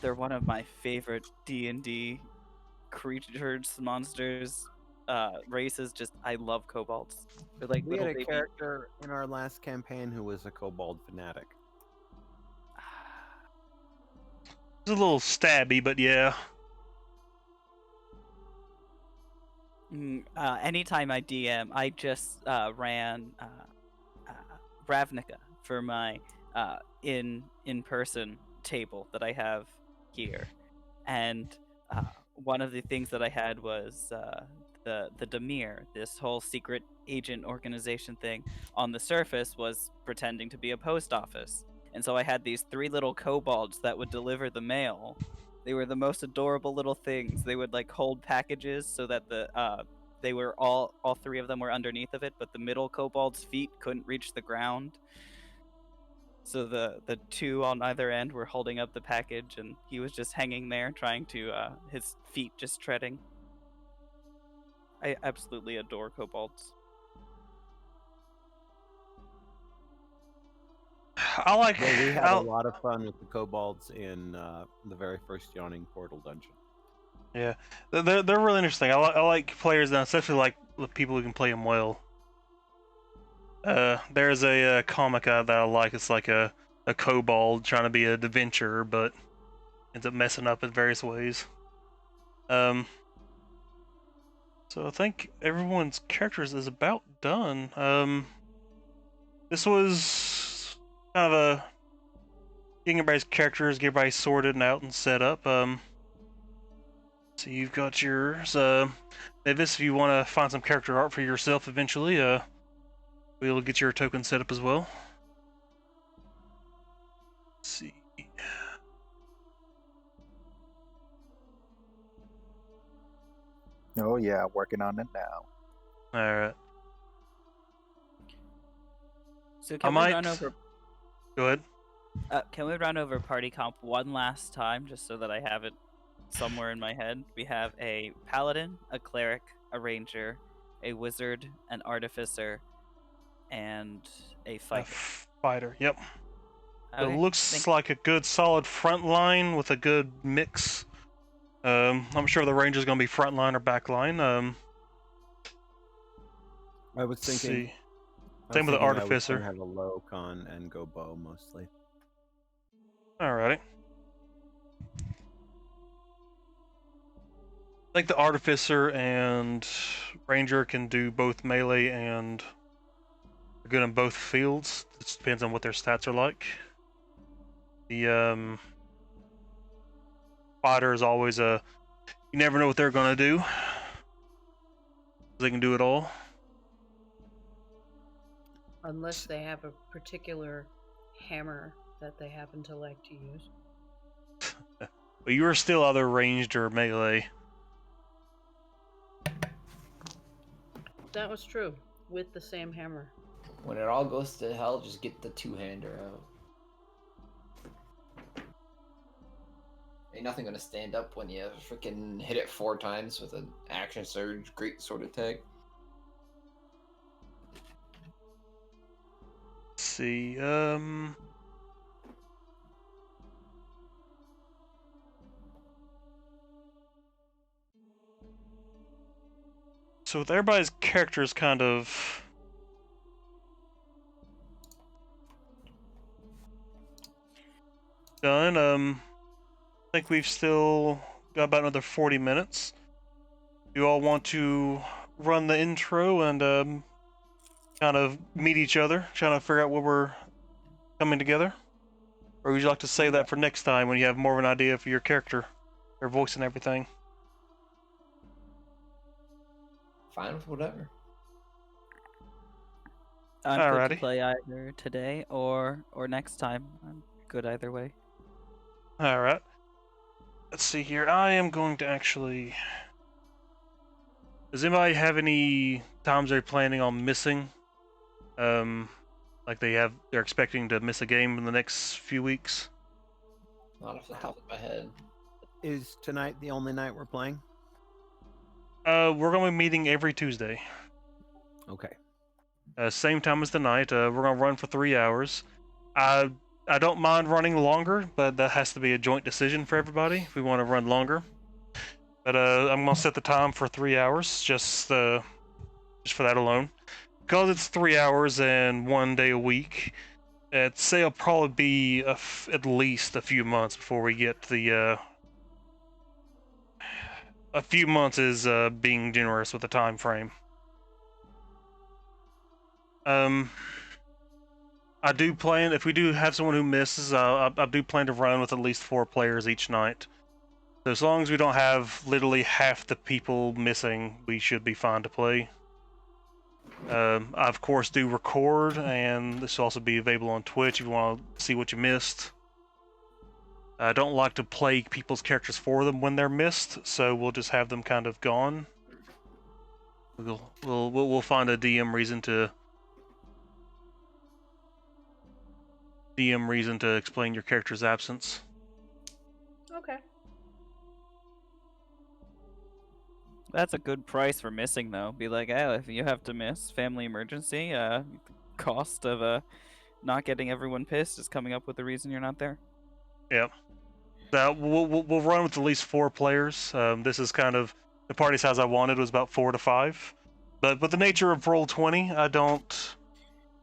They're one of my favorite D&D creatures, monsters, races. I love kobolds. They're like We little had a baby. character in our last campaign who was a kobold fanatic. It's a little stabby, but yeah. Anytime I DM, I just ran Ravnica for my in-person table that I have here, and one of the things that I had was the Demir, this whole secret agent organization thing. On the surface was pretending to be a post office, and so I had these 3 little kobolds that would deliver the mail. They were the most adorable little things. They would like hold packages so that they were all 3 of them were underneath of it, but the middle kobold's feet couldn't reach the ground. So the 2 on either end were holding up the package, and he was just hanging there, trying to his feet just treading. I absolutely adore kobolds. I like. Well, we had a lot of fun with the kobolds in the very first Yawning Portal dungeon. Yeah, they're really interesting. I like players that, especially like the people who can play them well. There's a comic that I like. It's like a kobold trying to be an adventurer, but ends up messing up in various ways. So I think everyone's characters is about done. This was kind of a getting everybody's characters, get everybody sorted and out and set up. So you've got yours. Mavis, if you want to find some character art for yourself eventually, we'll get your token set up as well. Let's see. Oh yeah, working on it now. Alright. So can we run over? Go ahead. Can we run over party comp one last time, just so that I have it somewhere in my head? We have a paladin, a cleric, a ranger, a wizard, an artificer, and a fighter. Fighter, yep. Okay, It looks like a good solid front line with a good mix. I'm sure the ranger's going to be front line or back line. I was thinking. Same with the I was artificer. gonna have a low con and go bow mostly. Alrighty. I think the artificer and ranger can do both melee and are good in both fields. It just depends on what their stats are like. The fighter is always you never know what they're gonna do. They can do it all. Unless they have a particular hammer that they happen to like to use. But you are still either ranged or melee. That was true, with the same hammer. When it all goes to hell, just get the 2-hander out. Ain't nothing gonna stand up when you freaking hit it 4 times with an action surge, great sword attack. Let's see. So with everybody's characters kind of done, I think we've still got about another 40 minutes. You all want to run the intro and kind of meet each other, trying to figure out what we're coming together? Or would you like to save that for next time when you have more of an idea for your character, their voice and everything? Fine with whatever. I'm good to Alrighty. play either today or next time. I'm good either way. Alright. Let's see here. I am going to actually... Does anybody have any times they're planning on missing? Like they're expecting to miss a game in the next few weeks? Not off the top of my head. Is tonight the only night we're playing? We're going to be meeting every Tuesday. Okay. Same time as tonight. We're going to run for 3 hours. I don't mind running longer, but that has to be a joint decision for everybody if we want to run longer. But I'm going to set the time for 3 hours, just for that alone. Because it's 3 hours and 1 day a week, I'd say it'll probably be at least a few months before we get the... a few months is being generous with the time frame. I do plan, if we do have someone who misses, I do plan to run with at least 4 players each night. So as long as we don't have literally half the people missing, we should be fine to play. I of course do record, and this will also be available on Twitch if you want to see what you missed. I don't like to play people's characters for them when they're missed, so we'll just have them kind of gone. We'll find a DM reason to explain your character's absence. Okay. That's a good price for missing, though. Be like, oh, if you have to miss, family emergency, cost of not getting everyone pissed is coming up with the reason you're not there. Yeah. We'll run with at least 4 players. This is kind of the party size I wanted was about 4 to 5. But the nature of Roll20,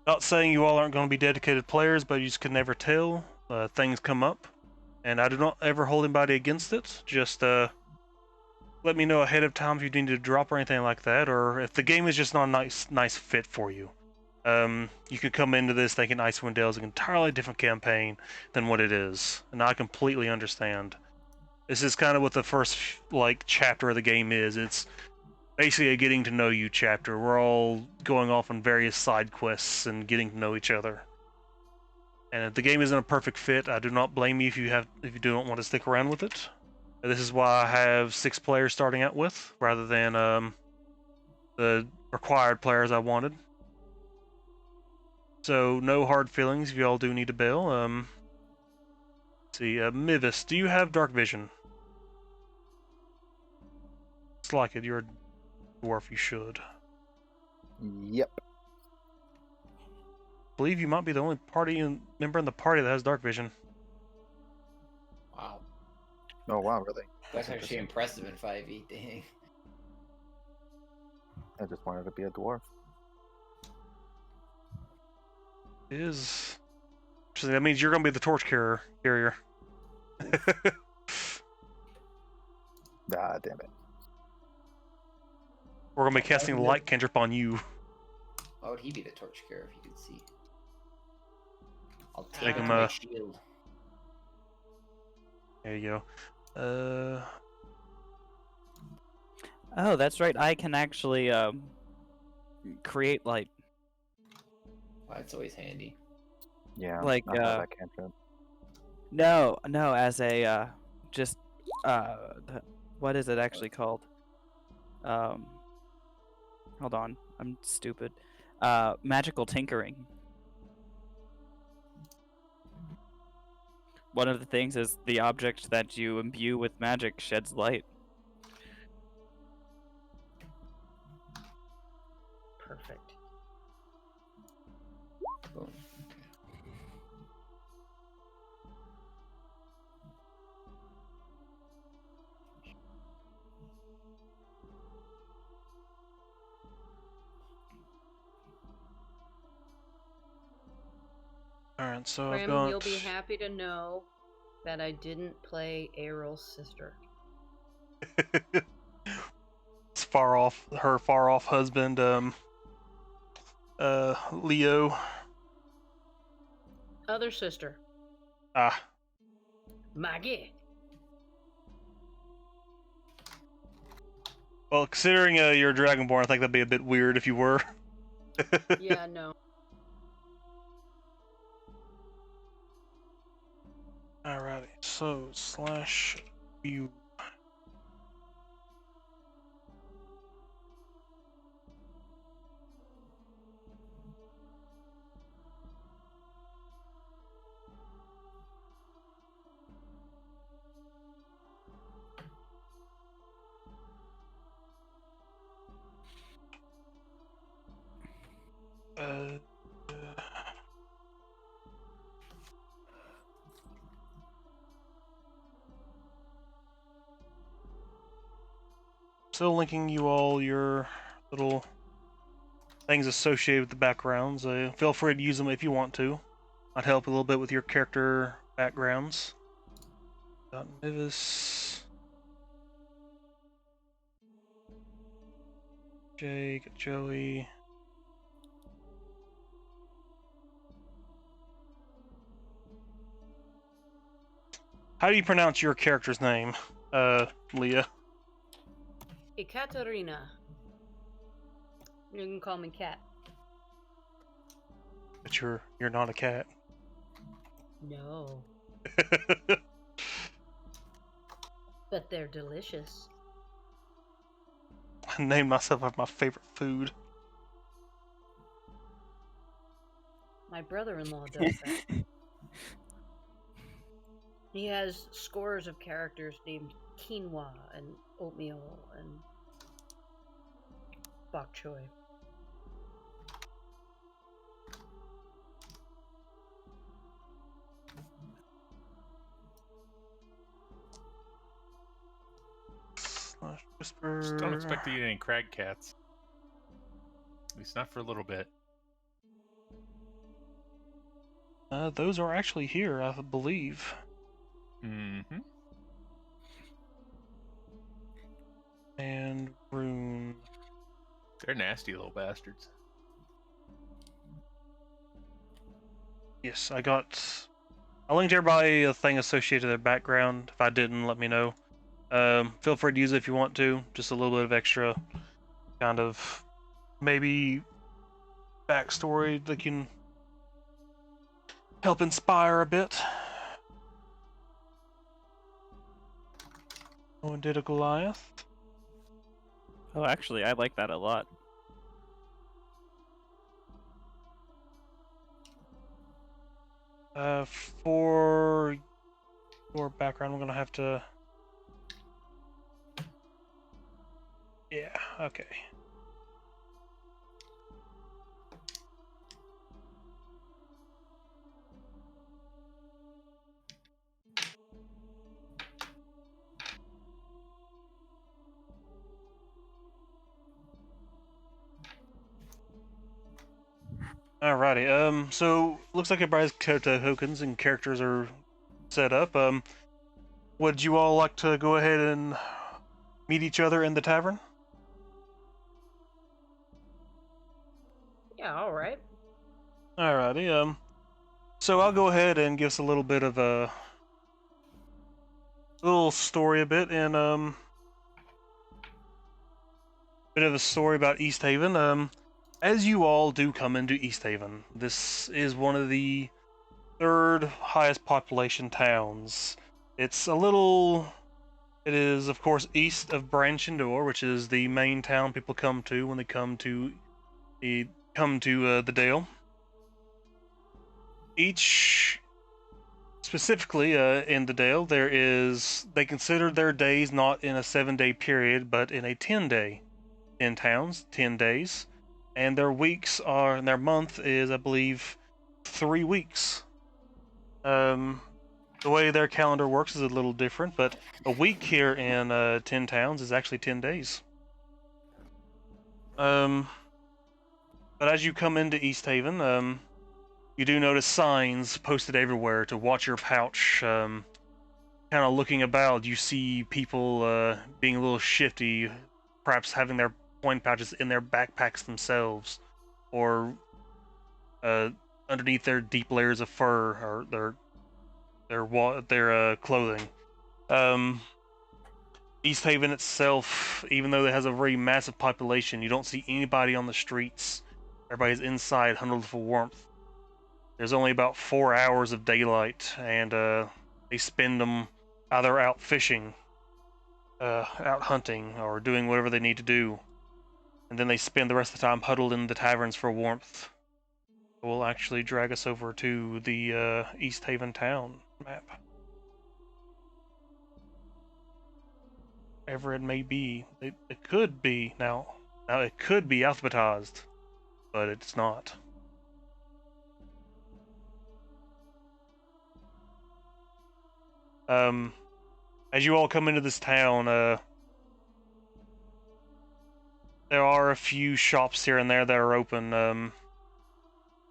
not saying you all aren't going to be dedicated players, but you just can never tell. Things come up, and I do not ever hold anybody against it. Just let me know ahead of time if you need to drop or anything like that, or if the game is just not a nice fit for you. You could come into this thinking Icewind Dale is an entirely different campaign than what it is, and I completely understand. This is kind of what the first chapter of the game is. It's basically a getting to know you chapter. We're all going off on various side quests and getting to know each other. And if the game isn't a perfect fit, I do not blame you if you don't want to stick around with it. This is why I have 6 players starting out with, rather than the required players I wanted. So no hard feelings if you all do need to bail. Let's see, Mivis, do you have dark vision? It's like it. You're a dwarf. You should. Yep. I believe you might be the only member in the party that has dark vision. Wow. Oh wow, really? That's actually impressive in 5e. Dang. I just wanted to be a dwarf. Is that means you're gonna be the torch carrier. Ah, damn it. We're gonna be casting light cantrip on you. Why would he be the torch carrier if you could see? I'll Make take him, my shield. There you go. Oh, that's right. I can actually create light. Oh, it's always handy. Yeah. Like, I have that cantrip. No, as a just what is it actually called? Hold on, I'm stupid. Magical tinkering. one of the things is the object that you imbue with magic sheds light. Perfect. Boom. Alright, so I've Prim, got... you'll be happy to know that I didn't play Aril's sister. It's far off, her far off husband, Leo. Other sister, Ah, Maggie. well, considering you're Dragonborn, I think that'd be a bit weird if you were. Yeah, no. Alrighty, so slash view. Uh, Still linking you all your little things associated with the backgrounds. Feel free to use them if you want to. Might help a little bit with your character backgrounds. Mivis. Jake, Joey. How do you pronounce your character's name, Leah? Ekaterina. You can call me Cat. But you're not a cat. No. But they're delicious. I named myself after my favorite food. My brother-in-law does that. He has scores of characters named quinoa and oatmeal and bok choy. Slash whisper. Just don't expect to eat any crag cats. At least not for a little bit. Those are actually here, I believe. Mm-hmm. And Rune. They're nasty little bastards. Yes, I linked everybody a thing associated to their background. If I didn't, let me know. Feel free to use it if you want to. Just a little bit of extra kind of maybe backstory that can help inspire a bit. No one did a Goliath. Oh, actually, I like that a lot. For your background, I'm gonna have to. Yeah. Okay. Alrighty. So looks like everybody's character tokens and characters are set up. Would you all like to go ahead and meet each other in the tavern? Yeah, all right. Alrighty. So I'll go ahead and give us a little bit of a little story and bit of a story about East Haven. As you all do come into East Haven, this is one of the third highest population towns. It is of course east of Branchendor, which is the main town people come to when they come to the Dale. Each specifically, in the Dale, they consider their days not in a 7-day period, but in a 10-day. 10 towns, 10 days. And their their month is, I believe, 3 weeks. The way their calendar works is a little different, but a week here in 10 towns is actually 10 days. But as you come into East Haven, you do notice signs posted everywhere to watch your pouch. Kind of looking about, you see people being a little shifty, perhaps having their coin pouches in their backpacks themselves, or underneath their deep layers of fur or their clothing. East Haven itself, even though it has a very massive population, you don't see anybody on the streets. Everybody's inside, huddled for warmth. There's only about 4 hours of daylight, and they spend them either out fishing, out hunting, or doing whatever they need to do. And then they spend the rest of the time huddled in the taverns for warmth. Will actually drag us over to the East Haven town map. Whatever it may be, it could be now it could be alphabetized, but it's not. As you all come into this town, there are a few shops here and there that are open.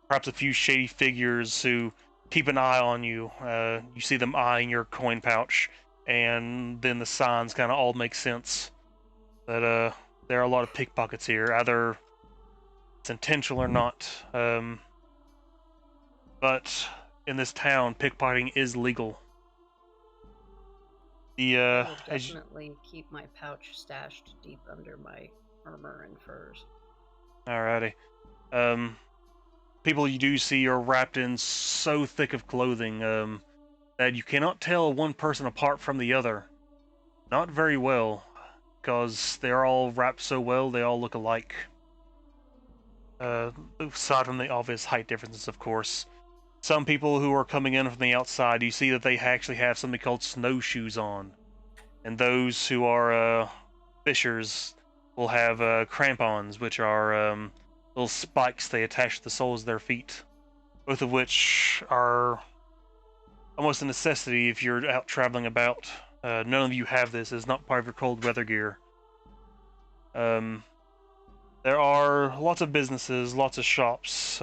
Perhaps a few shady figures who keep an eye on you. You see them eyeing your coin pouch, and then the signs kind of all make sense. That there are a lot of pickpockets here, either it's intentional or not. But in this town, pickpocketing is legal. I will definitely keep my pouch stashed deep under my armor and furs. Alrighty. People you do see are wrapped in so thick of clothing that you cannot tell one person apart from the other. Not very well, because they're all wrapped so well, they all look alike. Aside from the obvious height differences, of course. Some people who are coming in from the outside, you see that they actually have something called snowshoes on. And those who are fishers will have crampons, which are little spikes they attach to the soles of their feet. Both of which are almost a necessity if you're out traveling about. None of you have this. It's not part of your cold weather gear. There are lots of businesses, lots of shops.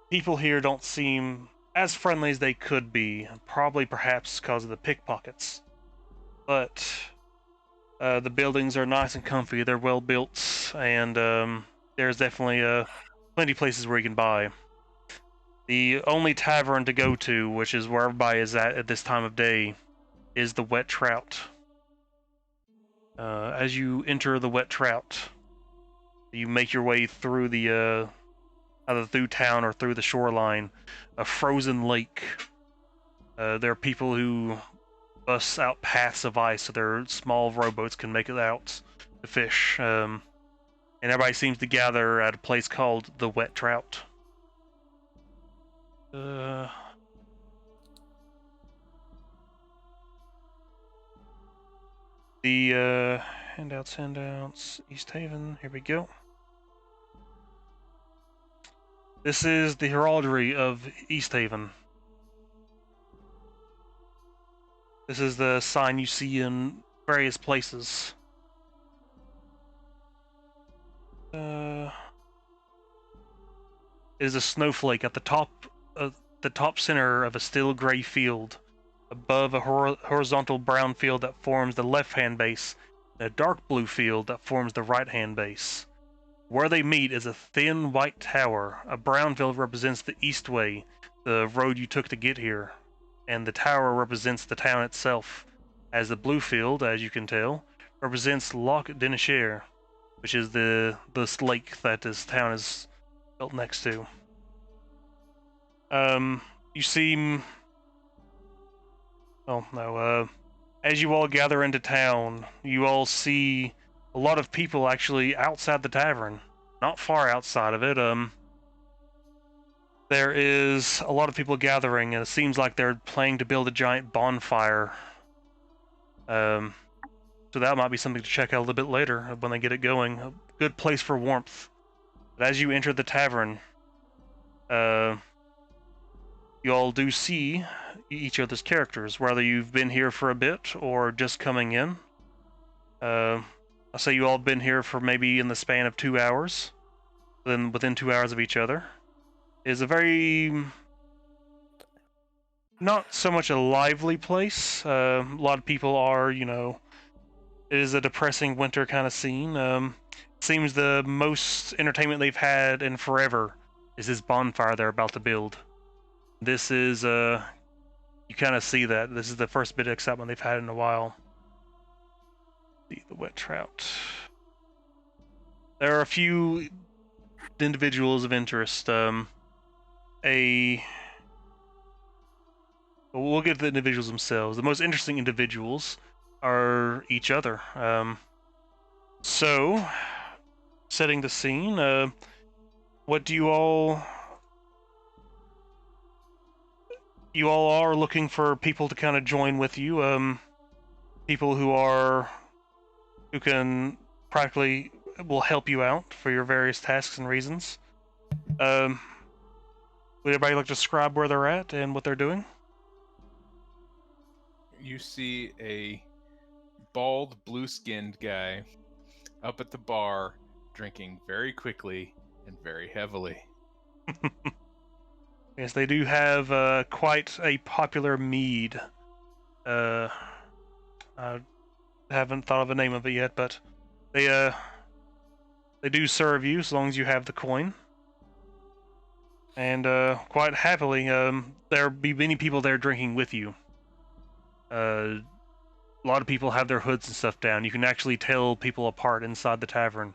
People here don't seem as friendly as they could be, probably perhaps because of the pickpockets. But the buildings are nice and comfy, they're well built, and there's definitely plenty of places where you can buy. The only tavern to go to, which is where everybody is at this time of day, is the Wet Trout. As you enter the Wet Trout, you make your way through the either through town or through the shoreline, a frozen lake. There are people who bust out paths of ice so their small rowboats can make it out to fish. And everybody seems to gather at a place called the Wet Trout. The handouts, East Haven, here we go. This is the heraldry of East Haven. This is the sign you see in various places. It is a snowflake at the top center of a still gray field, above a horizontal brown field that forms the left-hand base, and a dark blue field that forms the right-hand base. Where they meet is a thin white tower. A brown field represents the east way, the road you took to get here, and the tower represents the town itself, as the blue field, as you can tell, represents Loch Denishire, which is this lake that this town is built next to. You seem... Oh, no, as you all gather into town, you all see a lot of people actually outside the tavern. Not far outside of it, there is a lot of people gathering, and it seems like they're planning to build a giant bonfire. So that might be something to check out a little bit later when they get it going. A good place for warmth. But as you enter the tavern, you all do see each other's characters, whether you've been here for a bit or just coming in. I'll say you all been here for maybe in the span of 2 hours. Then within 2 hours of each other. It is a very not so much a lively place. A lot of people are, it is a depressing winter kind of scene. Seems the most entertainment they've had in forever is this bonfire they're about to build. This is, you kind of see that. This is the first bit of excitement they've had in a while. See the wet trout. There are a few individuals of interest. We'll get to the individuals themselves. The most interesting individuals are each other. So, setting the scene, what do you all... You all are looking for people to kind of join with you, people who can practically will help you out for your various tasks and reasons. Would everybody like to describe where they're at and what they're doing? You see a bald, blue-skinned guy up at the bar, drinking very quickly and very heavily. Yes, they do have quite a popular mead. I haven't thought of a name of it yet, but they do serve you as long as you have the coin. And quite happily, there'll be many people there drinking with you. A lot of people have their hoods and stuff down. You can actually tell people apart inside the tavern.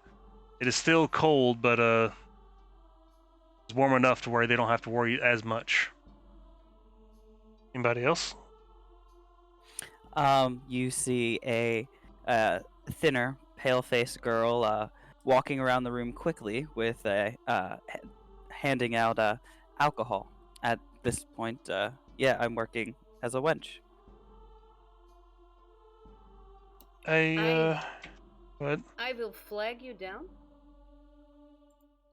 It is still cold, but it's warm enough to where they don't have to worry as much. Anybody else? You see a thinner, pale-faced girl walking around the room quickly with handing out alcohol. At this point, yeah, I'm working as a wench. What? I will flag you down,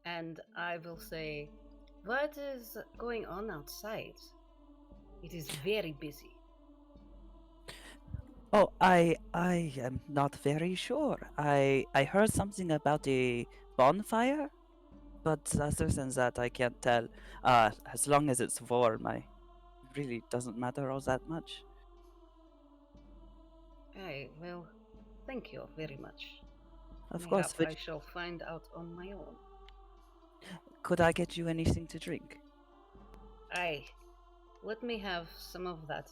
and I will say, "What is going on outside? It is very busy." Oh, I am not very sure. I heard something about a bonfire, but other than that, I can't tell. As long as it's warm, it really doesn't matter all that much. Well, thank you very much. Of course, Mayhap I shall find out on my own. could I get you anything to drink? Let me have some of that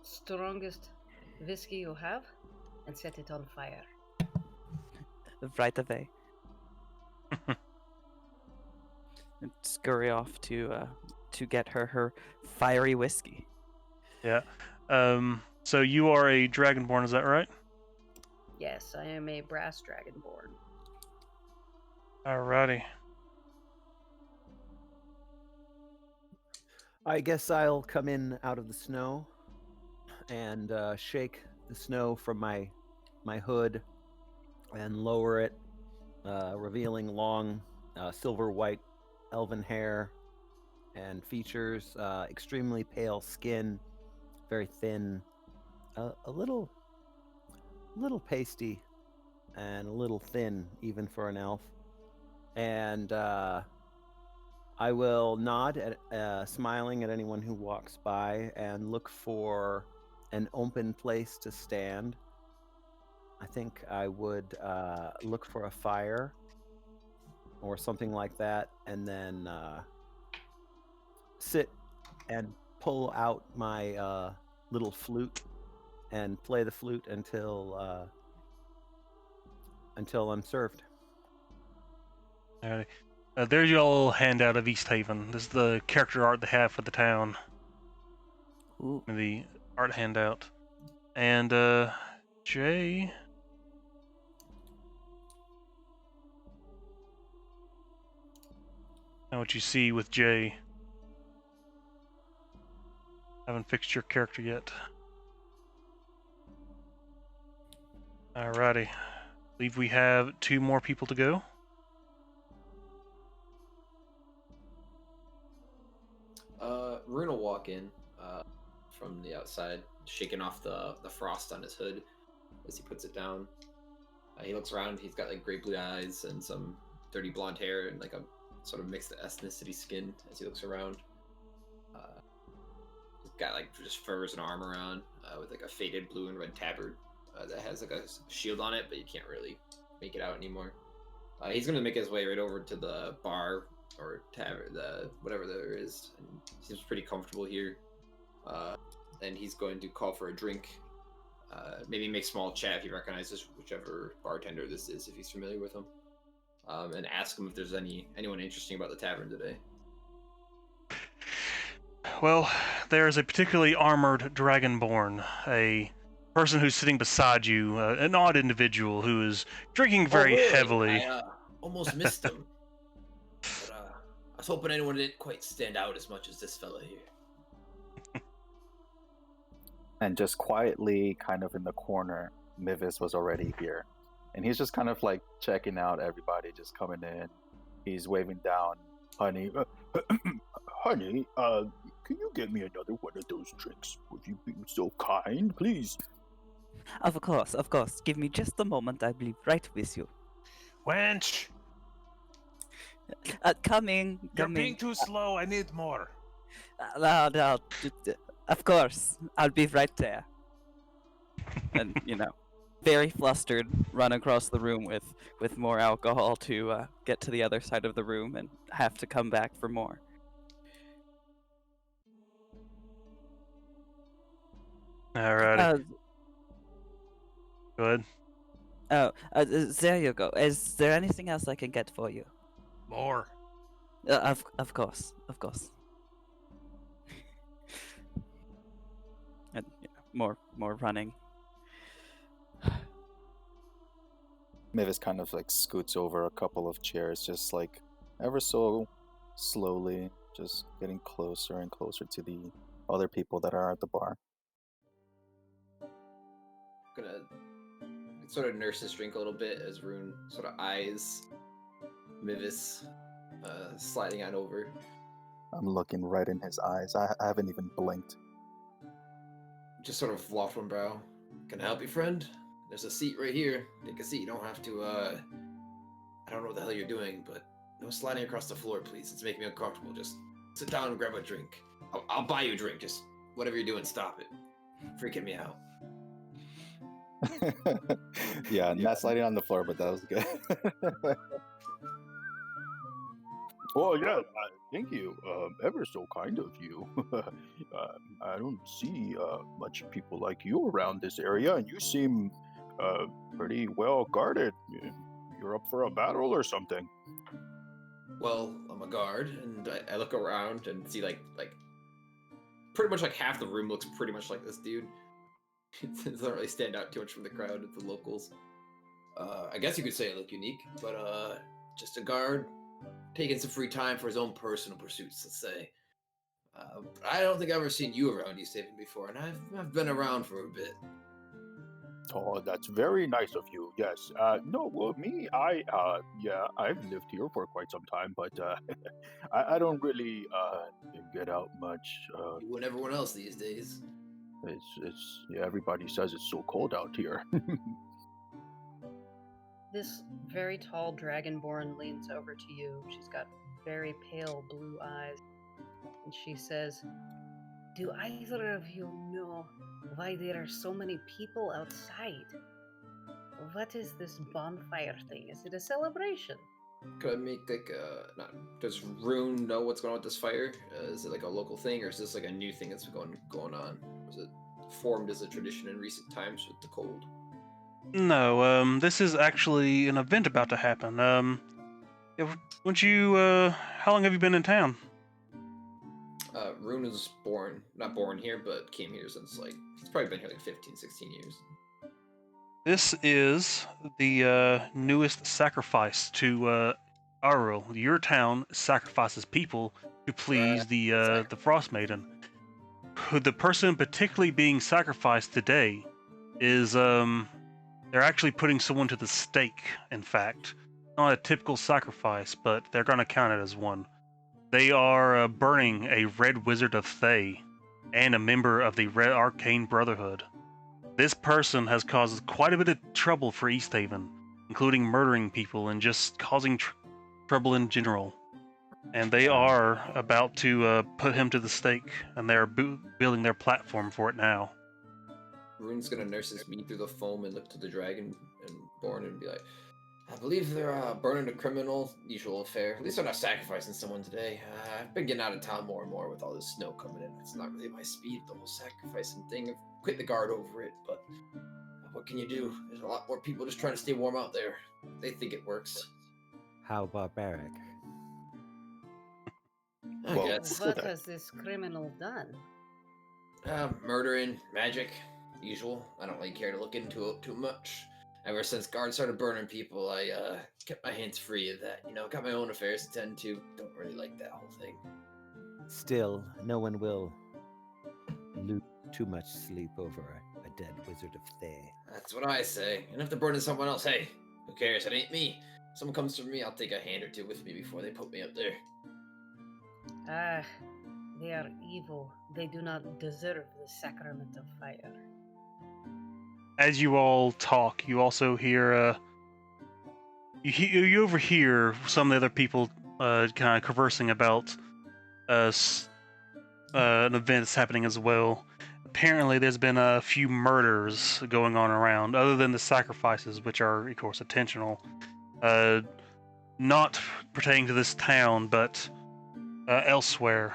strongest whiskey you have, and set it on fire. Right away. And scurry off to get her fiery whiskey. Yeah. So you are a Dragonborn, is that right? Yes, I am a brass dragonborn. Alrighty. I guess I'll come in out of the snow and shake the snow from my hood and lower it, revealing long silver white elven hair and features, extremely pale skin, very thin, a little pasty, and a little thin even for an elf. And I will nod at smiling at anyone who walks by and look for an open place to stand. I think I would look for a fire or something like that, and then sit and pull out my little flute and play the flute until I'm served. Alrighty. There's your little handout of East Haven. This is the character art they have for the town. Ooh. The art handout. And Jay. what you see with Jay. Haven't fixed your character yet. Alrighty. I believe we have 2 more people to go. Rune will walk in from the outside, shaking off the frost on his hood as he puts it down. He looks around. He's got like gray blue eyes and some dirty blonde hair and like a sort of mixed ethnicity skin as he looks around. He's got like just furs and armor on with like a faded blue and red tabard that has like a shield on it, but you can't really make it out anymore. He's gonna make his way right over to the bar or tavern, whatever there is, and he seems pretty comfortable here. And he's going to call for a drink. Maybe make small chat if he recognizes whichever bartender this is, if he's familiar with him, and ask him if there's anyone interesting about the tavern today. Well, there is a particularly armored dragonborn, a person who's sitting beside you, an odd individual who is drinking very really? heavily. I almost missed him. But, I was hoping anyone didn't quite stand out as much as this fella here. And just quietly, kind of in the corner, Mivis was already here. And he's just kind of like checking out everybody just coming in. He's waving down, honey, honey, can you get me another one of those drinks? Would you be so kind, please? Of course, of course. Give me just a moment. I'll be right with you. Wench, Coming. you're being too slow. I need more. No, of course. I'll be right there. And, very flustered, run across the room with more alcohol to get to the other side of the room and have to come back for more. Alrighty. Go ahead. There you go. Is there anything else I can get for you? More. Of course. And more running. Mivis kind of like scoots over a couple of chairs, just like ever so slowly, just getting closer and closer to the other people that are at the bar. Gonna sort of nurse his drink a little bit as Rune sort of eyes Mivis sliding on over. I'm looking right in his eyes. I haven't even blinked. Just sort of loft one brow. Can I help you, friend? There's a seat right here. Take a seat. You don't have to, I don't know what the hell you're doing, but no sliding across the floor, please. It's making me uncomfortable. Just sit down and grab a drink. I'll buy you a drink. Just whatever you're doing, stop it. Freaking me out. Yeah, not sliding on the floor, but that was good. Well, yeah, thank you. Ever so kind of you. I don't see much people like you around this area, and you seem pretty well guarded. You're up for a battle or something. Well, I'm a guard, and I look around and see like pretty much like half the room looks pretty much like this dude. It doesn't really stand out too much from the crowd of the locals. I guess you could say I look unique, but just a guard taking some free time for his own personal pursuits, let's say. I don't think I've ever seen you around East Haven before, and I've been around for a bit. Oh, that's very nice of you. Yes. No, well, me, I've lived here for quite some time, but I don't really get out much. You and everyone else these days. Yeah, everybody says it's so cold out here. This very tall dragonborn leans over to you. She's got very pale blue eyes. And she says, "Do either of you know why there are so many people outside? What is this bonfire thing? Is it a celebration?" Could I make like does Rune know what's going on with this fire? Is it like a local thing, or is this like a new thing that's going on? Was it formed as a tradition in recent times with the cold? No, this is actually an event about to happen. How long have you been in town? Rune was not born here, but came here since he's probably been here like 15, 16 years. This is the newest sacrifice to Arul, your town sacrifices people to please the Frost Maiden. The person particularly being sacrificed today is they're actually putting someone to the stake. In fact, not a typical sacrifice, but they're going to count it as one. They are burning a Red Wizard of Thay and a member of the Red Arcane Brotherhood. This person has caused quite a bit of trouble for Easthaven, including murdering people and just causing trouble in general. And they are about to put him to the stake, and they're building their platform for it now. Rune's gonna nurse his meat through the foam and look to the dragon and Born and be like, I believe they're burning a criminal, usual affair. At least they're not sacrificing someone today. I've been getting out of town more and more with all this snow coming in. It's not really my speed, the whole sacrificing thing. I've quit the guard over it, but what can you do? There's a lot more people just trying to stay warm out there. They think it works. How barbaric. I Well, guess. What has this criminal done? Murdering, magic, usual. I don't really care to look into it too much. Ever since guards started burning people, I kept my hands free of that. You know, got my own affairs to tend to. Don't really like that whole thing. Still, no one will lose too much sleep over a dead wizard of Thay. That's what I say. And if they're burning someone else, hey, who cares? It ain't me. If someone comes for me, I'll take a hand or two with me before they put me up there. Ah, they are evil. They do not deserve the sacrament of fire. As you all talk, you also hear you overhear some of the other people kind of conversing about an event that's happening as well. Apparently, there's been a few murders going on around, other than the sacrifices, which are, of course, intentional. Not pertaining to this town, but elsewhere.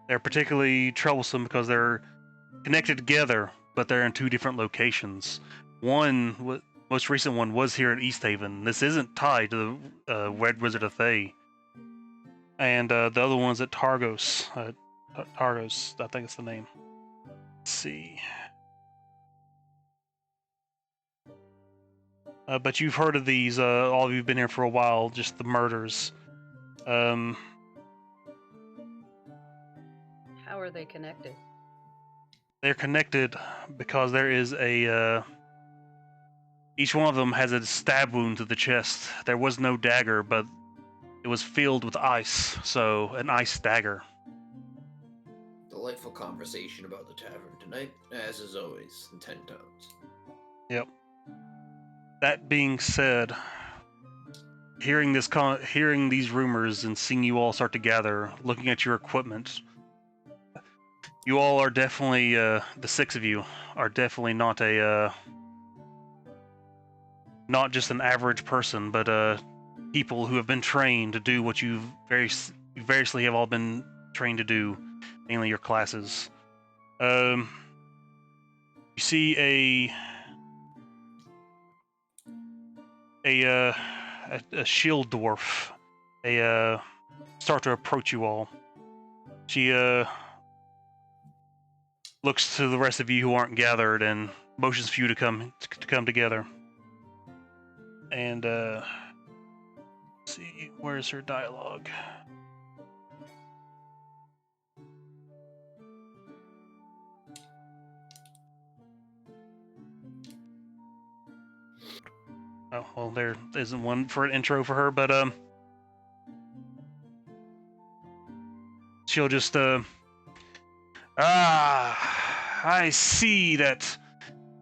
They're particularly troublesome because they're connected together, but they're in two different locations. One, most recent one, was here at Easthaven. This isn't tied to the Red Wizard of Thay. And the other one's at Targos. Targos, I think it's the name. Let's see. But you've heard of these, all of you have been here for a while, just the murders. How are they connected? They're connected because there is each one of them has a stab wound to the chest. There was no dagger, but it was filled with ice, so an ice dagger. Delightful conversation about the tavern tonight, as is always, in 10 tones. Yep. That being said, hearing these rumors and seeing you all start to gather, looking at your equipment, you all are definitely the 6 of you are definitely not not just an average person, but people who have been trained to do what you variously have all been trained to do, mainly your classes. You see a shield dwarf start to approach you all. She looks to the rest of you who aren't gathered and motions for you to come together. And let's see, where's her dialogue? Oh, well, there isn't one for an intro for her, but she'll just I see that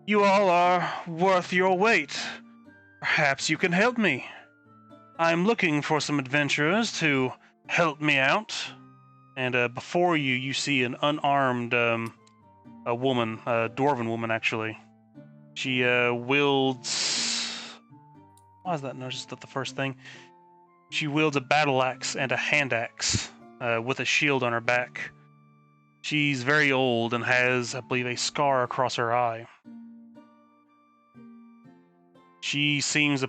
you all are worth your weight. Perhaps you can help me. I'm looking for some adventurers to help me out. And before you, you see an unarmed a woman, a dwarven woman, actually. She wields... Why is that not the first thing? She wields a battle axe and a hand axe with a shield on her back. She's very old and has, I believe, a scar across her eye. She seems a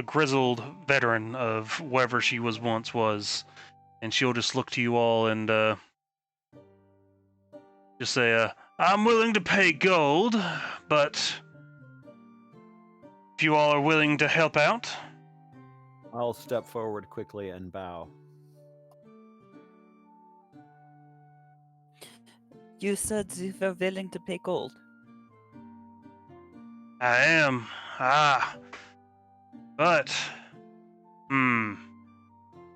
grizzled veteran of wherever she once was, and she'll just look to you all and just say, I'm willing to pay gold, but if you all are willing to help out, I'll step forward quickly and bow. You said you were willing to pay gold. I am. But,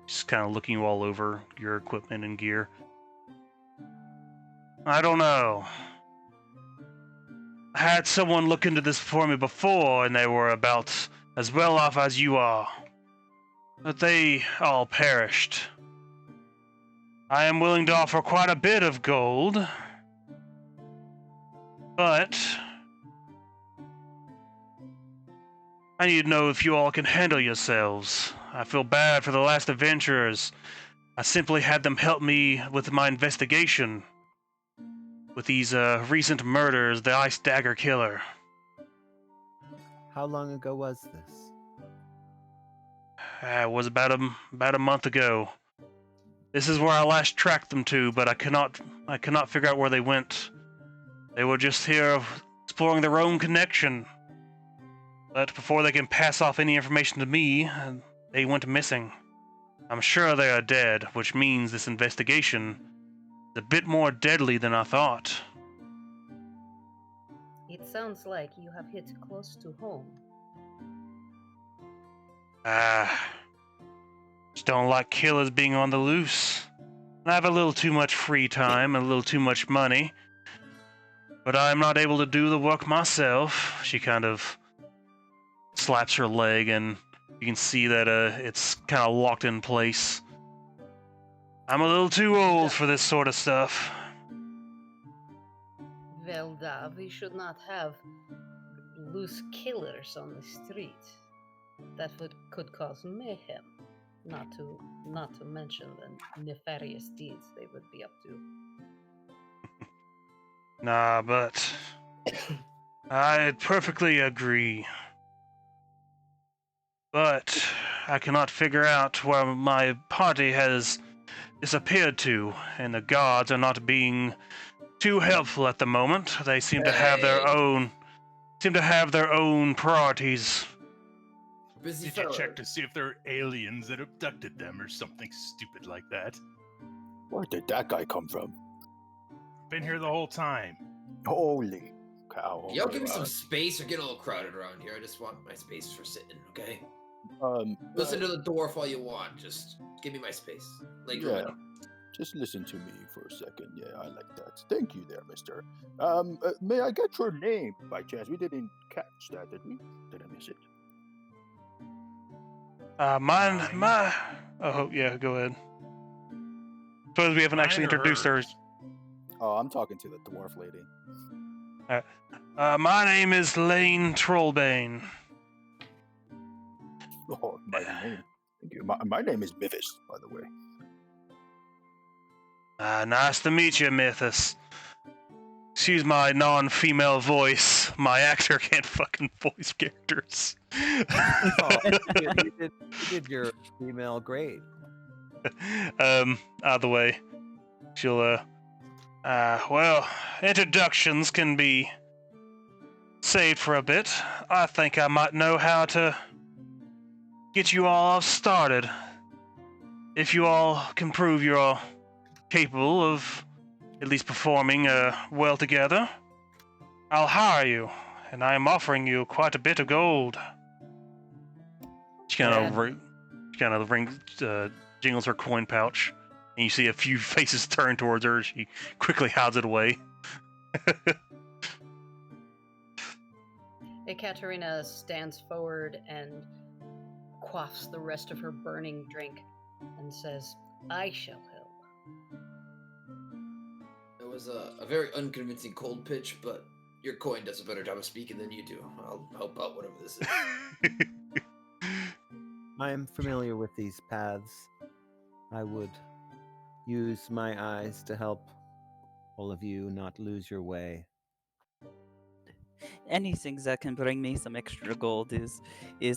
just kind of looking you all over your equipment and gear. I don't know. I had someone look into this for me before, and they were about as well off as you are. But they all perished. I am willing to offer quite a bit of gold, but I need to know if you all can handle yourselves. I feel bad for the last adventurers. I simply had them help me with my investigation with these recent murders, the Ice Dagger Killer. How long ago was this? It was about a month ago. This is where I last tracked them to, but I cannot figure out where they went. They were just here exploring their own connection. But before they can pass off any information to me, they went missing. I'm sure they are dead, which means this investigation is a bit more deadly than I thought. It sounds like you have hit close to home. Just don't like killers being on the loose. I have a little too much free time and a little too much money, but I'm not able to do the work myself. She kind of slaps her leg, and you can see that it's kind of locked in place. I'm a little too old for this sort of stuff. Well, we should not have loose killers on the street. That could cause mayhem. Not to mention the nefarious deeds they would be up to. Nah, but I perfectly agree. But I cannot figure out where my party has disappeared to, and the guards are not being too helpful at the moment. They seem to have their own priorities. Busy Did you fella. check to see if there are aliens that abducted them or something stupid like that? Where did that guy come from? Been here the whole time. Holy cow! Yo, give me some space. You're getting a little crowded around here. I just want my space for sitting, okay? Listen to the dwarf all you want. Just give me my space. Like, yeah. Just listen to me for a second. Yeah, I like that. Thank you there, mister. May I get your name by chance? We didn't catch that, did we? Did I miss it? Oh, yeah, go ahead. Suppose we haven't actually introduced her. Oh, I'm talking to the dwarf lady. My name is Lane Trollbane. Oh, nice name. Thank you. My name is Mythis, by the way. Nice to meet you, Mythis. Excuse my non-female voice. My actor can't fucking voice characters. You did your female great. Out of the way. She'll, well, introductions can be saved for a bit. I think I might know how to get you all started. If you all can prove you're capable of at least performing well together, I'll hire you, and I am offering you quite a bit of gold. She kind of jingles her coin pouch, and you see a few faces turn towards her. She quickly hides it away. Ekaterina stands forward and quaffs the rest of her burning drink and says, "I shall help." It was a very unconvincing cold pitch, but your coin does a better job of speaking than you do. I'll help out whatever this is. I am familiar with these paths. I would use my eyes to help all of you not lose your way. Anything that can bring me some extra gold is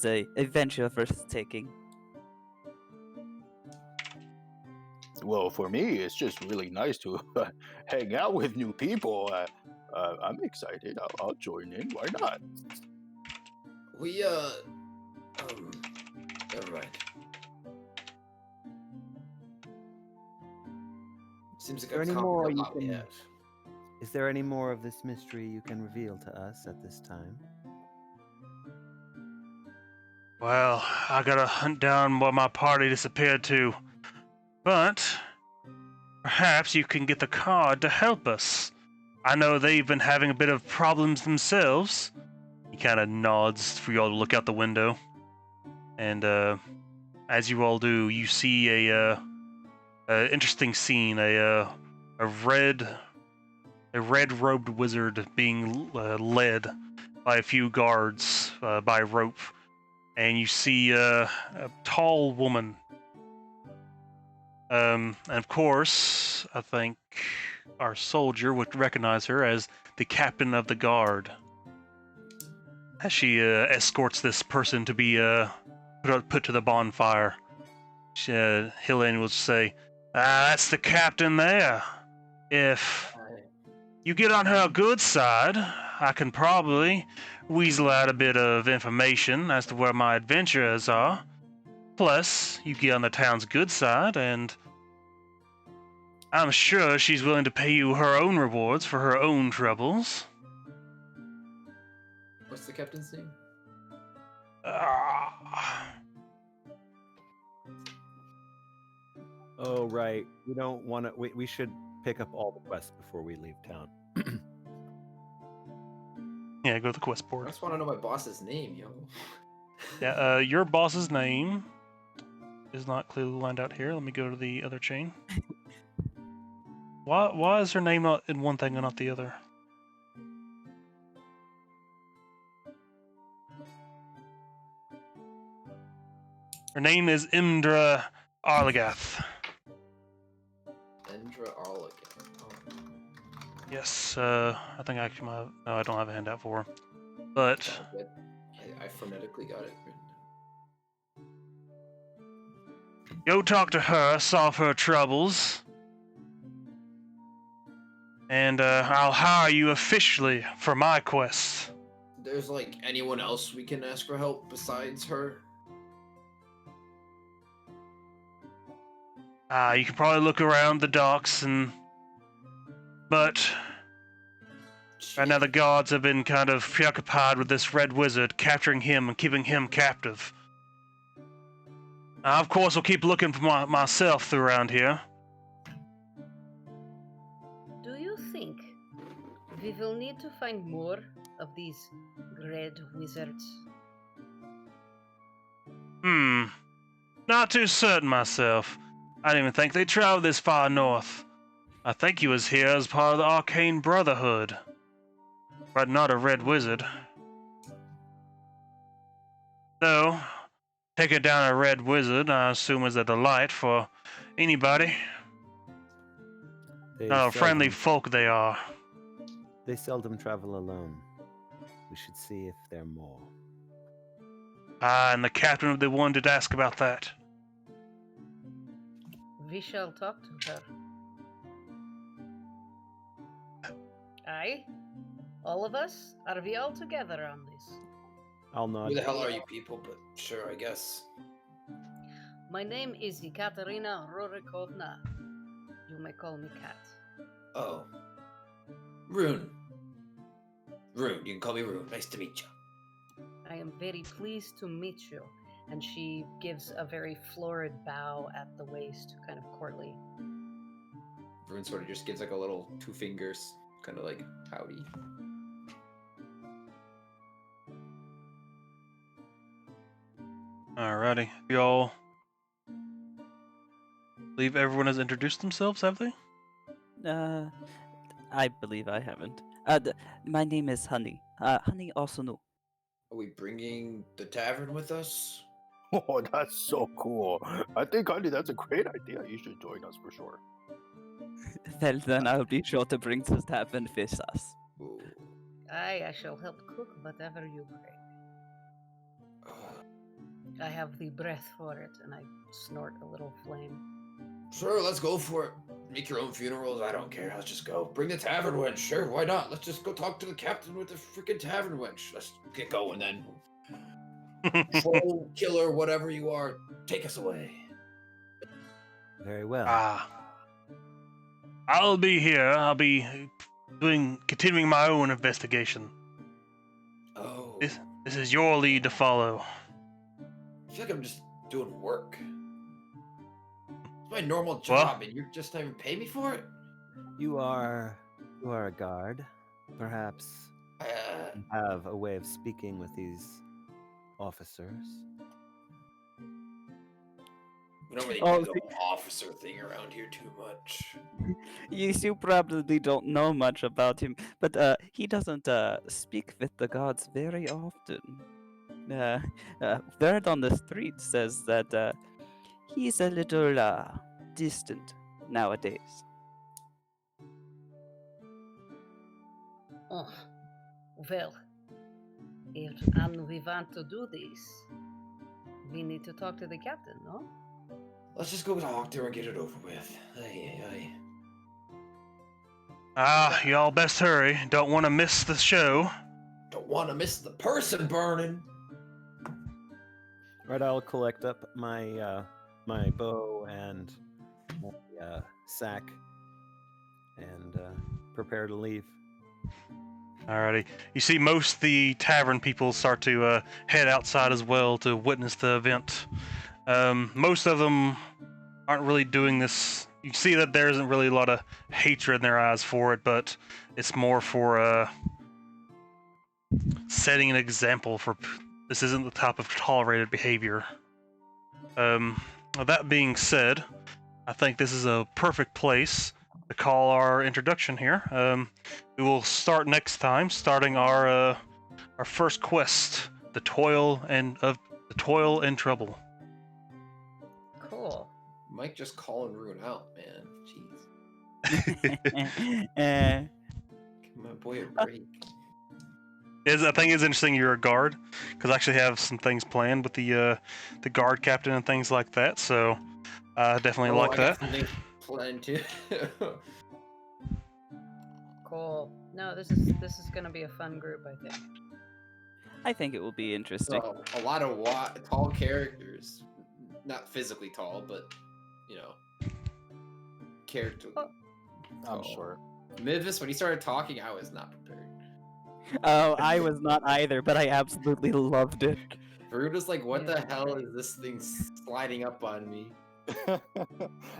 a venture worth taking. Well, for me, it's just really nice to hang out with new people. I'm excited. I'll join in. Why not? We, never mind. Seems like there a any common more you lot we can- have. Is there any more of this mystery you can reveal to us at this time? Well, I gotta hunt down where my party disappeared to. But perhaps you can get the card to help us. I know they've been having a bit of problems themselves. He kind of nods for you all to look out the window. And as you all do, you see a interesting scene. A red-robed wizard being led by a few guards by rope, and you see a tall woman. And of course, I think our soldier would recognize her as the captain of the guard. As she escorts this person to be put to the bonfire, Helene will say, "That's the captain there. If you get on her good side, I can probably weasel out a bit of information as to where my adventurers are. Plus, you get on the town's good side, and I'm sure she's willing to pay you her own rewards for her own troubles." What's the captain's name? Oh, right. We don't want to. We should pick up all the quests before we leave town. Yeah, go to the quest I board. just want to know my boss's name, yo. Yeah, your boss's name is not clearly lined out here. Let me go to the other chain. Why is her name not in one thing and not the other? Her name is Imdra Arlagath. Endra Arligan. Oh. Yes, I think I actually might. No, I don't have a handout for her. But Sounds good. I phonetically got it written down. go talk to her, solve her troubles, and I'll hire you officially for my quest. There's like anyone else we can ask for help besides her? You can probably look around the docks but right now the guards have been kind of preoccupied with this red wizard, capturing him and keeping him captive. Of course, I'll keep looking for myself through around here. Do you think we will need to find more of these red wizards? Not too certain myself. I didn't even think they traveled this far north. I think he was here as part of the Arcane Brotherhood, but not a red wizard. So, taking down a red wizard, I assume, is a delight for anybody. They Not a friendly seldom- folk they are. They seldom travel alone. We should see if there are more. And the captain of the one did ask about that. We shall talk to her. Aye? All of us? Are we all together on this? I'll nod. Who the hell are you people? But sure, I guess. My name is Ekaterina Rorikovna. You may call me Kat. Oh. Rune. Rune, you can call me Rune. Nice to meet you. I am very pleased to meet you. And she gives a very florid bow at the waist, kind of courtly. Rune sort of just gives like a little 2 fingers, kind of like howdy. Alrighty. Y'all believe everyone has introduced themselves, have they? I believe I haven't. My name is Honey. Honey also knew. Are we bringing the tavern with us? Oh, that's so cool. I think, Andy, that's a great idea. You should join us for sure. Well, then I'll be sure to bring the tavern with us. Ooh. Aye, I shall help cook whatever you bring. I have the breath for it, and I snort a little flame. Sure, let's go for it. Make your own funerals. I don't care. Let's just go. Bring the tavern wench. Sure, why not? Let's just go talk to the captain with the freaking tavern wench. Let's get going then. Troll, killer, whatever you are, take us away. Very well. I'll be here. I'll be continuing my own investigation. Oh. This is your lead to follow. I feel like I'm just doing work. It's my normal job, and you're just not even paying me for it? You are a guard. Perhaps you have a way of speaking with these officers. We don't really Oh, do the officer thing around here too much. Yes, you probably don't know much about him, but he doesn't speak with the gods very often. Word on the street says that he's a little distant nowadays. Oh, well, if we want to do this, we need to talk to the captain, no? Let's just go talk to her and get it over with. Aye. Y'all best hurry. Don't want to miss the show. Don't want to miss the person burning. Right, I'll collect up my my bow and my sack and prepare to leave. Alrighty. You see most of the tavern people start to head outside as well to witness the event. Most of them aren't really doing this. You see that there isn't really a lot of hatred in their eyes for it, but it's more for setting an example for this isn't the type of tolerated behavior. That being said, I think this is a perfect place to call our introduction here. We will start next time, starting our first quest, the toil and trouble. Cool. Mike just calling Rune out, man. Jeez. Give my boy a break. I think it's interesting you're a guard, because I actually have some things planned with the guard captain and things like that. So I definitely like that. Planned too. Cool. No, this is gonna be a fun group, I think. I think it will be interesting. So, a lot of tall characters, not physically tall, but character. I'm sure. Mivis, when he started talking, I was not prepared. Oh, I was not either, but I absolutely loved it. Varun was like, "What the hell is this thing sliding up on me?"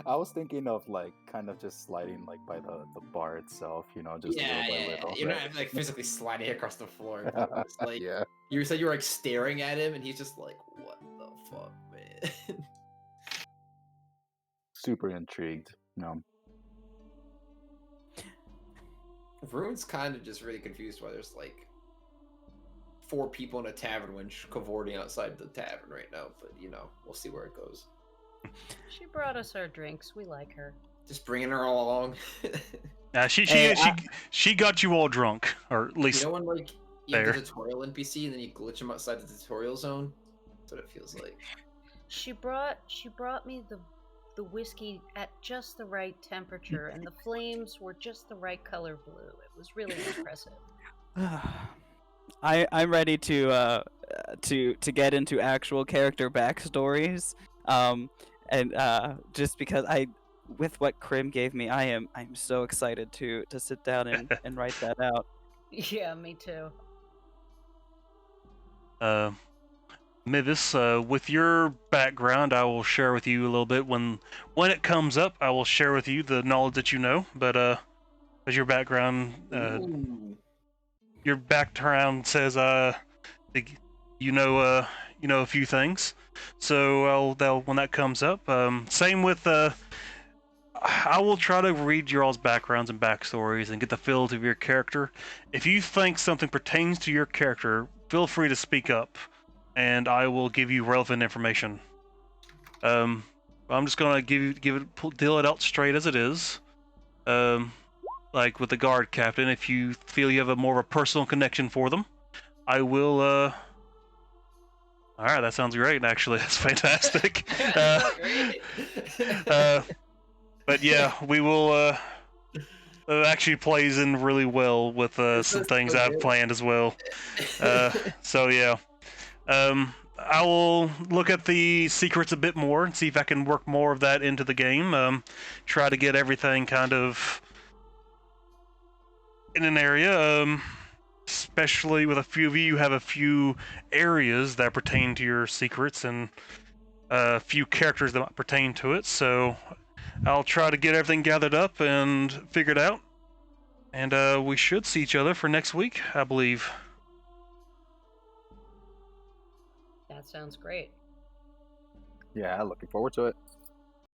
I was thinking of kind of just sliding by the bar itself, just little by little. You're not like physically sliding across the floor. It's like Yeah. you said, you were like staring at him, and he's just like, "What the fuck, man?" Super intrigued. No. Rune's kind of just really confused why there's like 4 people in a tavern when she's cavorting outside the tavern right now. But we'll see where it goes. She brought us our drinks. We like her. Just bringing her all along. She got you all drunk, or at least when you have there. the tutorial NPC and then you glitch them outside the tutorial zone. That's what it feels like. She brought me the whiskey at just the right temperature, and the flames were just the right color blue. It was really impressive. I'm ready to get into actual character backstories. And just because with what Krim gave me, I'm so excited to sit down and write that out. Yeah, me too. Mivis, with your background, I will share with you a little bit when it comes up. I will share with you the knowledge that you know, but as your background, your background says you know a few things. So when that comes up, same with I will try to read your all's backgrounds and backstories and get the feel of your character. If you think something pertains to your character, feel free to speak up, and I will give you relevant information. I'm just gonna deal it out straight as it is. Like with the guard captain, if you feel you have more of a personal connection for them, I will. All right, that sounds great. Actually, that's fantastic. But yeah, we will. It actually plays in really well with some things I've planned as well. So yeah, I will look at the secrets a bit more and see if I can work more of that into the game. Try to get everything kind of in an area. Especially with a few of you, you have a few areas that pertain to your secrets and a few characters that might pertain to it. So I'll try to get everything gathered up and figured out. And we should see each other for next week, I believe. That sounds great. Yeah, looking forward to it.